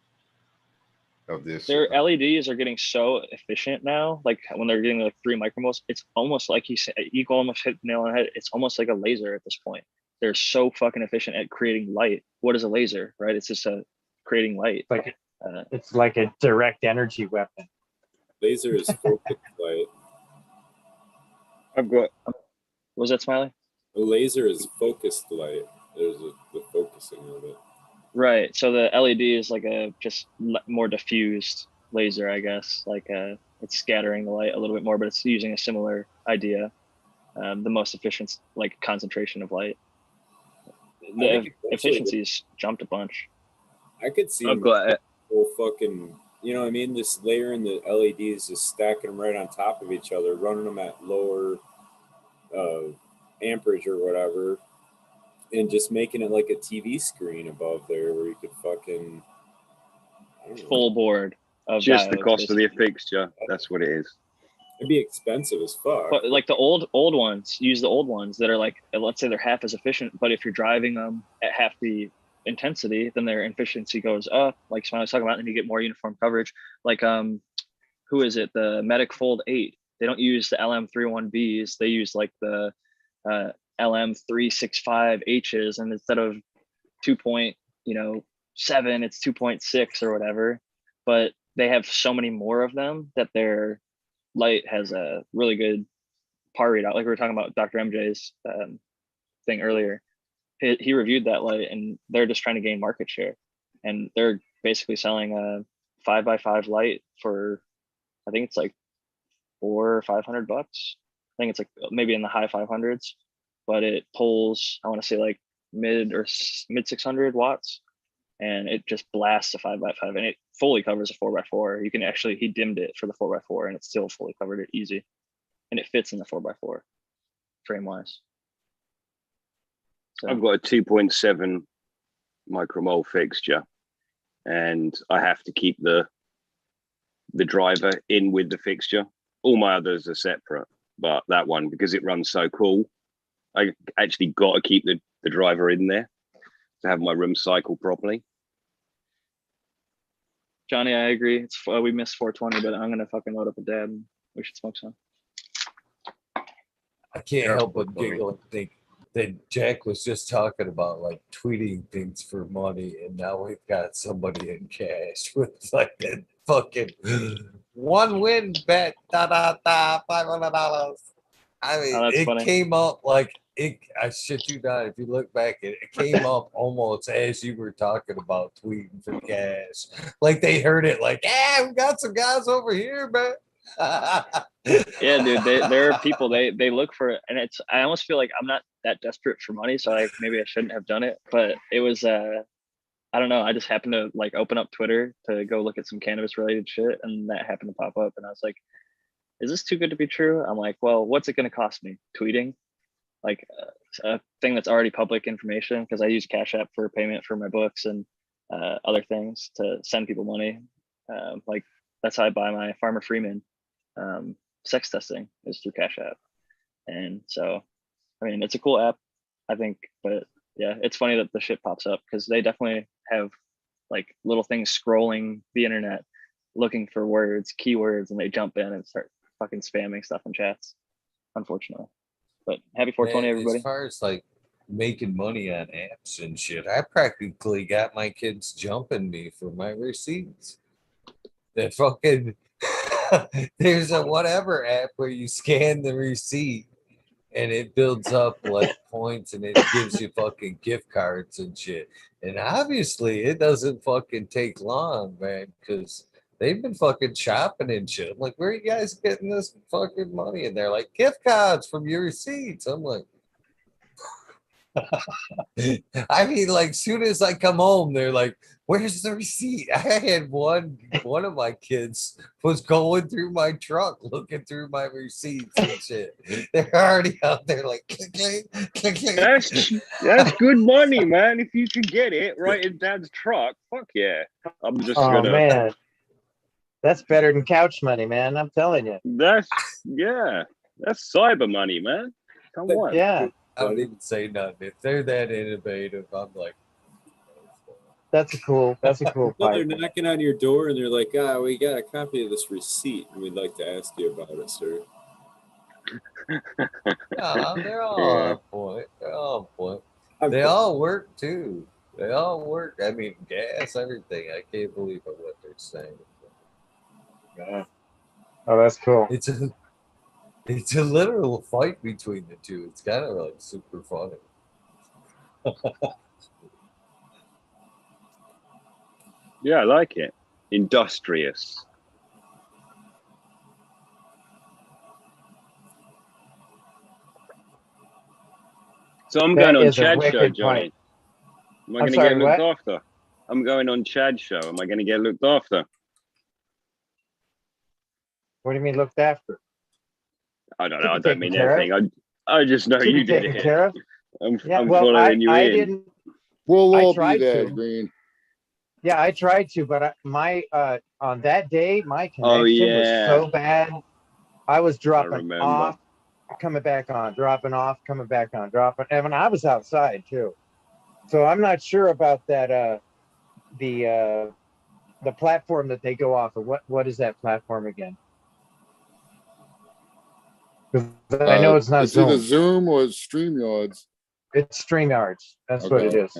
of this. Their LEDs are getting so efficient now. Like when they're getting like 3 micromoles, it's almost like Eagle almost hit the nail on the head. It's almost like a laser at this point. They're so fucking efficient at creating light. What is a laser, right? It's just creating light. Like it's like a direct energy weapon. Laser is focused light. Was that Smiley? A laser is focused light. There's the focusing of it. Right. So the LED is like a just more diffused laser, I guess. Like it's scattering the light a little bit more, but it's using a similar idea. The most efficient like concentration of light. The efficiencies jumped a bunch. I could see whole fucking, you know what I mean? Just layering the LEDs, just stacking them right on top of each other, running them at lower amperage or whatever, and just making it like a TV screen above there where you could fucking full board of just diodes, the cost basically. of the fixture. That's what it is. It'd be expensive as fuck. But like the old ones, use the old ones that are like, let's say they're half as efficient, but if you're driving them at half the intensity, then their efficiency goes up, like Smiley was talking about, and you get more uniform coverage. Like who is it? The Medic Fold 8. They don't use the LM31Bs. They use like the LM365Hs, and instead of 2.7, it's 2.6 or whatever. But they have so many more of them that their light has a really good par readout. Like we were talking about Dr. MJ's thing earlier. He reviewed that light, and they're just trying to gain market share, and they're basically selling a 5x5 light for, I think it's like $400 or $500. I think it's like maybe in the high 500s, but it pulls, I want to say like mid 600 watts, and it just blasts a 5x5, and it fully covers a 4x4. You can actually, he dimmed it for the 4x4, and it still fully covered it easy, and it fits in the 4x4 frame wise. So I've got a 2.7 micromole fixture, and I have to keep the driver in with the fixture. All my others are separate, but that one, because it runs so cool, I actually got to keep the driver in there to have my room cycle properly. Johnny, I agree. It's we missed 420, but I'm gonna fucking load up a dab, and we should smoke some. I can't help but giggle and think that Jack was just talking about like tweeting things for money, and now we've got somebody in cash with like that fucking one win bet, $500. I mean, it funny. came up like I shit you not. If you look back, it came up almost as you were talking about tweeting for cash. Like they heard it, like, yeah, we got some guys over here, man. Yeah, dude, there are people, they look for it, and I almost feel like I'm not that desperate for money, so maybe I shouldn't have done it, but it was I don't know, I just happened to like open up Twitter to go look at some cannabis related shit, and that happened to pop up, and I was like, is this too good to be true? I'm like, well, what's it going to cost me? Tweeting like a thing that's already public information, because I use Cash App for payment for my books and other things to send people money. Like that's how I buy my Farmer Freeman sex testing, is through Cash App. And so, I mean, it's a cool app, I think, but yeah, it's funny that the shit pops up, because they definitely have like little things scrolling the internet looking for words, keywords, and they jump in and start fucking spamming stuff in chats, unfortunately. But happy 420, Man, everybody. as far as like making money on apps and shit, I practically got my kids jumping me for my receipts. That fucking there's a whatever app where you scan the receipt and it builds up like points and it gives you fucking gift cards and shit. And obviously it doesn't fucking take long, man, because they've been fucking shopping and shit. I'm like, where are you guys getting this fucking money? And they're like, gift cards from your receipts. I'm like, I mean, like, soon as I come home, they're like, "Where's the receipt?" I had one of my kids was going through my truck, looking through my receipts and shit. They're already out there, like, click, click, click, click. That's good money, man. If you can get it right in Dad's truck, fuck yeah. I'm just Oh gonna. man, that's better than couch money, man. I'm telling you. That's cyber money, man. Come on. Yeah, I don't even say nothing. If they're that innovative, I'm like, that's a cool No, they're pipe. knocking on your door and they're like, we got a copy of this receipt and we'd like to ask you about it, sir. no, they're all Yeah. on point. They're all on point. They all work too. They all work. I mean, gas, everything. I can't believe what they're saying. Oh, that's cool. It's a literal fight between the two. It's kind of like super funny. Yeah, I like it. Industrious. So I'm That going on is a Chad's show, wicked Johnny. pipe. Am I I'm going to sorry, get looked what? after? I'm going on Chad's show. Am I going to get looked after? What do you mean looked after? I don't To know. be I don't taken mean care of? anything. I just know To be you did taken it. care of? I'm Yeah, well, following you I in. didn't. We'll I all be tried there, to. Green. Yeah, I tried to, but my on that day, my Oh, connection was yeah. so bad. I was dropping remember. off, coming back on, dropping off, coming back on, dropping. And when I was outside too, so I'm not sure about that. The platform that they go off of. What is that platform again? 'Cause I know it's not It's either Zoom. Zoom or StreamYards. It's StreamYards. That's what it Okay. is.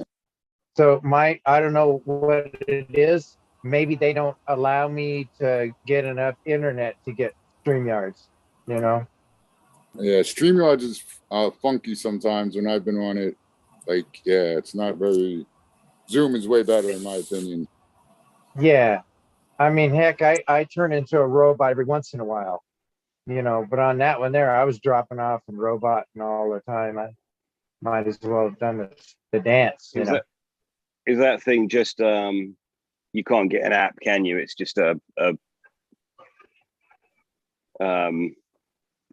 So I don't know what it is. Maybe they don't allow me to get enough internet to get StreamYards, you know? Yeah, StreamYards is funky sometimes when I've been on it. Like, yeah, it's not very. Zoom is way better in my opinion. Yeah. I mean, heck, I turn into a robot every once in a while, you know, but on that one there, I was dropping off and robot and all the time. I might as well have done the dance, you know? Is that thing just you can't get an app, can you? It's just a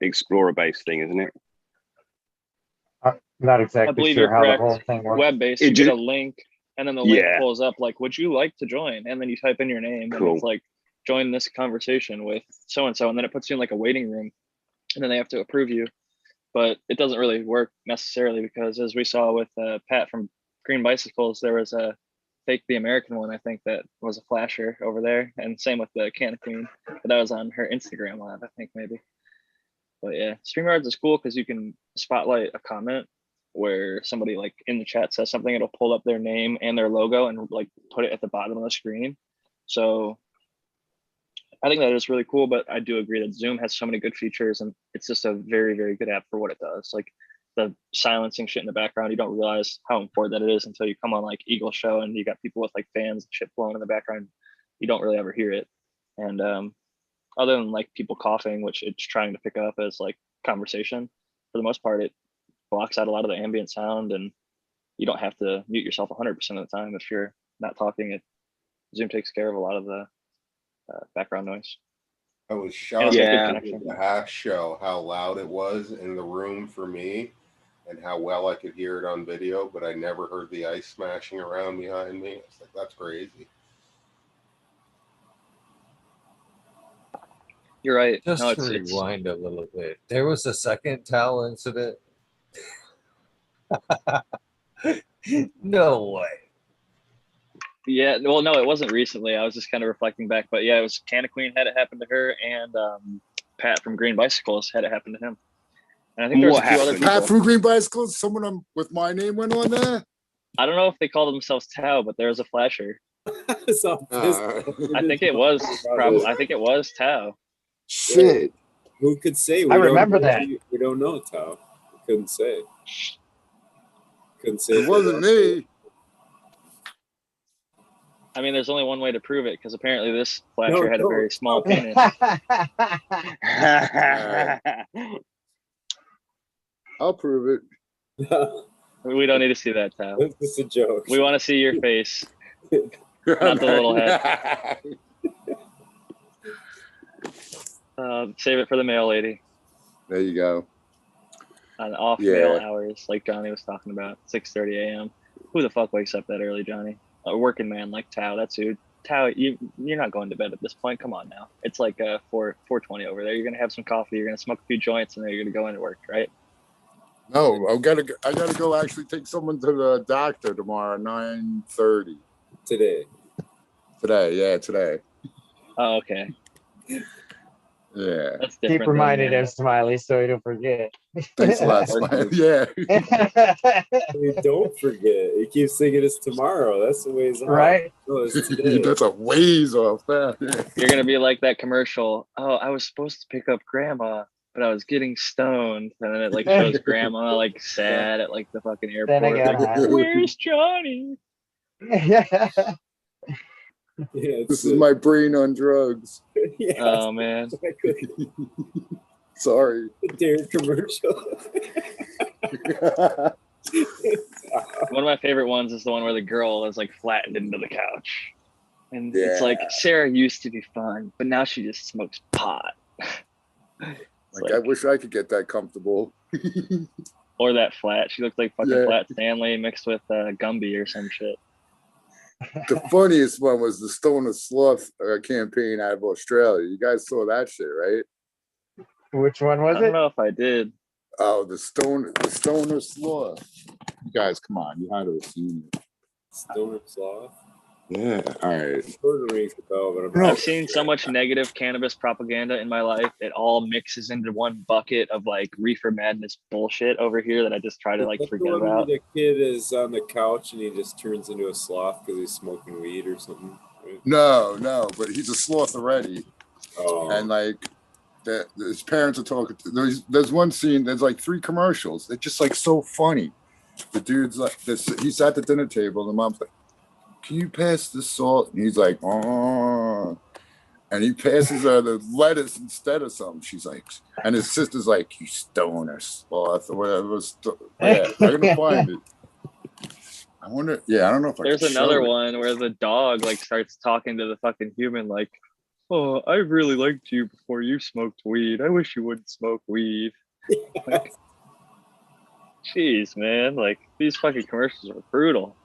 Explorer based thing, isn't it? Not I exactly believe sure you're how the correct. whole thing works. Web-based, It you get ju- a link, and then the link Yeah. pulls up like, "Would you like to join?" And then you type in your name, and Cool. it's like, "Join this conversation with so and so," and then it puts you in like a waiting room, and then they have to approve you. But it doesn't really work necessarily because, as we saw with Pat from Green Bicycles, there was a fake the American one, I think, that was a flasher over there, and same with the Canna Queen, but that was on her Instagram live, I think maybe. But yeah, StreamYards is cool because you can spotlight a comment where somebody like in the chat says something, it'll pull up their name and their logo and like put it at the bottom of the screen. So I think that is really cool, but I do agree that Zoom has so many good features and it's just a very, very good app for what it does. Like the silencing shit in the background, you don't realize how important that it is until you come on like Eagle Show and you got people with like fans and shit blowing in the background. You don't really ever hear it. And other than like people coughing, which it's trying to pick up as like conversation, for the most part, it blocks out a lot of the ambient sound and you don't have to mute yourself 100% of the time if you're not talking. It Zoom takes care of a lot of the background noise. I was And shocked it's got good Yeah. at connection. the hash show how loud it was in the room for me and how well I could hear it on video, but I never heard the ice smashing around behind me. It's like, that's crazy. You're right. Just No, to it's rewind a little bit, there was a second towel incident. No way. yeah. Well, no, it wasn't recently. I was just kind of reflecting back, but yeah, it was Canna Queen had it happen to her, and Pat from Green Bicycles had it happen to him. And I think there was What a few other happened? people. Pat from Green Bicycles, someone with my name went on there. I don't know if they called themselves Tao, but there was a flasher. So I think it was I think it was Tao. Shit. Who could say? I remember that. We don't know, Tao. Couldn't say. Couldn't say. It wasn't me. I mean, there's only one way to prove it because apparently this flasher had a very small penis. I'll prove it. We don't need to see that, Tao. It's just a joke. We want to see your face, not the little head. Save it for the mail lady. There you go. On off mail hours, like Johnny was talking about, 6:30 a.m. Who the fuck wakes up that early, Johnny? A working man like Tao. That's who. Tao, you're not going to bed at this point. Come on now. It's like 4:20 over there. You're gonna have some coffee. You're gonna smoke a few joints, and then you're gonna go into work, right? No, I gotta go actually take someone to the doctor tomorrow, 9:30. Today. Today. Oh, okay. Yeah. That's different. Keep reminding him, Smiley, so you don't forget. Thanks a lot, Smiley. Yeah. Hey, don't forget. He keeps thinking it's tomorrow. That's the ways off. Right? No, it's today. That's a ways off. Yeah. You're gonna be like that commercial. Oh, I was supposed to pick up Grandma, but I was getting stoned, and then it like shows Grandma like sad at like the fucking airport. Then I Like, got where's Johnny? Yeah, This is my brain on drugs. Yeah, Oh man. Sorry. Dare commercial. One of my favorite ones is the one where the girl is like flattened into the couch. And it's Yeah. like, Sarah used to be fun, but now she just smokes pot. Like, I wish I could get that comfortable. Or that flat. She looks like fucking Yeah. Flat Stanley mixed with Gumby or some shit. The funniest one was the Stoner Sloth campaign out of Australia. You guys saw that shit, right? Which one I was don't it? know if I did. Oh, the Stoner Sloth. You guys, come on. You had to have seen it. Stoner Sloth. Yeah. All right. Heard it rings a bell, but I'm not I've seen so much negative cannabis propaganda in my life. It all mixes into one bucket of like reefer madness bullshit over here that I just try to like That's the forget one where about. the kid is on the couch and he just turns into a sloth because he's smoking weed or something. Right? No, but he's a sloth already. Oh, And like his parents are talking. There's one scene. There's like 3 commercials. They're just like so funny. The dude's like this. He's at the dinner table. And the mom's like, "Can you pass the salt?" And he's like, "Oh," and he passes her the lettuce instead of something. She's like, and his sister's like, "You stoner sloth," or whatever. Yeah, I'm gonna find it. I wonder. Yeah, I don't know if There's another one where the dog like starts talking to the fucking human like, "Oh, I really liked you before you smoked weed. I wish you wouldn't smoke weed." Like, jeez, man, like these fucking commercials are brutal.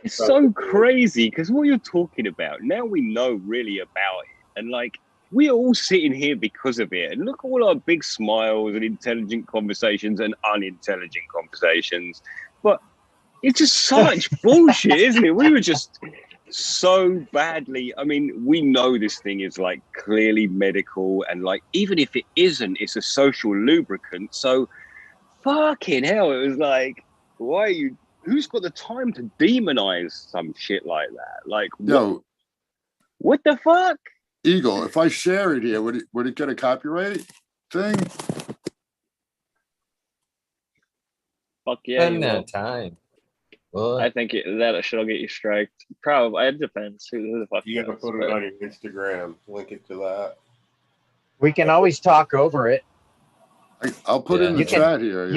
It's so crazy because what you're talking about now, we know really about it, and like we're all sitting here because of it. And look at all our big smiles and intelligent conversations and unintelligent conversations. But it's just such bullshit, isn't it? We were just so badly. I mean, we know this thing is like clearly medical, and like even if it isn't, it's a social lubricant. So fucking hell, it was like, why are you? Who's got the time to demonize some shit like that? Like, No, what the fuck? Eagle. If I share it here, would it get a copyright thing? Fuck yeah, Spend you that will. time. Well, I think that shit'll get you striked. Probably. It depends. Who the fuck You gotta knows, put it but- on your Instagram. Link it to that. We can always talk over it. I'll put it in the You can- chat here.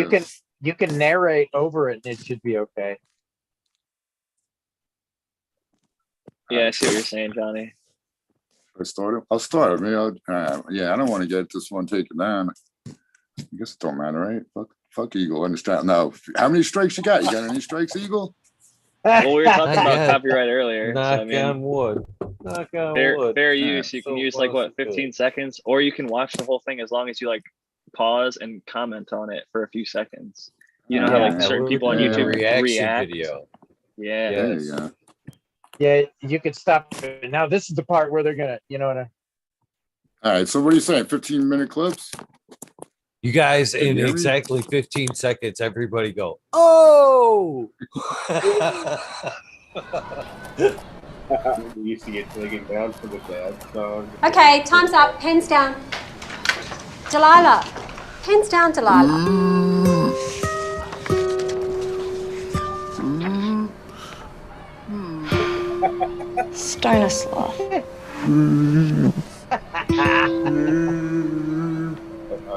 You can narrate over it and it should be okay. Yeah, I see what you're saying, Johnny. I'll start. Maybe yeah, I don't want to get this one taken down. I guess it don't matter, right? Fuck Eagle. Understand? No. How many strikes you got? You got any strikes, Eagle? Well, we were talking I about got- copyright earlier. So, knock I mean, on wood. Knock on wood. fair use. You So can use far, like what, so good. 15 seconds, or you can watch the whole thing as long as you like pause and comment on it for a few seconds. You know how Yeah, like certain people on yeah. YouTube reaction react. video. Yeah. There Yes. you go. Yeah, you could stop it. Now this is the part where they're gonna, All right. So what are you saying? 15-minute clips? You guys, Can you in hear me? exactly 15 seconds, everybody go, oh! We used to get taken down for the dad song. Okay, time's up. Pens down. Delilah. Hands down, Delilah. Stoner sloth. I'm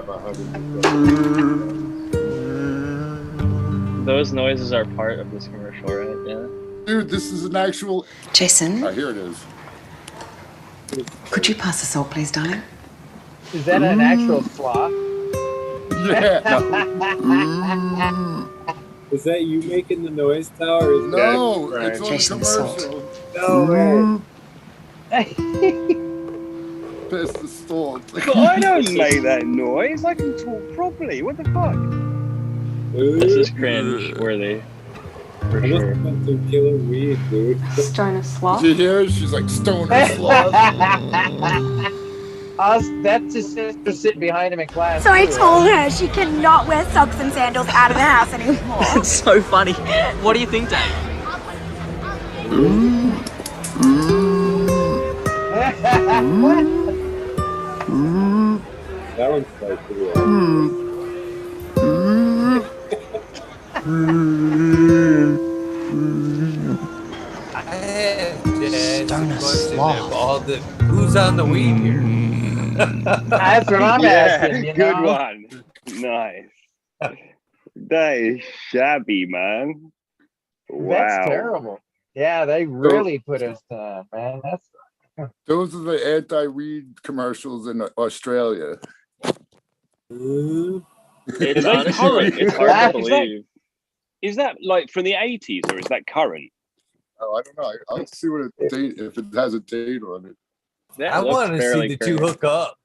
100%. Those noises are part of this commercial, right? Yeah. Dude, this is an actual. Jason, Here it is. could you pass the salt, please, darling? Is that an actual sloth? Yeah. Is that you making the noise, Tao? Or is No, that it's on the Jason, salt. commercial. No way. Piss the salt. But I don't make that noise. I can talk properly. What the fuck? This is cringe worthy. For I must sure. have been some killer weed, dude. Stoner sloth. Did you hear it? She's like stoner sloth. That's his sister sitting behind him in class. So I too, told her she cannot wear socks and sandals out of the house anymore. It's so funny. What do you think, Dave? That one's like pretty awesome. Stoner sloth. Who's on the weed here? That's what I'm asking. You Good know? one. Nice. That is shabby, man. Wow. That's terrible. Yeah, they really put us down, man. That's Those are the anti-weed commercials in Australia. It's that honestly, current? it's hard to Is that- believe. Is that like from the 80s or is that current? Oh, I don't know. I'll see what it date if it has a date on it. That I looks want to see fairly the two current. hook up.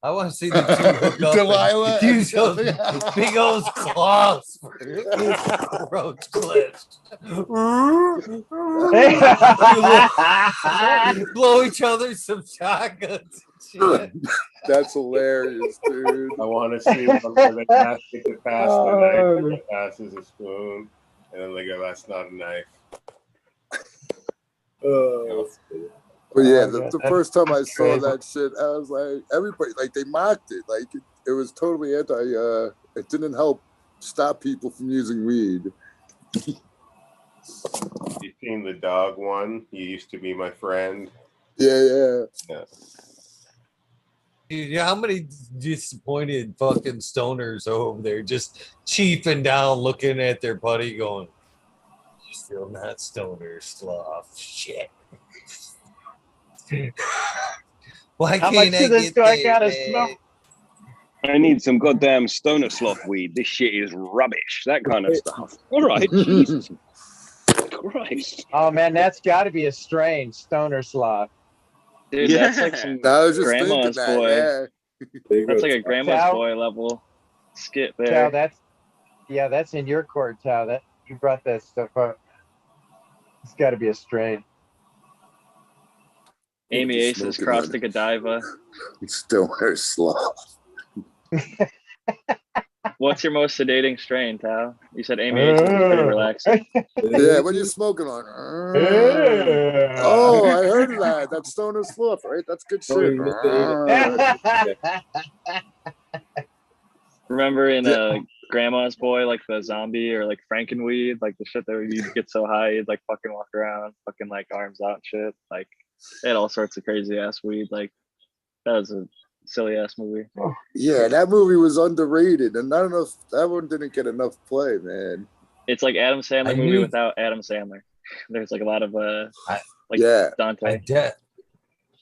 I want to see the two hook up. Delilah and and use those big old claws for roach clips. Blow each other some shotguns and shit. That's hilarious, dude. I want to see one where they pass it to pass the knife, and it passes a spoon, and then they go, "That's not a knife." But yeah, the first time I saw that shit, I was like, everybody, like, they mocked it. Like, it was totally it didn't help stop people from using weed. You seen the dog one? You used to be my friend. Yeah. Dude, how many disappointed fucking stoners are over there just chiefing down, looking at their buddy going, "You're still not stoner sloth. Shit." Why How can't much I of this get do I there, gotta man? smoke? I need some goddamn stoner sloth weed. This shit is rubbish. That kind of stuff. All right, Jesus Christ. Oh man, that's got to be a strange stoner sloth. Dude, that's like some I was just grandma's thinking boy. that, That's like a grandma's Tao? boy level skit Tao, there. that's in your court, Tao. That you brought that stuff up. It's got to be a strain. Amy Just Aces smoking crossed on to Godiva. stoner sloth. What's your most sedating strain, Tao? You said Amy Aces is pretty relaxing. Yeah, what are you smoking on? Oh, I heard of that. That's stoner sloth, right? That's good shit. Remember in Grandma's Boy, like the zombie or like Frankenweed, like the shit that you'd get so high you'd like fucking walk around, fucking like arms out and shit. Like they had all sorts of crazy ass weed. Like that was a silly ass movie. Yeah, that movie was underrated, and I don't know if that one didn't get enough play, man. It's like Adam Sandler I movie knew- without Adam Sandler. There's like a lot of like Yeah. Dante.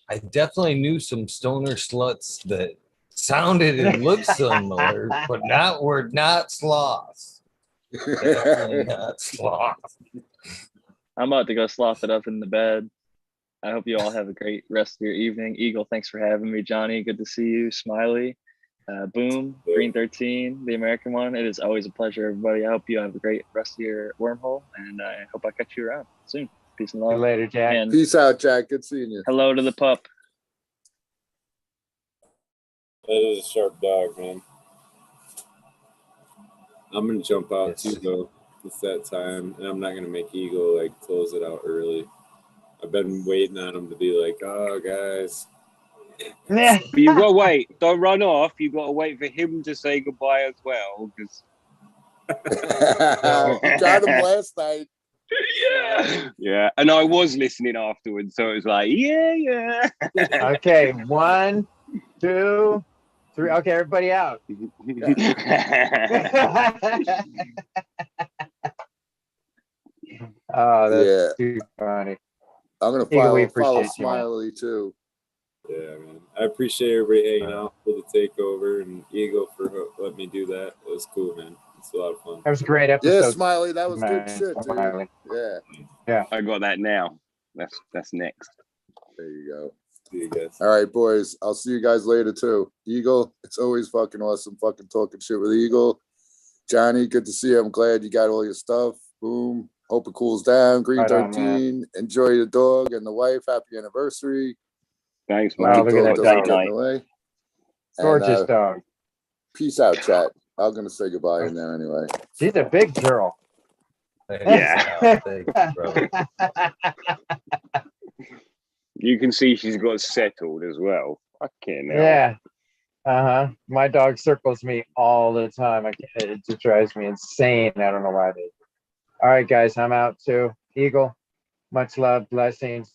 I definitely knew some stoner sluts that sounded and looked similar, but were not sloths. Definitely not sloths. I'm about to go sloth it up in the bed. I hope you all have a great rest of your evening. Eagle, thanks for having me. Johnny, good to see you. Smiley, Boom, Green 13, the American one. It is always a pleasure, everybody. I hope you have a great rest of your wormhole, and I hope I catch you around soon. Peace and See you love. later, Jack. And Peace out, Jack. Good seeing you. hello to the pup. That is a sharp dog, man. I'm gonna jump out too, though. It's that time, and I'm not gonna make Eagle like close it out early. I've been waiting on him to be like, "Oh, guys, Yeah. But you got to wait. Don't run off. You got to wait for him to say goodbye as well. Because You got him last night. yeah. And I was listening afterwards, so it was like, yeah. Okay, 1, 2, 3. Okay, everybody out. Oh, that's too funny. I'm gonna Eagle, we follow appreciate you, man. Smiley too. Yeah, man. I appreciate everybody hanging out for the takeover and Eagle for letting me do that. It was cool, man. It's a lot of fun. That was a great episode. Yeah, Smiley, that was good shit, dude. Smiley. Yeah. I got that now. That's next. There you go. See you guys. All right, boys. I'll see you guys later too. Eagle, it's always fucking awesome fucking talking shit with Eagle. Johnny, good to see you. I'm glad you got all your stuff. Boom. Hope it cools down. Green Right on, 13. Enjoy your dog and the wife. Happy anniversary. Thanks, Wow, man. look at that Doesn't dog. get in the way. Gorgeous And, dog. peace out, chat. I'm gonna say goodbye in there anyway. She's a big girl. Yeah. Thank you, brother. You can see she's got settled as well. Fucking hell. Yeah. My dog circles me all the time. It just drives me insane. I don't know why they. All right, guys, I'm out too. Eagle, much love, blessings.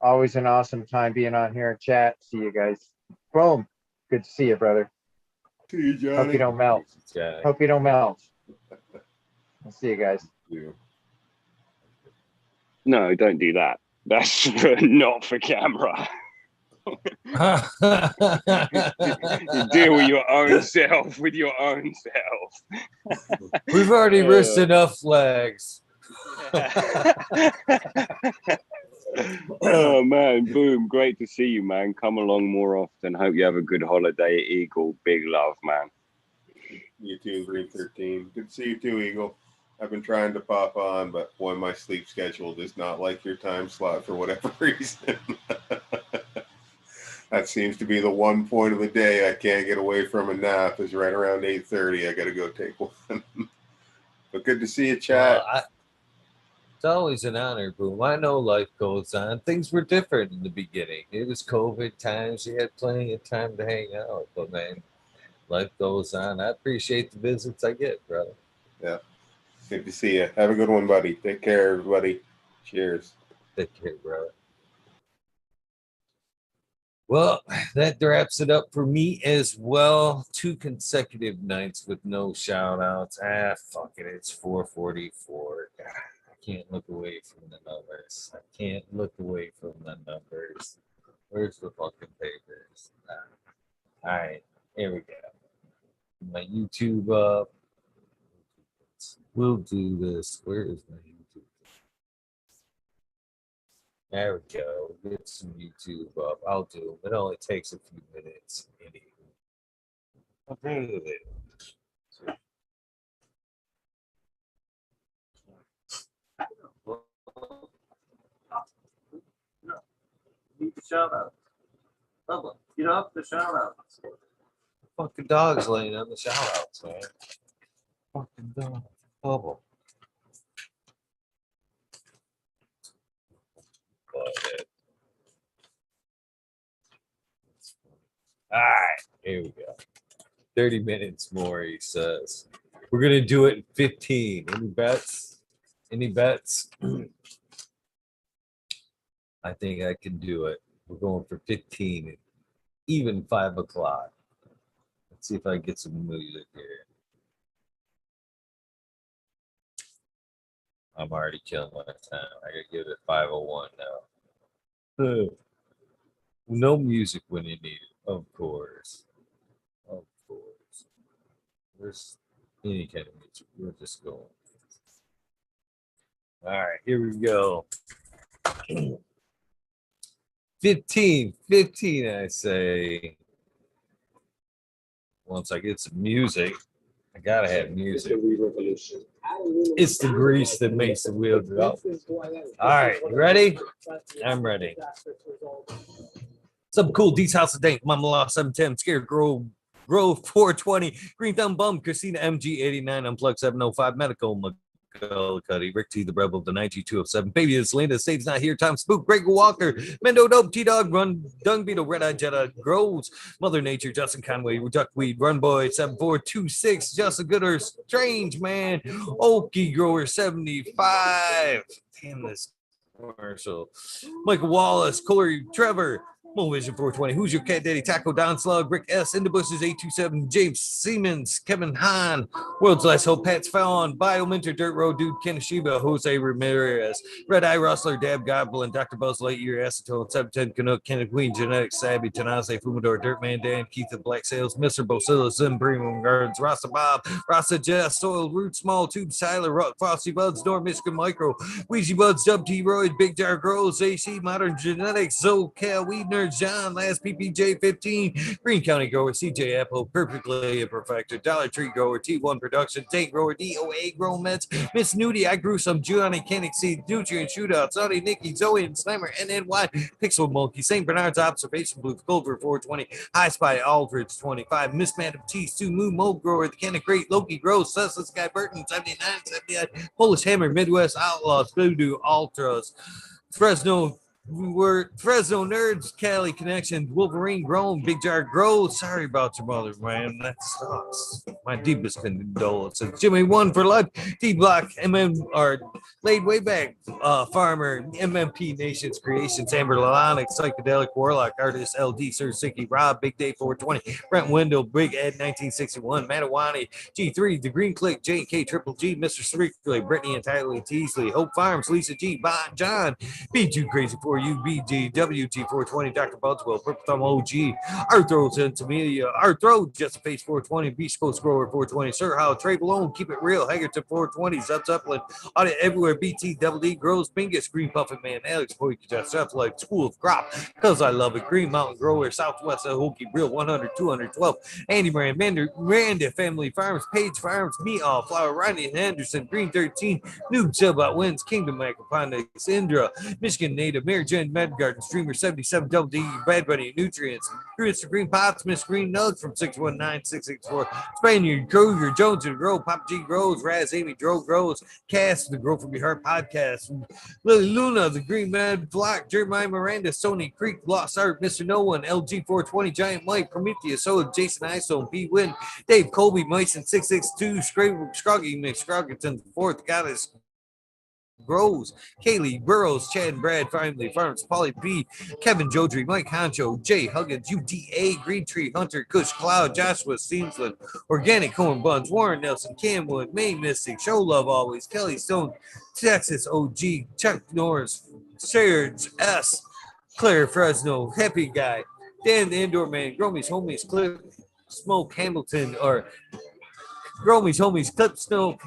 Always an awesome time being on here and chat. See you guys. Boom. Good to see you, brother. See you, Johnny. Hope you don't melt. Hope you don't melt. I'll see you guys. No, don't do that. That's not for camera. You deal with your own self with your own self. We've already risked enough flags. Oh man, boom. Great to see you, man. Come along more often. Hope you have a good holiday, Eagle. Big love, man. You too, Green 13. Good to see you too, Eagle. I've been trying to pop on, but boy, my sleep schedule does not like your time slot for whatever reason. That seems to be the one point of the day I can't get away from a nap is right around 8:30. I got to go take one. But good to see you, chat. Well, it's always an honor, Boom. I know life goes on. Things were different in the beginning. It was COVID times. You had plenty of time to hang out. But, man, life goes on. I appreciate the visits I get, brother. Yeah. Good to see you. Have a good one, buddy. Take care, everybody. Cheers. Take care, brother. Well, that wraps it up for me as well. 2 consecutive nights with no shout outs. Fuck it. It's 4:44. God, I can't look away from the numbers. I can't look away from the numbers. Where's the fucking papers? All right. Here we go. My YouTube up. We'll do this. Where is my YouTube? There we go. Get some YouTube up. I'll do them. It only takes a few minutes. Shout out. Bubba, get off the shout outs. Fucking dog's laying on the shout outs, man. Fucking dog. Bubble. All right, here we go. 30 minutes more, he says. We're going to do it in 15. Any bets? Any bets? I think I can do it. We're going for 15, even 5 o'clock. Let's see if I can get some music here. I'm already killing my time. I got to give it 5:01 now. No music when you need it, of course. Of course. There's any kind of music. We're just going. All right, here we go. 15, I say. Once I get some music, I gotta have music. It's the grease that makes the wheel go. All right, you ready? I'm ready. Some cool D's House of Dank, Mama Law 710, Scarecrow, Grove 420, Green Thumb Bum, Christina MG 89, Unplugged 705, Medical Cuddy, Rick T, the Rebel, the 9G207, Baby is Selena, Save's not here, Tom Spook, Greg Walker, Mendo Dope, T-Dog, Run, Dung Beetle, Red Eye Jedi, Groves, Mother Nature, Justin Conway, Duckweed, Run Boy, 7426, Justin Gooder, Strange Man, Okie Grower, 75. Damn this commercial. Michael Wallace, Corey, Trevor, Movision 420, Who's Your Cat Daddy, Taco Don Slug, Rick S, In the Bushes 827, James Siemens, Kevin Hahn, World's Last Hope, Pat's Fallon, Biomentor, Dirt Road Dude, Kenishiba, Jose Ramirez, Red Eye Rustler, Dab Goblin, Dr. Buzz Lightyear, Acetone, 710 Canuck, Kenneth Queen, Genetics, Sabby, Tanaze, Fumador, Dirtman Dan, Keith the Black Sales, Mr. Bocilla, Zim, Premium Gardens, Rasta Bob, Rasta Jess, Soil, Root, Small Tube, Tyler, Frosty Buds, Norm, Michigan Micro, Ouija Buds, Dub T. Roy, Big Jar Grows, AC, Modern Genetics, Zocal, Weed Nerd, John, Last PPJ 15, Green County Grower, CJ Apple, Perfectly Perfected, Dollar Tree Grower, T1 Production, Tank Grower, DOA Grow Mets, Miss Nudie, I Grew Some, Gianni, Canic Seed, Nutrient Shootout, Sonny, Nikki, Zoe, and Slammer, NNY, Pixel Monkey, St. Bernard's Observation Blue, Culver 420, High Spy, Aldridge 25, Miss Madam T, Stu Moo, Mo Grower, The Canna Great, Loki Grows, Cecil Sky Burton, 79, Polish Hammer, Midwest Outlaws, Voodoo Ultras, Fresno Nerds, Cali Connection, Wolverine Grown, Big Jar Grows. Sorry about your mother, man. That sucks. My deepest condolences. Jimmy One for Life, D Block, or Laid Way Back, Farmer, MMP Nations Creations, Amber Lalonic, Psychedelic Warlock, Artist LD, Sir Sicky, Rob, Big Day 420, Brent Window, Big Ed 1961, Matawani, G3, The Green Click, JK, Triple G, Mr. Strictly, Brittany and Tyler Teasley, Hope Farms, Lisa G, Bon John, B2 Crazy for You, BG, WT420, Dr. Budswell, Purple Thumb OG, Arthro Amelia, Arthro, Just Face 420, Beast Coast Grower 420, Sir How, Trey Malone, Keep It Real, Hagerton 420, Zuts Upland, Audit Everywhere, BT, Double D, Grows, Bingus, Green Puffin Man, Alex Poik, Just Stuff Like School of Crop, Cause I Love It, Green Mountain Grower, Southwest Hokey, Real 100, 212, Andy Moran, Miranda Family Farms, Page Farms, Me All, Flower, Ronnie and Anderson, Green 13, Noob Chillbot Wins, Kingdom Microponics, Indra, Michigan Native, Mary Jane Medgarden, Streamer 77, Double D, Bad Bunny, Nutrients, Mr. Green Pots, Miss Green Nugs from 619-664, Spaniard, Kroger, Jones and Grow, Pop G Grows, Raz, Amy, Dro Grows, Cass, the Grow From Your Heart podcast, Lily Luna, the Green Med Flock, Jeremiah Miranda, Sony Creek, Lost Art, Mr. No One, LG 420, Giant Mike, Prometheus, Soda, Jason Iso, B Win, Dave Colby, Mason 662, Scroggy, McScroggerton, the fourth goddess, Grows, Kaylee, Burrows, Chad, Brad, Finally, Farms, Polly B, Kevin Jodry, Mike Honcho, Jay Huggins, UDA, Green Tree, Hunter, Kush, Cloud, Joshua, Steamsland, Organic Corn Buns, Warren Nelson, Camwood, May Mystic, Show Love Always, Kelly Stone, Texas OG, Chuck Norris, Serge S, Claire Fresno, Happy Guy, Dan the Indoor Man, Gromies, Homies, Clip, Smoke Hamilton, or Gromies, Homies, Clip Snow,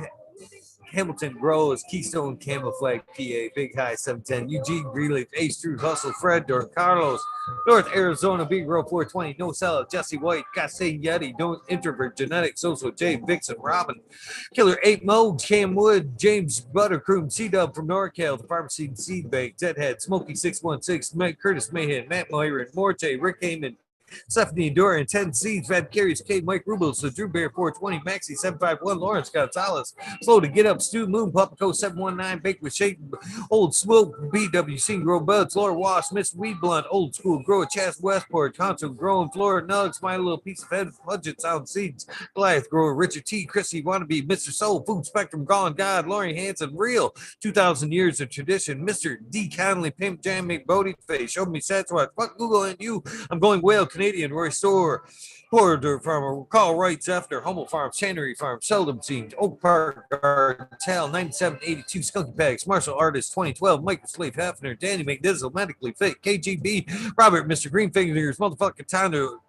Hamilton Grows, Keystone Camouflage PA, Big High 710, Eugene Greenleaf, Ace Drew, Hustle, Fred, Dor Carlos, North Arizona, Big Row 420, No Salad, Jesse White, Gassay Yeti, Don't Introvert, Genetics, Social J, Vixen, Robin, Killer 8 Mode, Cam Wood, James Buttercream, C-Dub from NorCal, the Pharmacy and Seed Bank, Deadhead, Smokey 616, Mike Curtis Mayhem, Matt Myron, Morte, Rick Heyman, Stephanie Dorian, 10 Seeds, Fat Carries, K, Mike Rubos, the Drew Bear 420, Maxi 751, Lawrence Gonzalez, Slow to Get Up, Stu Moon, Pupico 719, Baked with Shake, Old Smoke, BWC, Grow Buds, Laura Wash, Miss Weed Blunt, Old School, Grow Chas Westport, Concho, Growing, Florida Nugs, My Little Piece of Head, Budget Sound Seeds, Goliath Grower, Richard T, Chrissy Wannabe, Mr. Soul, Food Spectrum, Gone God, Laurie Hanson, Real, 2,000 Years of Tradition, Mr. D. Conley, Pimp Jam, McBodie Face, Show Me Sasquatch, Fuck Google and You, I'm Going Whale, Canadian, Roy Store, Corridor Farmer, Call Rights After, Humble Farms, Tannery Farm, Seldom Seen, Oak Park Cartel, 9782, Skunky Bags, Martial Artist, 2012, Michael Slave Hefner, Danny McDizzle, Medically Fit, KGB, Robert, Mr. Greenfingers, Motherfucking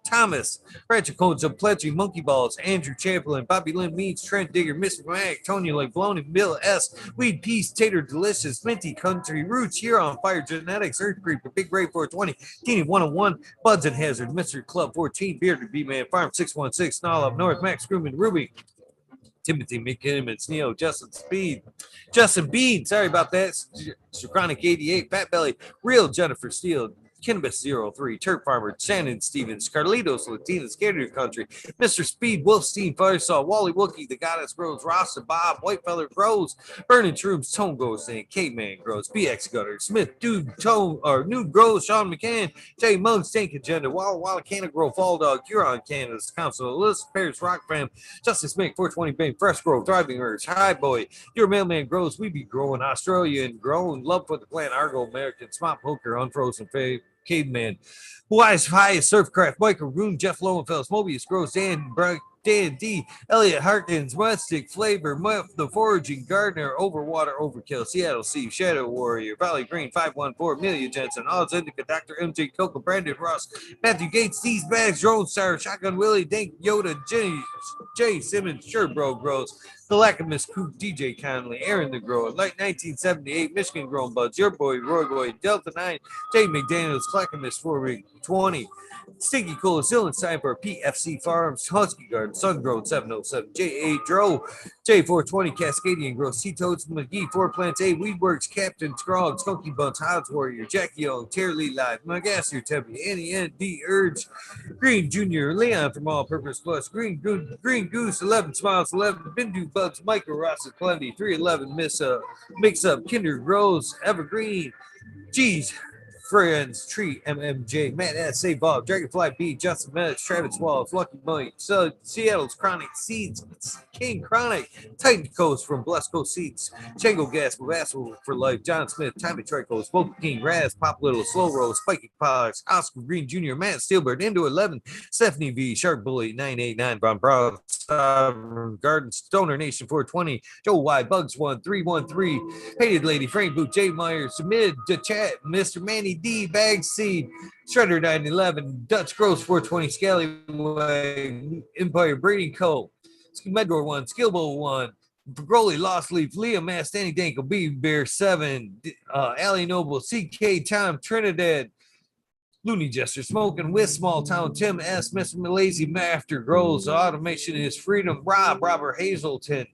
Thomas, Ratchet Codes of Pledgey, Monkey Balls, Andrew Chamberlain, Bobby Lynn Meats, Trent Digger, Mr. Mac, Tony Like Bloney, Bill S, Weed Peace, Tater Delicious, Minty Country, Roots, Here on Fire, Genetics, Earth Creeper, Big Ray 420, Teeny 101, Buds and Hazard, Mr. Club 14, Bearded B-Man, Farm 616, Snarl Up North, Max Grumman, Ruby, Timothy McKimmons, Neo, Justin Bean, sorry about that, Chronic 88, Fat Belly, Real Jennifer Steele, Cannabis 03, Turf Farmer, Shannon Stevens, Carlitos, Latinas, Gator Country, Mr. Speed, Wolfstein, Firesaw, Wally Wookie, The Goddess Grows, Rasta Bob, Whitefeller Grows, Burning Troops, Tone Goes, and Caveman Grows, BX Gutter, Smith, Dude, Tone, or New Grows, Sean McCann, Jay Muggs, Tank Agenda, Walla Canna Grow, Fall Dog, Huron, Canada's Council, Elizabeth Paris, Rock Fam, Justice Make, 420 Bang, Fresh Grow, Thriving Urge, Hi Boy, Your Mailman Grows, We Be Growing, Australia and Growing, Love for the Plant, Argo, American, Smop Hooker, Unfrozen Fave, Caveman, Wise Highest, Surfcraft, Michael Roon, Jeff Lowenfels, Mobius Grows, Dan D, Elliot Harkins, Weststick, Flavor, Muff, The Foraging, Gardner, Overwater, Overkill, Seattle Sea, Shadow Warrior, Valley Green, 514, Amelia Jensen, Odds Indica, Dr. MJ Coco, Brandon Ross, Matthew Gates, These Bags, Drone Star, Shotgun Willie, Dank Yoda, Jay Simmons, Sherbrode Grows, The Lackamus Coop, DJ Conley, Aaron the Grower, Light 1978, Michigan Grown Buds, Your Boy, Roy Boy, Delta 9, Jay McDaniels, Clackamus 420, Stinky Cola, Dylan Steinberg, PFC Farms, Husky Garden, Sun Grown 707, J.A. Dro, J420, Cascadian Growth, Sea Toads, McGee, Four Plants, A, Weedworks, Captain Scrog, Skunky Bunch, Hodge Warrior, Jackie Young, Terry Lee Live, Magaster Tempe, Annie N, D Urge, Green Jr., Leon from All Purpose Plus, Green Goose, 11 Smiles, 11, Bindu Bugs, Michael Ross is Plenty, 311 Mix Up, Kinder Grows, Evergreen, Geez, Friends, Tree, MMJ, Matt S. Save Bob, Dragonfly B, Justin Metz, Travis Wallace, Lucky Mike, Seattle's Chronic Seeds, King Chronic, Titan Coast from Blessed Coast Seeds, Chango Gas, Vassal for Life, John Smith, Tommy Trico, Smoke King, Raz, Pop Little, Slow Rose, Spiky Pox, Oscar Green Jr., Matt Steelbird, Into 11, Stephanie V, Shark Bully, 989, Von Brown, Garden, Stoner Nation 420, Joe Y, Bugs 1313, Hated Lady, Frank Boot, Jay Myers, Submit, the Chat, Mr. Manny D, Bag Seed, Shredder 911, Dutch Gross 420, Scallywag, Empire Breeding Co., Medgore 1, Skillbo 1, Broly, Lost Leaf, Liam Mass, Danny Danko, B Bear 7, Allie Noble, CK Tom, Trinidad, Looney Jester, Smoking with Small Town, Tim S, Mr. Malazy, Mafter Grows, Automation is Freedom, Robert Hazelton,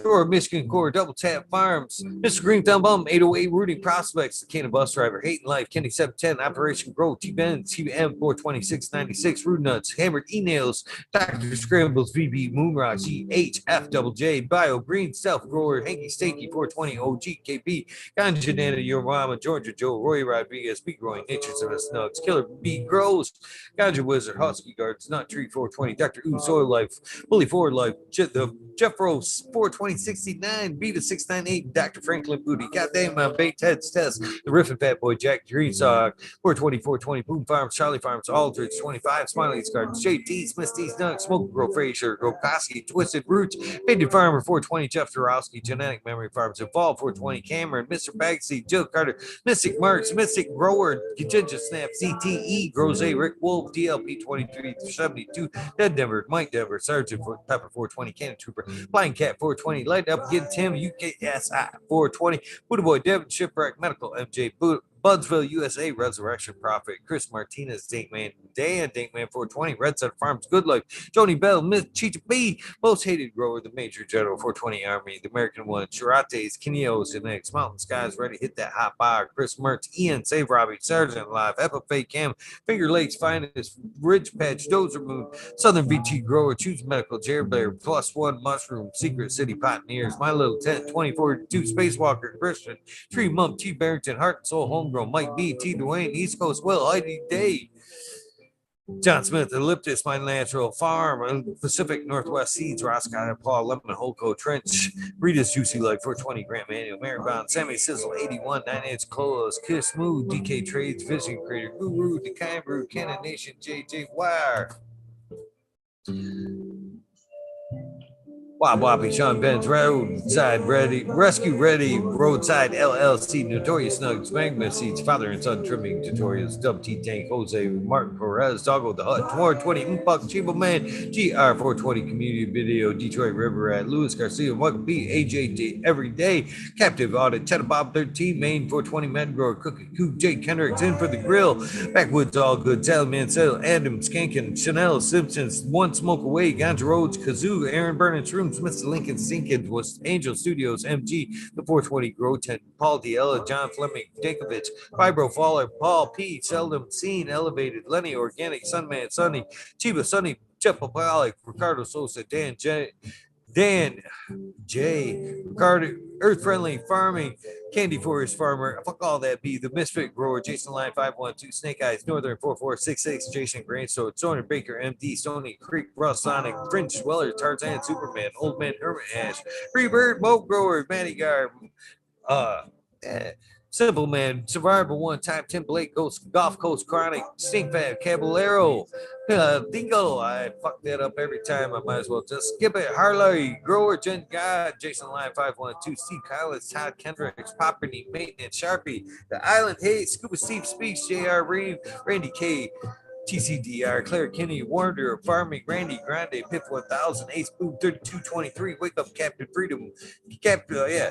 Sure, Michigan Core, Double Tap Farms, Mr. Green Thumb Bum, 808 Rooting Prospects, the Canna Bus Driver, Hating Life, Kenny 710, Operation Grow, T-Ben, TM 42696, Rude Nuts, Hammered E-Nails, Dr. Scrambles, VB, Moonrock, GH, Double J, Bio, Green, Self Grower, Hanky Stakey, 420, OG, KB, Ganja Nana, Your Mama, Georgia Joe, Roy Rodriguez, Big Growing, Nature's of the Snugs, Killer B Grows, Ganja Wizard, Husky Gardens, Nut Tree 420, Dr. Ooh, Soil Life, Bully Ford Life, the Jeff Rose 42069, Beta 698, Dr. Franklin Booty, Goddamn Bait Ted's Test, the Riffin' Fat Boy, Jack Greenstalk, 420, Boom Farms, Charlie Farms, Aldridge 25, Smiley's Gardens, JT, Smith D's Nuts, Smoke Grow Frazier, Grokoski, Twisted Roots, Faded Farmer 420, Jeff Dorowski, Genetic Memory Farms, Evolve 420, Cameron, Mr. Bagseed, Jill Carter, Mystic Marks, Mystic Grower, Ginger Snap, CTE, Groze, Rick Wolf, DLP 2372, Dead Denver, Mike Denver, Sergeant Pepper 420, Cannon Trooper, Flying Cat 420, Light Up, Get Tim, UKSI 420, Buddha Boy, Devin Shipwreck, Medical MJ, Budsville, USA, Resurrection Prophet, Chris Martinez, Dinkman, Dan, Dinkman 420, Red Sun Farms, Good Life, Joni Bell, Miss Chicha B, Most Hated Grower, the Major General 420 Army, the American One, Chirates, Kineos, and X, Mountain Skies, Ready, Hit That Hot Bar, Chris Mertz, Ian, Save Robbie, Sergeant Live, Epiphane Cam, Finger Lakes Finest, Ridge Patch, Dozer Moon, Southern VT Grower, Choose Medical, Jared Blair, Plus One Mushroom, Secret City Pioneers, My Little Tent, 242, Spacewalker, Christian, Tree Mump, T. Barrington, Heart and Soul, Homegrown, Mike B, T. Dwayne, East Coast Will, ID Day, John Smith, Elliptus, My Natural Farm, Pacific Northwest Seeds, Roscoe, Paul, Lemon, Holco, Trench, Rita's Juicy Life, 420, Grant Manual, Marybond, Sammy Sizzle, 81, 9 Inch Clothes, Kiss Smooth, DK Trades, Vision Creator, Guru, Dekai Brew, Cannon Nation, JJ Wire. Wop Woppy, Sean Benz, Roadside Ready, Rescue Ready, Roadside LLC, Notorious Snugs, Magma Seeds, Father and Son Trimming Tutorials, Dub T Tank, Jose, Martin Perez, Doggo the Hut, 420, Mpuk, Chibo Man, GR420 Community Video, Detroit River Rat, Louis Garcia, Michael B, AJ Every Day, Captive Audit, Ted Bob 13, Main 420, Mad Grower, Cookie Coop, Jake Kendricks, In for the Grill, Backwoods All Good, Sally Mansell, Adam Skankin, Chanel Simpsons, One Smoke Away, Ganja Rhodes, Kazoo, Aaron Burnett Room, Foods, Mr. Lincoln Sinkin, was Angel Studios, MG, the 420 Grow Tent, Paul Diella, John Fleming, Dankovich, Fibro Faller, Paul P, Seldom Seen, Elevated, Lenny, Organic, Sunman, Sunny, Chiba, Sunny, Jeff Popalik, Ricardo Sosa, Dan J, Ricardo, Earth Friendly Farming, Candy Forest Farmer, fuck all that be, the Misfit Grower, Jason Line 512, Snake Eyes, Northern 4466, Jason Grandstone, Soner Baker, MD, Stony Creek, Russ Sonic, Fringe Dweller, Tarzan, Superman, Old Man Hermit Ash, Free Bird, Moat Grower, Matty Gar, uh, eh, Simple Man, Survivor One Time, Tim Blake, Ghost, Golf Coast Chronic, Stink Fat, Caballero, Dingo. I fuck that up every time. I might as well just skip it. Harley, Grower, Jen God, Jason Line 512, Steve Collins, Todd Kendricks, Property Maintenance, Sharpie, The Island, Hey, Scuba Steve Speaks, JR Reeve, Randy K, TCDR, Claire Kinney, Warner, Farming, Randy Grande, Pip 1000, Ace Boom 3223, Wake Up Captain Freedom, yeah,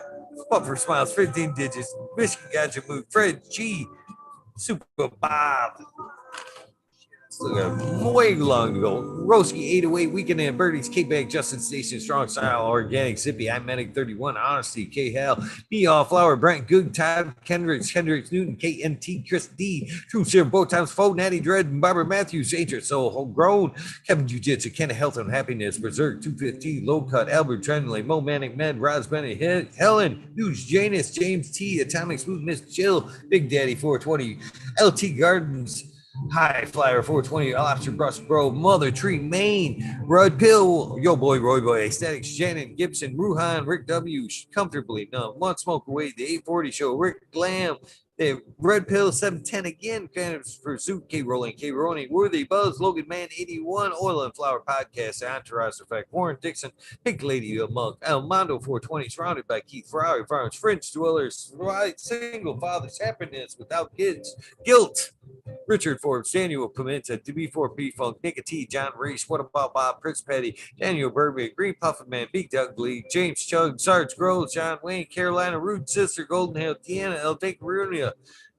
Buffer Smiles, 15 digits, Michigan Gotcha Move, Fred G, Super Bob. Still got way long to go. Roski 808, Weekend and Birdies, K-Bag, Justin Station, Strong Style, Organic, Zippy, I'm Medic 31, Honesty, K-Hal, Be All Flower, Brent Good, Todd Kendricks, Newton, KNT, Chris D, True Share, Both Times, Fo, Natty Dread, and Barbara Matthews, Ancient Soul, Homegrown, Kevin Jiu-Jitsu, Kenna Health and Happiness, Berserk, 215, Low Cut, Albert Trendley, Mo Manic Med, Roz Bennett, Helen, News, Janus, James T, Atomic Smooth, Miss Chill, Big Daddy 420, LT Gardens, High Flyer 420, Lobster Brush Bro, Mother Tree, Maine, Rud Pill, Yo Boy, Roy Boy, Ecstatic, Shannon, Gibson, Ruhan, Rick W, Comfortably Numb, One Smoke Away, The 840 Show, Rick Glam, the Red Pill 710 again, kind of Pursuit, K Rolling, K Roney, Worthy Buzz, Logan Man 81, Oil and Flower Podcast, Entourage Effect, Warren Dixon, Pink Lady of Monk, El Mondo 420, surrounded by Keith Ferrari Farms, French Dwellers, right, Single Fathers, Happiness Without Kids, Guilt, Richard Forbes, Daniel Pimenta, DB4P Funk, Nick T, John Reese, What About Bob, Prince Petty, Daniel Burbank, Green Puffin Man, Big Doug Lee, James Chug, Sarge Groves, John Wayne, Carolina Root Sister, Golden Hill, Tiana,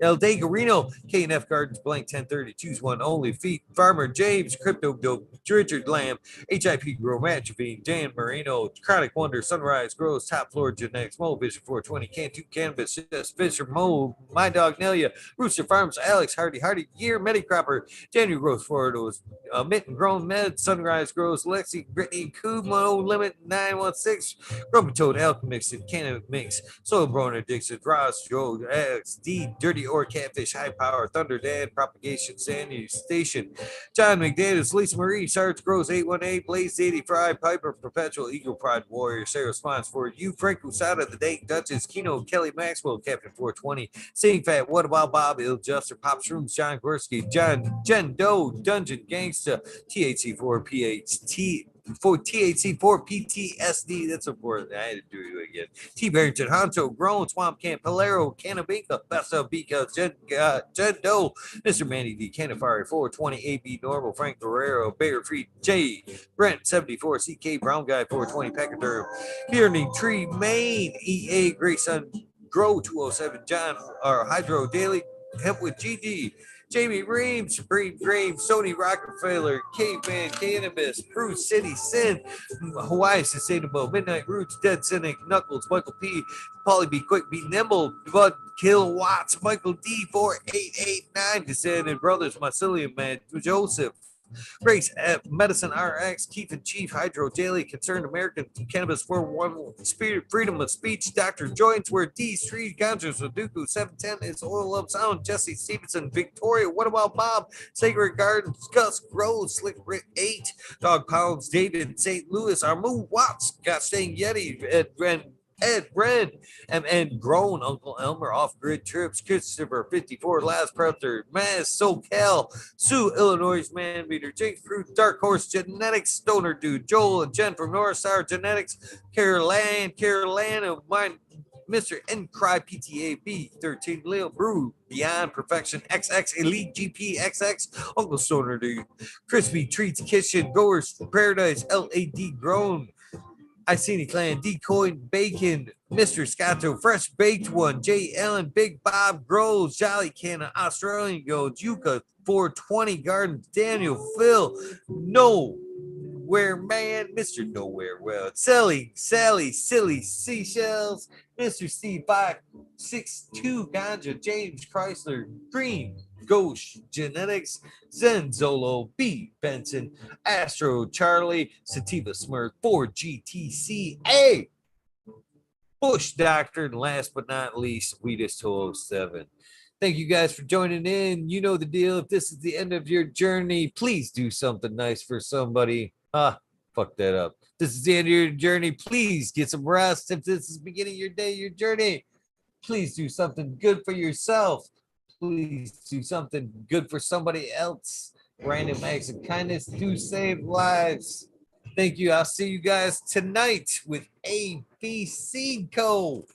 El Degarino, K&F Gardens, Blank 1030, Choose One Only, Feet, Farmer James, Crypto Dope, Richard Lamb, HIP Grow, Matt Javine, Dan Marino, Chronic Wonder, Sunrise Grows, Top Floor Genetics, Mo Vision 420, Cantu Cannabis, Just Fisher, Mo, My Dog Nelia, Rooster Farms, Alex Hardy, Gear, Medicropper, Daniel Grows Florida's, Mitten Grown Med, Sunrise Grows, Lexi, Brittany, Kumo, Limit 916, Grumpy Toad, Alchemix, and Canada Mix, Soil Broner, Dixon, Ross, Joe, Alex, D, Dirty Or Catfish, High Power, Thunder Dad, Propagation, Sandy Station, John McDaniels, Lisa Marie, Sarge Grows 818, Blaze 85, Piper, Perpetual, Eagle Pride Warrior, Sarah Spawns for you, Frank Usada, The Date Duchess, Kino, Kelly Maxwell, Captain 420, Sing Fat, What About Bob, Il Juster, Pop Shrooms, John Gorski, Jen Doe, Dungeon Gangsta, THC4 PHT. For THC4 PTSD, that's important. I had to do it again. T Barrington, Honcho, Grown, Swamp Camp, Palero, Cannabinka, Best of Bika, Jen Doe, Mr. Manny D, Canifari, 420, AB Normal, Frank Guerrero, Bayer Free, J, Brent, 74, CK, Brown Guy, 420, Pachyderm, Kearney Tree, Maine, EA, Grayson, Grow, 207, John, Hydro Daily, Hemp with GD, Jamie Reams, Supreme Grave, Sony Rockefeller, Caveman, Cannabis, Bruce City, Sin, Hawaii Sustainable, Midnight Roots, Dead Cynic, Knuckles, Michael P, Polly Be Quick, Be Nimble, Bud Kilowatts, Michael D, 4889, Descendant Brothers, Mycelium Man, Joseph, Grace F, Medicine RX, Keith and Chief, Hydro Daily, Concerned American, Cannabis 411, Spirit, Freedom of Speech, Dr. Joints, where D Street, Ganja, Sudoku, 710 is Oil Up Sound, Jesse Stevenson, Victoria, What About Bob, Sacred Gardens, Gus Groves, Slick Rick 8, Dog Pounds, David, St. Louis, Armu Watts, Got Staying Yeti, Ed Red, MN Grown, Uncle Elmer, Off Grid Trips, Christopher 54, Last Predator, Mass, SoCal, Sue, Illinois Man Beater, Jinx Fruit, Dark Horse Genetics, Stoner Dude, Joel and Jen from North Star Genetics, Carolina, Mine, Mr. N Cry PTA B13, Lil Brew, Beyond Perfection XX, Elite GP XX, Uncle Stoner Dude, Crispy Treats Kitchen, Goers Paradise, LAD Grown, I Seen It Clan, Decoy Bacon, Mr. Scotto, Fresh Baked One, J. Allen, Big Bob Groves, Jolly Canna, Australian Gold, Yuka, 420 Gardens, Daniel, Phil, No, Where man, Mr. Nowhere Well, Sally, Silly Seashells, Mr. C562 Ganja, James Chrysler, Green, Ghost Genetics, Zenzolo, B. Benson, Astro Charlie, Sativa Smurf, 4GTCA, Bush Doctor, and last but not least, Sweetest 207. Thank you guys for joining in. You know the deal. If this is the end of your journey, please do something nice for somebody. Fuck that up. This is the end of your journey. Please get some rest. If this is the beginning of your day, your journey, please do something good for yourself. Please do something good for somebody else. Random acts of kindness do save lives. Thank you. I'll see you guys tonight with ABC Co.